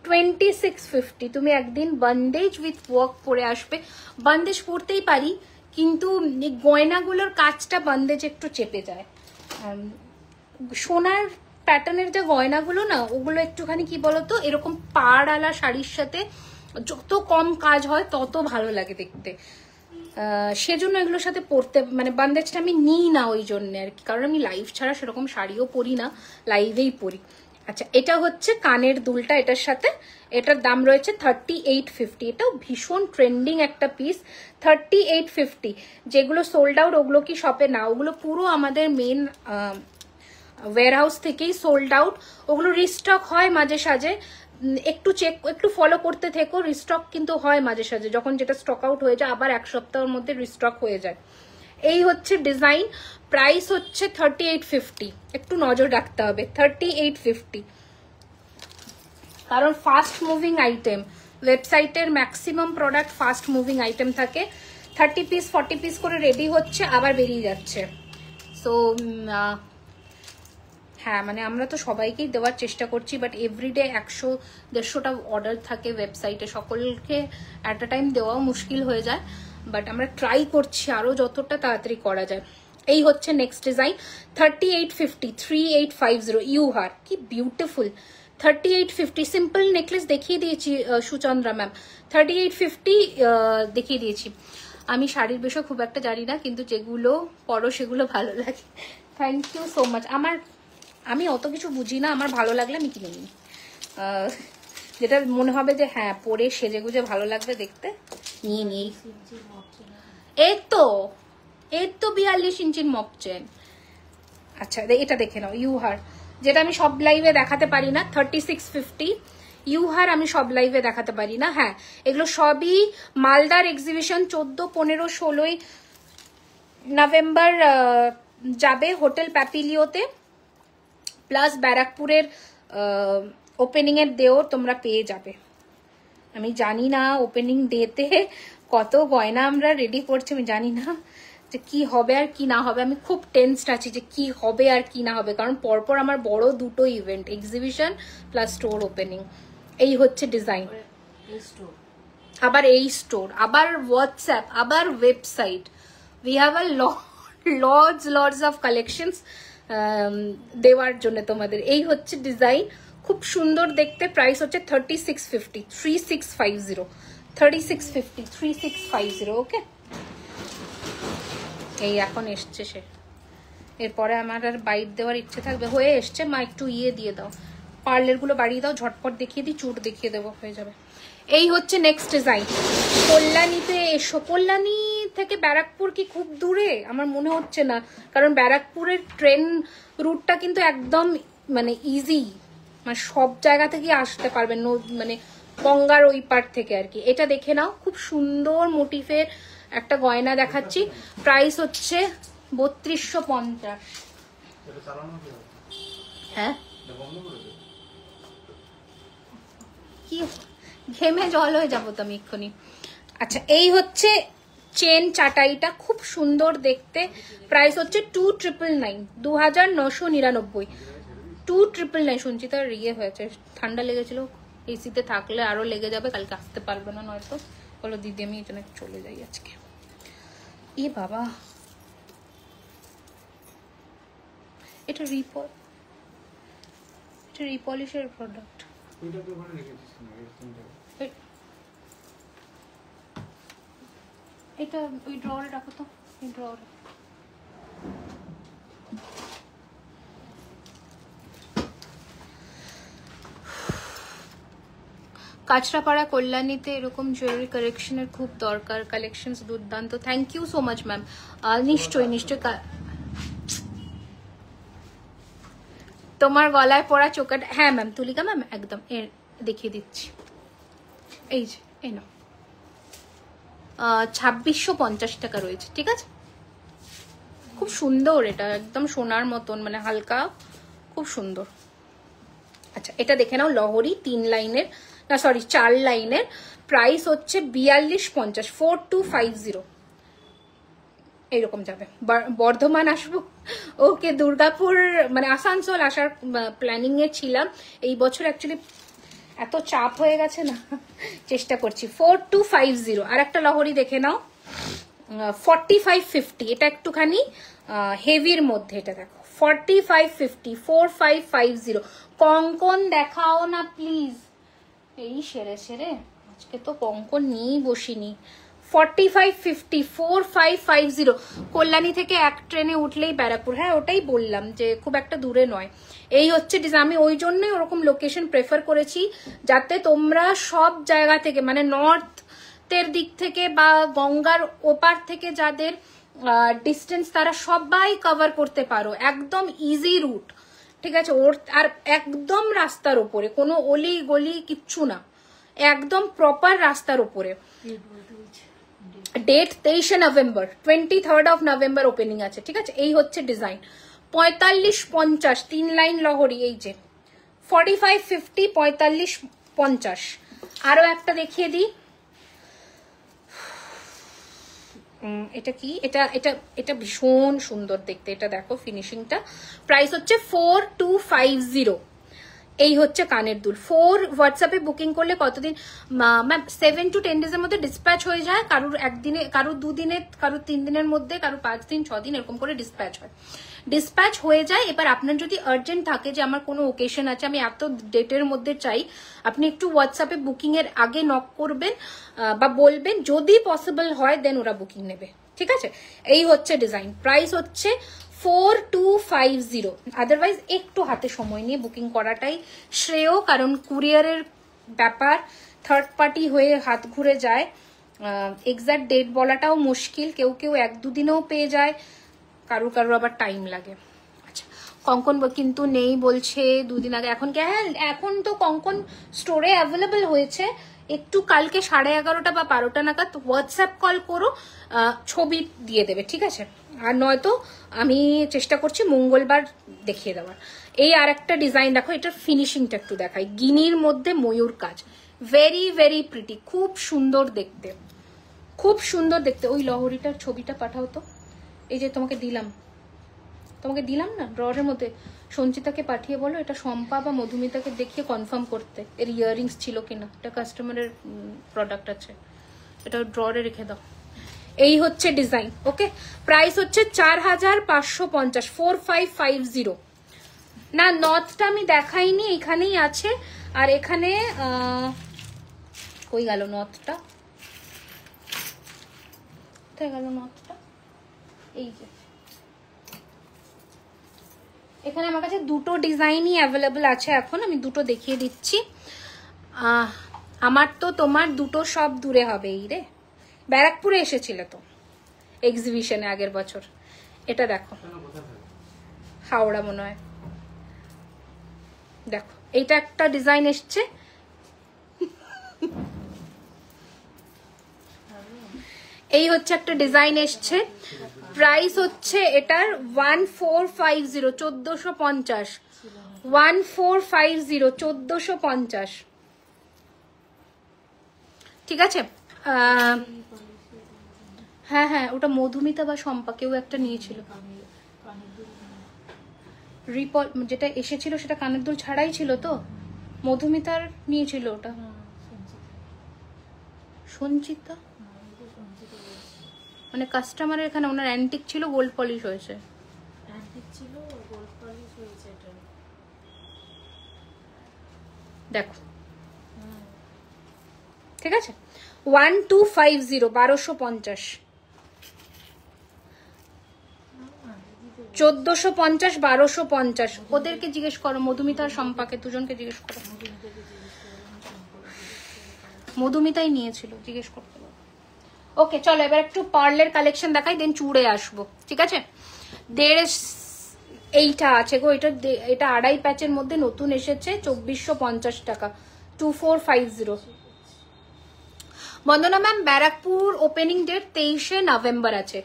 2650। তুমি একদিন বন্দেজ উইথ ওয়ার্ক পরে আসবে। বন্দেজ পরতেই পারি, কিন্তু গয়নাগুলোর কাজটা বন্দেজ একটু চেপে যায়। সোনার প্যাটার্নের যে গয়নাগুলো না, ওগুলো একটুখানি কি বলতো, এরকম পাড়ালা শাড়ির সাথে যত কম কাজ হয় তত ভালো লাগে দেখতে। সেজন্য এগুলোর সাথে পরতে মানে বান্দেজটা আমি নিই না ওই জন্য আর কি, কারণ আমি লাইভ ছাড়া সেরকম শাড়িও পরি না, লাইভেই পরি। আচ্ছা, এটা হচ্ছে কানের দুলটা এটার সাথে, এটার দাম রয়েছে 3850। এটাও ভীষণ ট্রেন্ডিং একটা পিস, 3850। যেগুলো সোল্ড আউট ওগুলো কি শপে না, ওগুলো পুরো আমাদের মেন ওয়্যারহাউস থেকেই সোল্ড আউট। ওগুলো রিস্টক হয় মাঝে সাঝে, একটু চেক, একটু ফলো করতে থেকো। রিস্টক কিন্তু হয় মাঝে সাঝে, যখন যেটা স্টক আউট হয়ে যায় আবার এক সপ্তাহের মধ্যে রিস্টক হয়ে যায়। এই হচ্ছে ডিজাইন, প্রাইস হচ্ছে 3850। একটু নজর রাখতে হবে, 3850, কারণ ফাস্ট মুভিং আইটেম। ওয়েবসাইটের maximum product fast moving item থাকে। 30 পিস 40 পিস করে রেডি হচ্ছে, আবার বেরিয়ে যাচ্ছে। সো হ্যাঁ, মানে আমরা তো সবাইকেই দেওয়ার চেষ্টা করছি, বাট এভরিডে 100-150টা অর্ডার থাকে ওয়েবসাইটে, সকলকে অ্যাট আ টাইম দেওয়াও মুশকিল হয়ে যায়। বাট আমরা ট্রাই করছি আরও যতটা তাড়াতাড়ি করা যায়। এই হচ্ছে নেক্সট ডিজাইন 3850 3850 ইউহার, কি বিউটিফুল। 3850 সিম্পল নেকলেস দেখিয়ে দিয়েছি সুচন্দ্রা ম্যাম, 3850 দেখিয়ে দিয়েছি। আমি শাড়ির বিষয় খুব একটা জানি না, কিন্তু যেগুলো পরো সেগুলো ভালো লাগে। Thank you so much. আমি অত কিছু বুঝি না, আমার ভালো লাগলে আমি কিনে নিই, যেটা মনে হবে যে হ্যাঁ পরে সেজে গুজে ভালো লাগবে দেখতে, নিয়ে নিই। এই তো 42 ইঞ্চির মক চেন। আচ্ছা এটা দেখে নাও ইউহার, যেটা আমি সব লাইভে দেখাতে পারি না। 3650 ইউহার আমি সব লাইভে দেখাতে পারি না। হ্যাঁ এগুলো সবই মালদার এক্সিবিশন 14, 15, 16 নভেম্বর যাবে হোটেল প্যাপিলিওতে, প্লাস ব্যারাকপুরের ওপেনিং এর ডেও তোমরা পেয়ে যাবে। আমি জানি না ওপেনিং ডেতে কত গয়না আমরা রেডি করছি, আমি জানি না যে কি হবে আর কি না হবে। আমি খুব টেনসড আছি যে কি হবে আর কি না হবে, কারণ পরপর আমার বড় দুটো event, exhibition plus store opening. এই হচ্ছে ডিজাইন, আবার এই স্টোর, আবার হোয়াটসঅ্যাপ, আবার website. We have a lots of collections দেওয়ার জন্য তোমাদের। এই হচ্ছে ডিজাইন, খুব সুন্দর দেখতে। প্রাইস হচ্ছে 3650 3650 3650 3650। ওকে এই এখন এসছে সে, এরপরে আমার আর বাইট দেওয়ার ইচ্ছে থাকবে, হয়ে এসছে। মা একটু ইয়ে দিয়ে দাও, পার্লের গুলো বাড়িয়ে দাও, ঝটপট দেখিয়ে দিই, চুট দেখিয়ে দেবো, হয়ে যাবে। এই হচ্ছে নেক্সট ডিজাইন। কল্যাণীতে এসো। কল্যাণী থেকে ব্যারাকপুর কি খুব দূরে? আমার মনে হচ্ছে না, কারণ ব্যারাকপুরের ট্রেন রুটটা কিন্তু একদম মানে ইজি, মানে সব জায়গা থেকে আসতে পারবেন, মানে গঙ্গার ওই পার থেকে আর কি। এটা দেখে নাও, খুব সুন্দর মোটিফের একটা গয়না দেখাচ্ছি। প্রাইস হচ্ছে 3250। হ্যাঁ কি ঘেমে জল হয়ে যাবো তো আমি এক্ষুনি। আচ্ছা এই হচ্ছে চেন চাটাইটা, খুব সুন্দর দেখতে। প্রাইস হচ্ছে 2999 2999 2999। শুনছি তার ইয়ে হয়েছে, ঠান্ডা লেগেছিল, এসিতে থাকলে আরো লেগে যাবে, কালকে আসতে পারবে না নয়তো। বলো দিদি আমি এখানে চলে যাই আজকে। এ বাবা এটা রিপলিশের প্রোডাক্ট। এটা ওই ড্রয়ারে রাখো তো, এই ড্রয়ারে। কাঁচরাপাড়া কল্যাণীতে এরকম জুয়েলারি কালেকশনের খুব দরকার, কালেকশনস দুর্দান্ত। Thank you so much ma'am. নিশ্চয়ই নিশ্চয়ই। তোমার গলায় পড়া চোকাটা, হ্যাঁ ম্যাম তুলিকা ম্যাম একদম দেখিয়ে দিচ্ছি। এই যে এই নাও, 2650 টাকা রয়েছে, ঠিক আছে। খুব সুন্দর, এটা একদম সোনার মতন, মানে হালকা, খুব সুন্দর। আচ্ছা এটা দেখে নাও, লহরি 3 লাইনের, না সরি 4 লাইনের। প্রাইস হচ্ছে 4250 4250। এইরকম যাবে। বর্ধমান আসবো, ওকে। দুর্গাপুর মানে আসানসোল আসার প্ল্যানিং এ ছিলাম এই বছর, অ্যাকচুয়ালি এত চাপ হয়ে গেছে না, চেষ্টা করছি। 4250। আর একটা লহরি দেখে নাও 4550। এটা একটুখানি হেভির মধ্যে, এটা দেখো 4550 4550। কঙ্কন দেখাও না প্লিজ। এই সেরে সেরে আজকে তো কঙ্কন নিয়েই বসিনি। 4550 4550। কল্যাণী থেকে এক ট্রেনে উঠলেই ব্যারাকপুর। হ্যাঁ ওটাই বললাম যে খুব একটা দূরে নয়। এই হচ্ছে ডিজাইন, আমি ওই জন্যই ওরকম লোকেশন প্রেফার করেছি, যাতে তোমরা সব জায়গা থেকে, মানে নর্থের দিক থেকে বা গঙ্গার ওপার থেকে যাদের ডিস্টেন্স, তারা সবাই কভার করতে পারো। একদম ইজি রুট, ঠিক আছে। ওর আর একদম রাস্তার ওপরে, কোনো অলি গলি কিচ্ছু না, একদম প্রপার রাস্তার ওপরে। Date 23 November, 23rd of November opening আছে, ঠিক আছে। এই হচ্ছে ডিজাইন 4550 3 লাইন লহরি। এই যে 4550 4550। আরো একটা দেখিয়ে দিই, এটা কি, এটা এটা এটা ভীষণ সুন্দর দেখতে, এটা দেখো ফিনিশিংটা। প্রাইস হচ্ছে 4250, এই হচ্ছে কানের দুল। 4 হোয়াটসঅ্যাপে বুকিং করলে কতদিন ম্যাম? 7 to 10 ডেজের মধ্যে ডিসপ্যাচ হয়ে যায়। কারুর একদিনে, কারুর 2 দিনে, কারুর 3 দিনের মধ্যে, কারুর 5 দিন 6 দিন এরকম করে ডিসপ্যাচ হয়। ডিসপ্যাচ হয়ে যায়। এবার আপনার যদি আর্জেন্ট থাকে যে আমার কোনো ওকেশন আছে, আমি এত ডেটের মধ্যে চাই, আপনি একটু হোয়াটসঅ্যাপে বুকিং এর আগে নক করবেন বা বলবেন, যদি পসিবল হয় দেন ওরা বুকিং নেবে, ঠিক আছে? এই হচ্ছে ডিজাইন। প্রাইস হচ্ছে 4250। আদারওয়াইজ একটু হাতে সময় নিয়ে বুকিং করাটাই শ্রেয়, কারণ কুরিয়ারের ব্যাপার, থার্ড পার্টি হয়ে হাত ঘুরে যায়। এক্সাক্ট ডেট বলাটাও মুশকিল, কেউ কেউ 1-2 দিনেও পেয়ে যায়, কারুর কারুর আবার টাইম লাগে। আচ্ছা, কঙ্কন কিন্তু নেই বলছে 2 দিন আগে। এখন কি? হ্যাঁ, এখন তো কঙ্কন স্টোরে অ্যাভেলেবল হয়েছে। একটু কালকে 11:30 বা 12টা নাগাদ হোয়াটসঅ্যাপ কল করো, ছবি দিয়ে দেবে, ঠিক আছে? আর নয়তো আমি চেষ্টা করছি মঙ্গলবার দেখিয়ে দেওয়ার। এই আর একটা ডিজাইন দেখো, এটার ফিনিশিংটা একটু দেখাই। গিনির মধ্যে ময়ূর কাজ, ভেরি ভেরি প্রিটি, খুব সুন্দর দেখতে, খুব সুন্দর দেখতে। ওই লহরিটার ছবিটা পাঠাও তো, এই যে তোমাকে দিলাম না ড্রয়ের মধ্যে, সঞ্চিতাকে পাঠিয়ে বলো এটা শম্পা বা মধুমিতাকে দেখিয়ে কনফার্ম করতে এর ইয়াররিংস ছিল কিনা। এটা কাস্টমারের প্রোডাক্ট আছে, এটা ড্রয়ে রেখে দাও। এই হচ্ছে ডিজাইন। ওকে, প্রাইস হচ্ছে 4550, 4550। না, নথটা আমি দেখাইনি, এখানেই আছে। আর এখানে কই গেল নথটা? কোথায় গেল নথটা? এই যে এখানে আমার কাছে দুটো ডিজাইনই অ্যাভেলেবল আছে এখন, আমি দুটো দেখিয়ে দিচ্ছি। আমার তো তোমার দুটো সব দূরে হবে। এই রে, ব্যারাকপুরে এসেছিল তো এক্সিবিশনে আগের বছর। এটা দেখো, হাওড়া মনে হয়। দেখো, এইটা একটা ডিজাইন এসছে, এই হচ্ছে একটা ডিজাইন এসছে। প্রাইস হচ্ছে এটার 1450, 1450, 1450, 1450, ঠিক আছে? হ্যাঁ হ্যাঁ, ওটা মধুমিতা বা শম্পা কেউ একটা নিয়েছিল। রিপল যেটা এসেছিল সেটা কানের দুল ছাড়াই ছিল তো, মধুমিতার নিয়েছিল ওটা। সঞ্চিতা মানে কাস্টমারের এখানে, ওনার অ্যান্টিক ছিল, গোল্ড পলিশ হয়েছে। দেখো, ঠিক আছে? 1250, 1250, 1450, 1250। ওদেরকে জিজ্ঞেস করো, মধুমিতা আর শম্পাকে, দুজনকে জিজ্ঞেস করো। মধুমিতাই নিয়েছিল, জিজ্ঞেস করতে। ওকে, চলো এবার একটু পার্লের কালেকশন দেখাই, দেন চুড়ে আসবো, ঠিক আছে? এইটা আছে গো, এটা 2.5 প্যাচের মধ্যে নতুন এসেছে, 2450 টাকা, 2450। Bandana ma'am, Barrackpore opening date 23শে নভেম্বর আছে।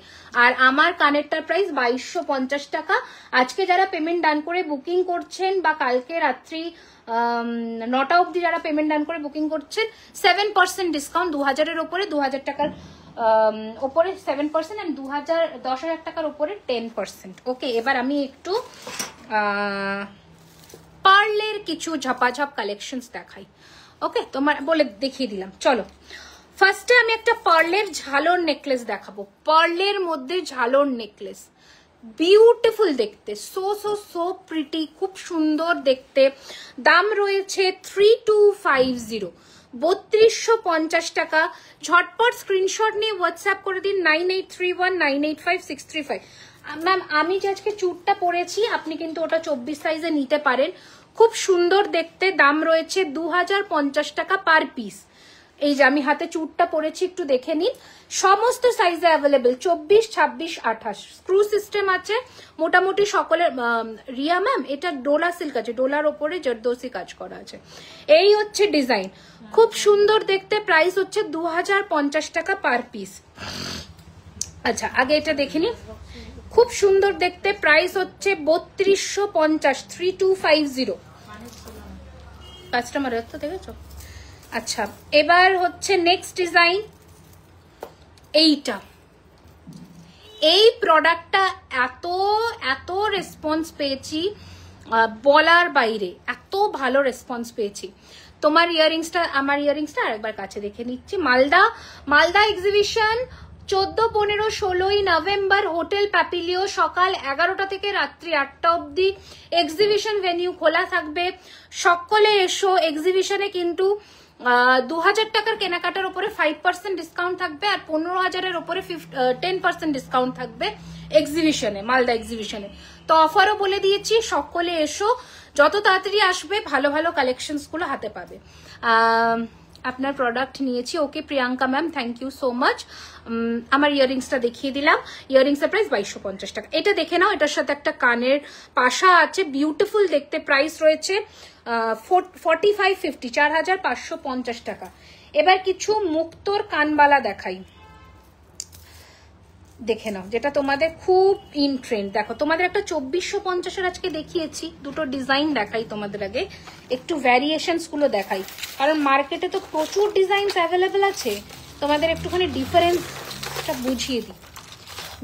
আর আমার কানেরটার প্রাইস 2250 টাকা। আজকে যারা পেমেন্ট ডান করে বুকিং করছেন বা কালকে রাত্রি 9টা অবধি যারা পেমেন্ট ডান করে বুকিং করছেন, 7% ডিসকাউন্ট, 2000-এর ওপরে 2000 টাকার ওপরে 7% এন্ড 10,000 টাকার ওপরে 10%। ওকে, এবার আমি একটু পার্লের কিছু ঝপাঝপ কালেকশনস দেখাই। ওকে, তোমার বলে দেখিয়ে দিলাম। চলো, ফার্স্টে আমি একটা পার্লের ঝালর নেকলেস দেখাবো। পার্লের মধ্যে ঝালর নেকলেস, বিউটিফুল দেখতে, সো সো সো প্রিটি, খুব সুন্দর দেখতে। দাম রয়েছে 3250, 3250 টাকা। ঝটপট স্ক্রিনশট নিয়ে হোয়াটসঅ্যাপ করে দিন 9831985635। ম্যাম, আমি যে আজকে চুড়টা পরেছি, আপনি কিন্তু ওটা 24 সাইজে নিতে পারেন, খুব সুন্দর দেখতে। দাম রয়েছে 2050 টাকা পার পিস। এই যে আমি হাতে চুড়টা পরেছি, একটু দেখে নিন। সমস্ত সাইজে অ্যাভেলেবেল, 24, 26, 28। স্ক্রু সিস্টেম আছে মোটামুটি সকলের। রিয়া ম্যাম, এটা ডোলা সিল্ক আছে, ডোলার ওপরে জরদোসি কাজ করা আছে। এই হচ্ছে ডিজাইন, খুব সুন্দর দেখতে। প্রাইস হচ্ছে 2050 টাকা পার পিস। আচ্ছা, আগে এটা দেখে নিন, খুব সুন্দর দেখতে। প্রাইস হচ্ছে 3250, 3250। কাস্টমার তো দেখেছো? আচ্ছা, এবার হচ্ছে নেক্সট ডিজাইন। এইটা, এই প্রোডাক্টটা এত এত রেসপন্স পেয়েছি, বলার বাইরে এত ভালো রেসপন্স পেয়েছি। তোমার ইয়ারিংসটা, আমার ইয়ারিংসটা আরেকবার কাছে দেখে নিচ্ছি। মালদা এক্সিবিশন 14, 15, 16ই নভেম্বর, হোটেল প্যাপিলিও, সকাল 11টা থেকে রাত্রি 8টা অবধি এক্সিবিশন ভেনিউ খোলা থাকবে। সকলে এসো। এক্সিবিশনে কিন্তু 2000 টাকার কেনাকাটার উপরে 5% ডিসকাউন্ট থাকবে, আর 15,000-এর উপরে 10% ডিসকাউন্ট থাকবে এক্সিবিশনে, মালদা এক্সিবিশনে। তো অফারও বলে দিয়েছি, সকলে এসো। যত তাড়াতাড়ি আসবে ভালো ভালো কালেকশনস গুলো হাতে পাবে। আপনার প্রোডাক্ট নিয়েছি। Okay Priyanka ma'am, thank you so much. আমার ইয়ারিংসটা দেখিয়ে দিলাম। ইয়ারিংসের প্রাইস 2250 টাকা। এটা দেখে নাও, এটার সাথে একটা কানের পাশা আছে, বিউটিফুল দেখতে। প্রাইস রয়েছে 4550, 4550 টাকা। এবার কিছু মুক্তোর কানবালা দেখাই, দেখে নাও, যেটা তোমাদের খুব ইন ট্রেন্ড। দেখো, তোমাদের একটা 2450-এর আজকে দেখিয়েছি, দুটো ডিজাইন দেখাই তোমাদের আগে, একটু ভ্যারিয়েশনস গুলো দেখাই, কারণ মার্কেটে তো প্রচুর ডিজাইনস অ্যাভেলেবেল আছে। তোমাদের একটুখানি ডিফারেন্সটা বুঝিয়ে দিই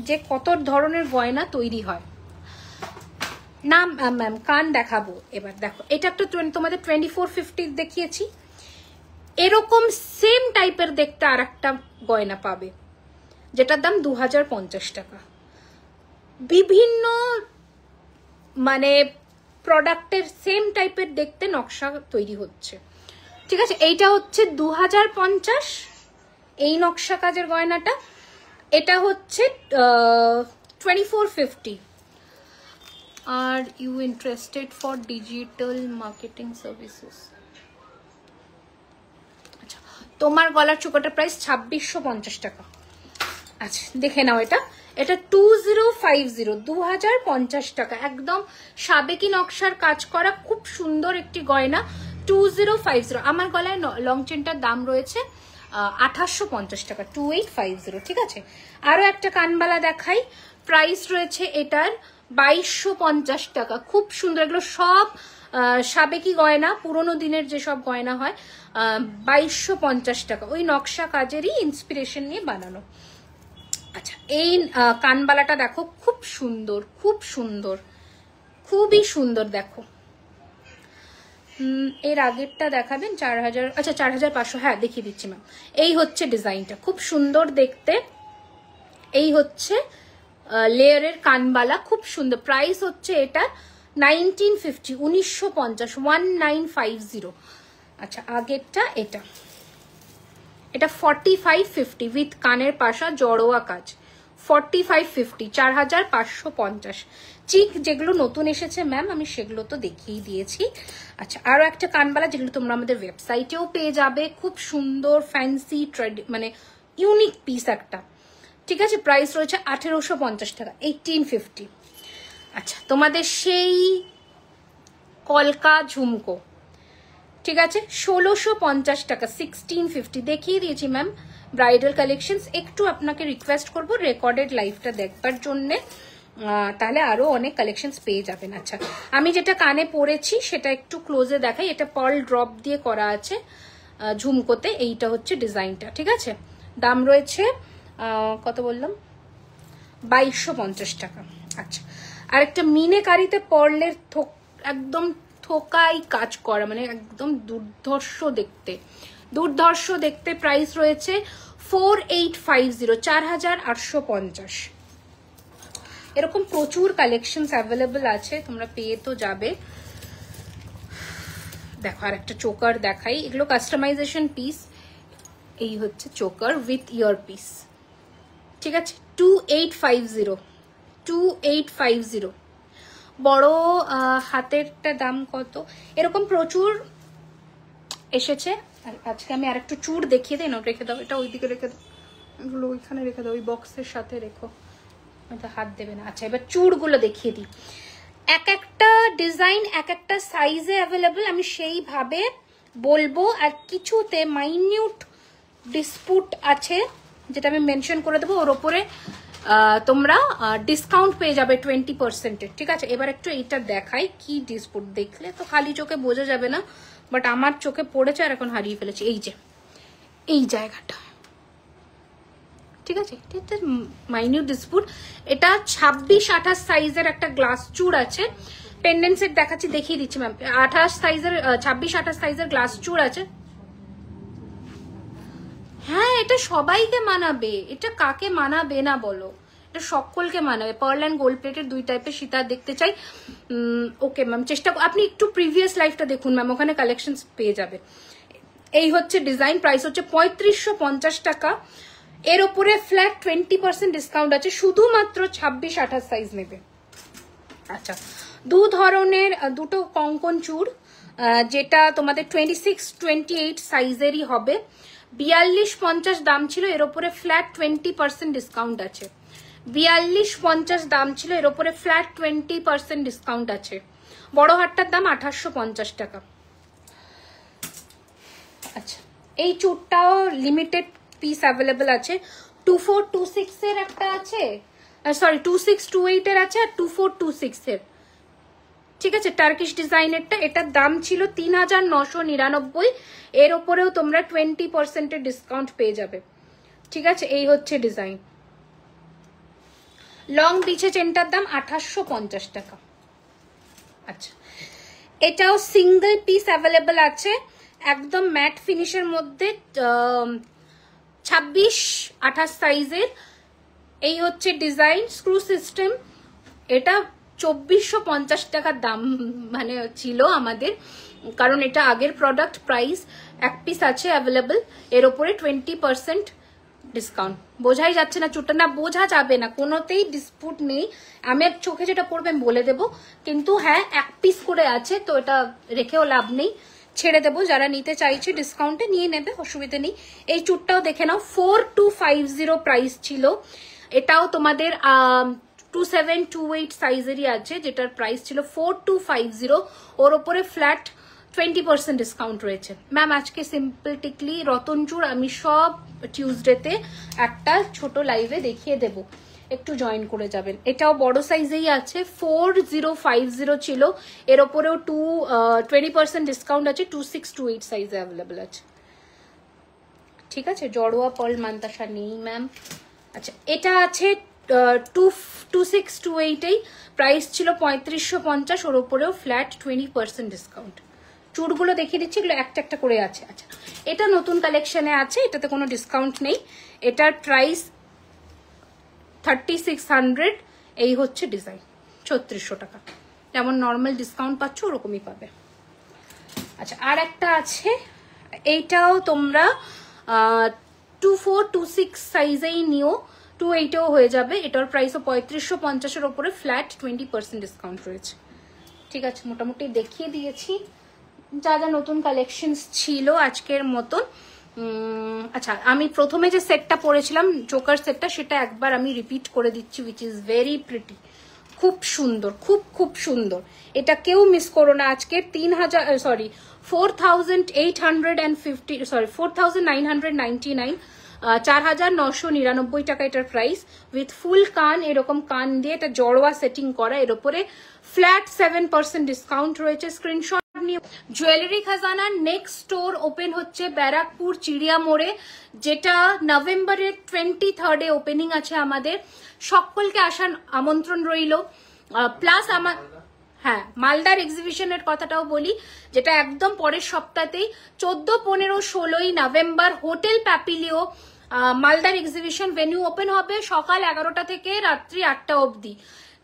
যে কত ধরনের গয়না তৈরি হয়। না ম্যাম, কান দেখাবো এবার। দেখো, এটা একটা তোমাদের 2450 দেখিয়েছি, এরকম সেম টাইপের দেখতে আর একটা গয়না পাবে, যেটার দাম 2050 টাকা। বিভিন্ন মানে প্রোডাক্টের সেম টাইপের দেখতে নকশা তৈরি হচ্ছে, ঠিক আছে। এইটা হচ্ছে 2050, এই নকশা কাজের গয়নাটা। এটা হচ্ছে 2450। Are you interested for digital marketing services? আচ্ছা, তোমার গলার চোকাটার প্রাইস 2650 টাকা। আচ্ছা, দেখে নাও, এটা 2050, 2050 টাকা। একদম সাবেকি নকশার কাজ করা খুব সুন্দর একটি গয়না, 2050। আমার গলায় লং চেনটার দাম রয়েছে 2850 টাকা, 2850, ঠিক আছে। আরো একটা কানবালা দেখাই, প্রাইস রয়েছে এটার 2250 টাকা। খুব সুন্দর, এগুলো সব সাবেকি গয়না, পুরোনো দিনের যেসব গয়না হয়, 2250 টাকা। ওই নকশা কাজেরই ইন্সপিরেশন নিয়ে বানানো। আচ্ছা, এই কানবালাটা দেখো, খুব সুন্দর, খুব সুন্দর, খুবই সুন্দর। দেখো, এর আগেরটা দেখাবেন 4000, আচ্ছা 4500, হ্যাঁ দেখিয়ে দিচ্ছি ম্যাম। এই হচ্ছে ডিজাইনটা, খুব সুন্দর দেখতে। এই হচ্ছে লেয়ারের কানবালা, খুব সুন্দর। প্রাইস হচ্ছে এটা 1950, 1950, 1950। আচ্ছা, আগেরটা এটা 4550 উইথ কানের পাশা, জড়োয়া কাজ, 4550, 4550। চিক যেগুলো নতুন এসেছে ম্যাম, আমি সেগুলো তো দেখিয়ে দিয়েছি। আচ্ছা, আরো একটা কানবালা, যেগুলো তোমরা আমাদের ওয়েবসাইটেও পেয়ে যাবে, খুব সুন্দর ফ্যান্সি মানে ইউনিক পিস একটা, ঠিক আছে। প্রাইস রয়েছে 1850 টাকা, 1850। আচ্ছা, তোমাদের সেই কলকা ঝুমকো, ঠিক আছে, 1650 টাকা, 1650 দেখিয়ে দিয়েছি ম্যাম। Bridal collections. একটু আপনাকে রিকোয়েস্ট করবো রেকর্ডেড লাইভটা দেখবার জন্য, তাহলে আরো অনেক কালেকশনস পেয়ে যাবেন। আচ্ছা, আমি যেটা কানে পরেছি সেটা একটু ক্লোজে দেখাই। এটা পার্ল ড্রপ দিয়ে করা আছে ঝুমকোতে। এইটা হচ্ছে ডিজাইনটা, ঠিক আছে। দাম রয়েছে কত বললাম, 2250 টাকা। আচ্ছা, আর একটা মিনেকারিতে পার্লের একদম থোকাই কাজ করা, মানে একদম দুর্ধর্ষ দেখতে, দুর্ধর্ষ দেখতে। প্রাইস রয়েছে 4850, 4850। এরকম প্রচুর কালেকশনস অ্যাভেলেবল আছে, তোমরা পেয়ে তো যাবে। দেখো, আর একটা চোকার দেখাই, এগুলো কাস্টমাইজেশন পিস। এই হচ্ছে চোকার উইথ ইয়ার পিস, ঠিক আছে, 2850, 2850। বড় হাতেরটা দাম কত? এরকম প্রচুর এসেছে। আজকে আমি আর একটু চূড় দেখিয়ে দিই না, রেখে দাও, এটা ওইদিকে রেখে দাও, এগুলো ওইখানে রেখে দাও, ওই বক্সের সাথে রেখো, এটা হাত দেবে না। আচ্ছা, এবার চূড়গুলো দেখিয়ে দিই। এক একটা ডিজাইন এক একটা সাইজে অ্যাভেলেবল, আমি সেইভাবে বলবো। আর কিছুতে মাইনিউট ডিসপুট আছে, যেটা আমি মেনশন করে দেবো, ওর ওপরে তোমরা ডিসকাউন্ট পেয়ে যাবে 20%, ঠিক আছে। এবার একটু এইটা দেখাই, কি ডিসপুট, দেখলে তো খালি চোখে বোঝা যাবে না, বাট আমার চোখে পড়েছে আর এখন হারিয়ে ফেলেছি। এই যে এই জায়গাটা, ঠিক আছে, এটা মাইনিউট ডিসপুট। এটা 26-28 সাইজের একটা গ্লাস চূড় আছে, পেন্ডেন্ট সেট দেখাচ্ছি, দেখিয়ে দিচ্ছি ম্যাম। 28 সাইজের 26-28 সাইজের গ্লাস চূড় আছে। হ্যাঁ, এটা সবাইকে মানাবে, এটা কাকে মানাবে না বলো, এটা সকলকে মানাবে। পার্ল অ্যান্ড গোল্ড প্লেটের দুই টাইপের সীতা দেখতে চাই। ওকে ম্যাম, চেষ্টা আপনি একটু প্রিভিয়াস লাইফটা দেখুন ম্যাম, ওখানে কালেকশন পেয়ে যাবে। এই হচ্ছে ডিজাইন, প্রাইস হচ্ছে 3550 টাকা। এর ওপরে ফ্ল্যাট 20% ডিসকাউন্ট আছে, শুধুমাত্র 26-28 সাইজ নেবে। আচ্ছা, দু ধরনের দুটো কঙ্কন চূড়, যেটা তোমাদের 26-28 সাইজেরই হবে। 4250 দাম ছিল, এর ওপরে ফ্ল্যাট 20% ডিসকাউন্ট আছে। 4250 দাম ছিল, এর ওপরে ফ্ল্যাট 20% ডিসকাউন্ট আছে। বড় হাটটার দাম 2850 টাকা। আচ্ছা, এই চূড়টাও লিমিটেড পিস অ্যাভেলেবল আছে। 2426 এর একটা আছে, সরি 2628 এর আছে, আর 2426 এর, ঠিক আছে, টার্কিশ ডিজাইনেরটা। এটার দাম ছিল 3999, এর ওপরেও তোমরা 20% এর ডিসকাউন্ট পেয়ে যাবে। ঠিক আছে, এই হচ্ছে ডিজাইন। লং বিছে চেনটার দাম 2850 টাকা। আচ্ছা, এটাও সিঙ্গেল পিস অ্যাভেলেবল আছে, একদম ম্যাট ফিনিশের মধ্যে, 26-28 সাইজের। এই হচ্ছে ডিজাইন, স্ক্রু সিস্টেম। এটা 2450 টাকার দাম মানে ছিল আমাদের, কারণ এটা আগের প্রোডাক্ট। প্রাইস এক পিস আছে অ্যাভেলেবল, এর ওপরে 20% ডিসকাউন্ট। বোঝাই যাচ্ছে না চুটটা? না, বোঝা যাবে না, কোনোতেই ডিসপুট নেই। আমি চোখে যেটা পড়বে আমি বলে দেবো, কিন্তু হ্যাঁ এক পিস করে আছে, তো এটা রেখেও লাভ নেই, ছেড়ে দেবো। যারা নিতে চাইছে ডিসকাউন্টে নিয়ে নেবে, অসুবিধা নেই। এই চুটটাও দেখে নাও, 4250 প্রাইস ছিল। এটাও তোমাদের 2728 সাইজেরই আছে, যেটার প্রাইস ছিল 4250। ওর ওপরে ফ্ল্যাট 20% ডিসকাউন্ট রয়েছে। ম্যাম আজকে সিম্পল টিকলি রতনচুর আমি সব টিউসডেতে একটা ছোট লাইভে দেখিয়ে দেব, একটু জয়েন করে যাবেন। এটাও বড় সাইজেই আছে, 4050 ছিল, এর ওপরেও 20% ডিসকাউন্ট আছে। 2628 সাইজে অ্যাভেলেবল আছে। ঠিক আছে, জড়োয়া পার্ল মান্তাসা নেই ম্যাম। আচ্ছা, এটা আছে 2628, প্রাইস ছিল 3550, ওর ওপরেও ফ্ল্যাট 20% ডিসকাউন্ট। চুড়গুলো দেখিয়ে দিচ্ছি, এগুলো একটা একটা করে আছে। আচ্ছা, এটা নতুন কালেকশনে আছে, এটাতে কোনো ডিসকাউন্ট নেই। এটার প্রাইস 3600, এই হচ্ছে ডিজাইন, 3600 টাকা। যেমন নর্মাল ডিসকাউন্ট পাচ্ছ ওরকমই পাবে। আচ্ছা, আর একটা আছে, এইটাও তোমরা 2426 সাইজেই নিও, 28ও হয়ে যাবে। এটার প্রাইসও 3550, ওপরে ফ্ল্যাট 20% ডিসকাউন্ট রয়েছে। ঠিক আছে, মোটামুটি দেখিয়ে দিয়েছি যা যা নতুন কালেকশনস ছিল আজকের মতন। আচ্ছা, আমি প্রথমে যে সেটটা পরেছিলাম চোকার সেটটা, সেটা একবার আমি রিপিট করে দিচ্ছি, উইচ ইজ ভেরি প্রিটি, খুব সুন্দর, খুব খুব সুন্দর। এটা কেউ মিস করো না। আজকে 4999, 4999 টাকা এটার প্রাইস, উইথ ফুল কান, এরকম কান দিয়ে এটা জড়োয়া সেটিং করা, এর উপরে ফ্ল্যাট 7% ডিসকাউন্ট রয়েছে। স্ক্রিনশট নিয়ে জুয়েলারি খাজানার নেক্সট স্টোর ওপেন হচ্ছে ব্যারাকপুর চিড়িয়া মোড়ে, যেটা নভেম্বরের 23rd ওপেনিং আছে আমাদের। সকলকে আসার আমন্ত্রণ রইল। প্লাস আমার, হ্যাঁ, মালদার এক্সিবিশনের কথাটাও বলি, যেটা একদম পরের সপ্তাহতেই 14, 15, 16 নভেম্বর হোটেল প্যাপিলিও মালদার এক্সিবিশন ভেন্যু ওপেন হবে সকাল 11টা থেকে রাত্রি 8টা অবধি।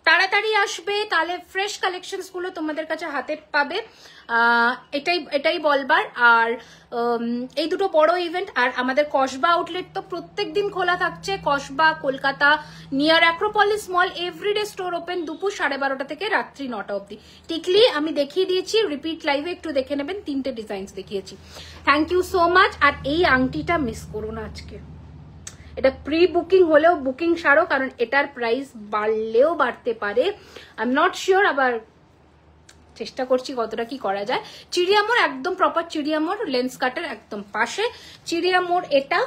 তাড়াতাড়ি আসবে, তাহলে ফ্রেশ কালেকশনস গুলো তোমাদের কাছে হাতে পাবে। এটাই বলবার। আর এই দুটো বড় ইভেন্ট। আর আমাদের কসবা আউটলেট তো প্রত্যেক দিন খোলা থাকছে, Kasba, Kolkata, near Acropolis mall, everyday store open দুপুর 12:30 থেকে রাত্রি 9টা অবধি। টিকলি আমি দেখিয়ে দিয়েছি, রিপিট লাইভে একটু দেখে নেবেন, 3টে ডিজাইনস দেখিয়েছি। Thank you so much. আর এই আংটিটা মিস করো না আজকে, এটা প্রি বুকিং হলেও বুকিং সারো, কারণ এটার প্রাইস বাড়লেও বাড়তে পারে, আই এম নট শিওর, আবার চেষ্টা করছি কতটা কি করা যায়। চিড়িয়ামোড়, একদম প্রপার চিড়িয়ামোড়, লেন্স কাটের একদম পাশে চিড়িয়ামোড়। এটা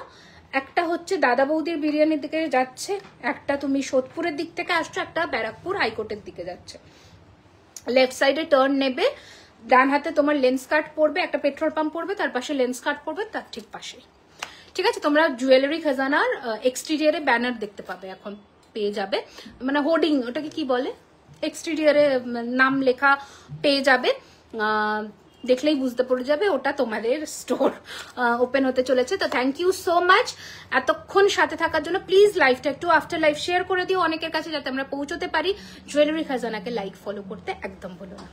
একটা হচ্ছে দাদা বৌদির বিরিয়ানির দিকে যাচ্ছে, একটা তুমি সোদপুরের দিক থেকে আসছো, একটা ব্যারাকপুর হাইকোর্টের দিকে যাচ্ছে। লেফট সাইডে টার্ন নেবে, ডান হাতে তোমার লেন্স কাট পড়বে, একটা পেট্রোল পাম্প পড়বে, তার পাশে লেন্স কাট পড়বে, তার ঠিক পাশে। ঠিক আছে, তোমরা জুয়েলারি খাজানার এক্সটেরিয়ারে ব্যানার দেখতে পাবে, এখন পেয়ে যাবে, মানে হোর্ডিং, ওটাকে কি বলে, এক্সটেরিয়ারে নাম লেখা পেয়ে যাবে, দেখলেই বুঝতে পড়ে যাবে ওটা তোমাদের স্টোর ওপেন হতে চলেছে। তো থ্যাংক ইউ সো মাচ এতক্ষণ সাথে থাকার জন্য। প্লিজ লাইভটা একটু আফটার লাইভ শেয়ার করে দিও অনেকের কাছে, যাতে আমরা পৌঁছতে পারি। জুয়েলারি খাজানাকে লাইক ফলো করতে একদম ভুলো না।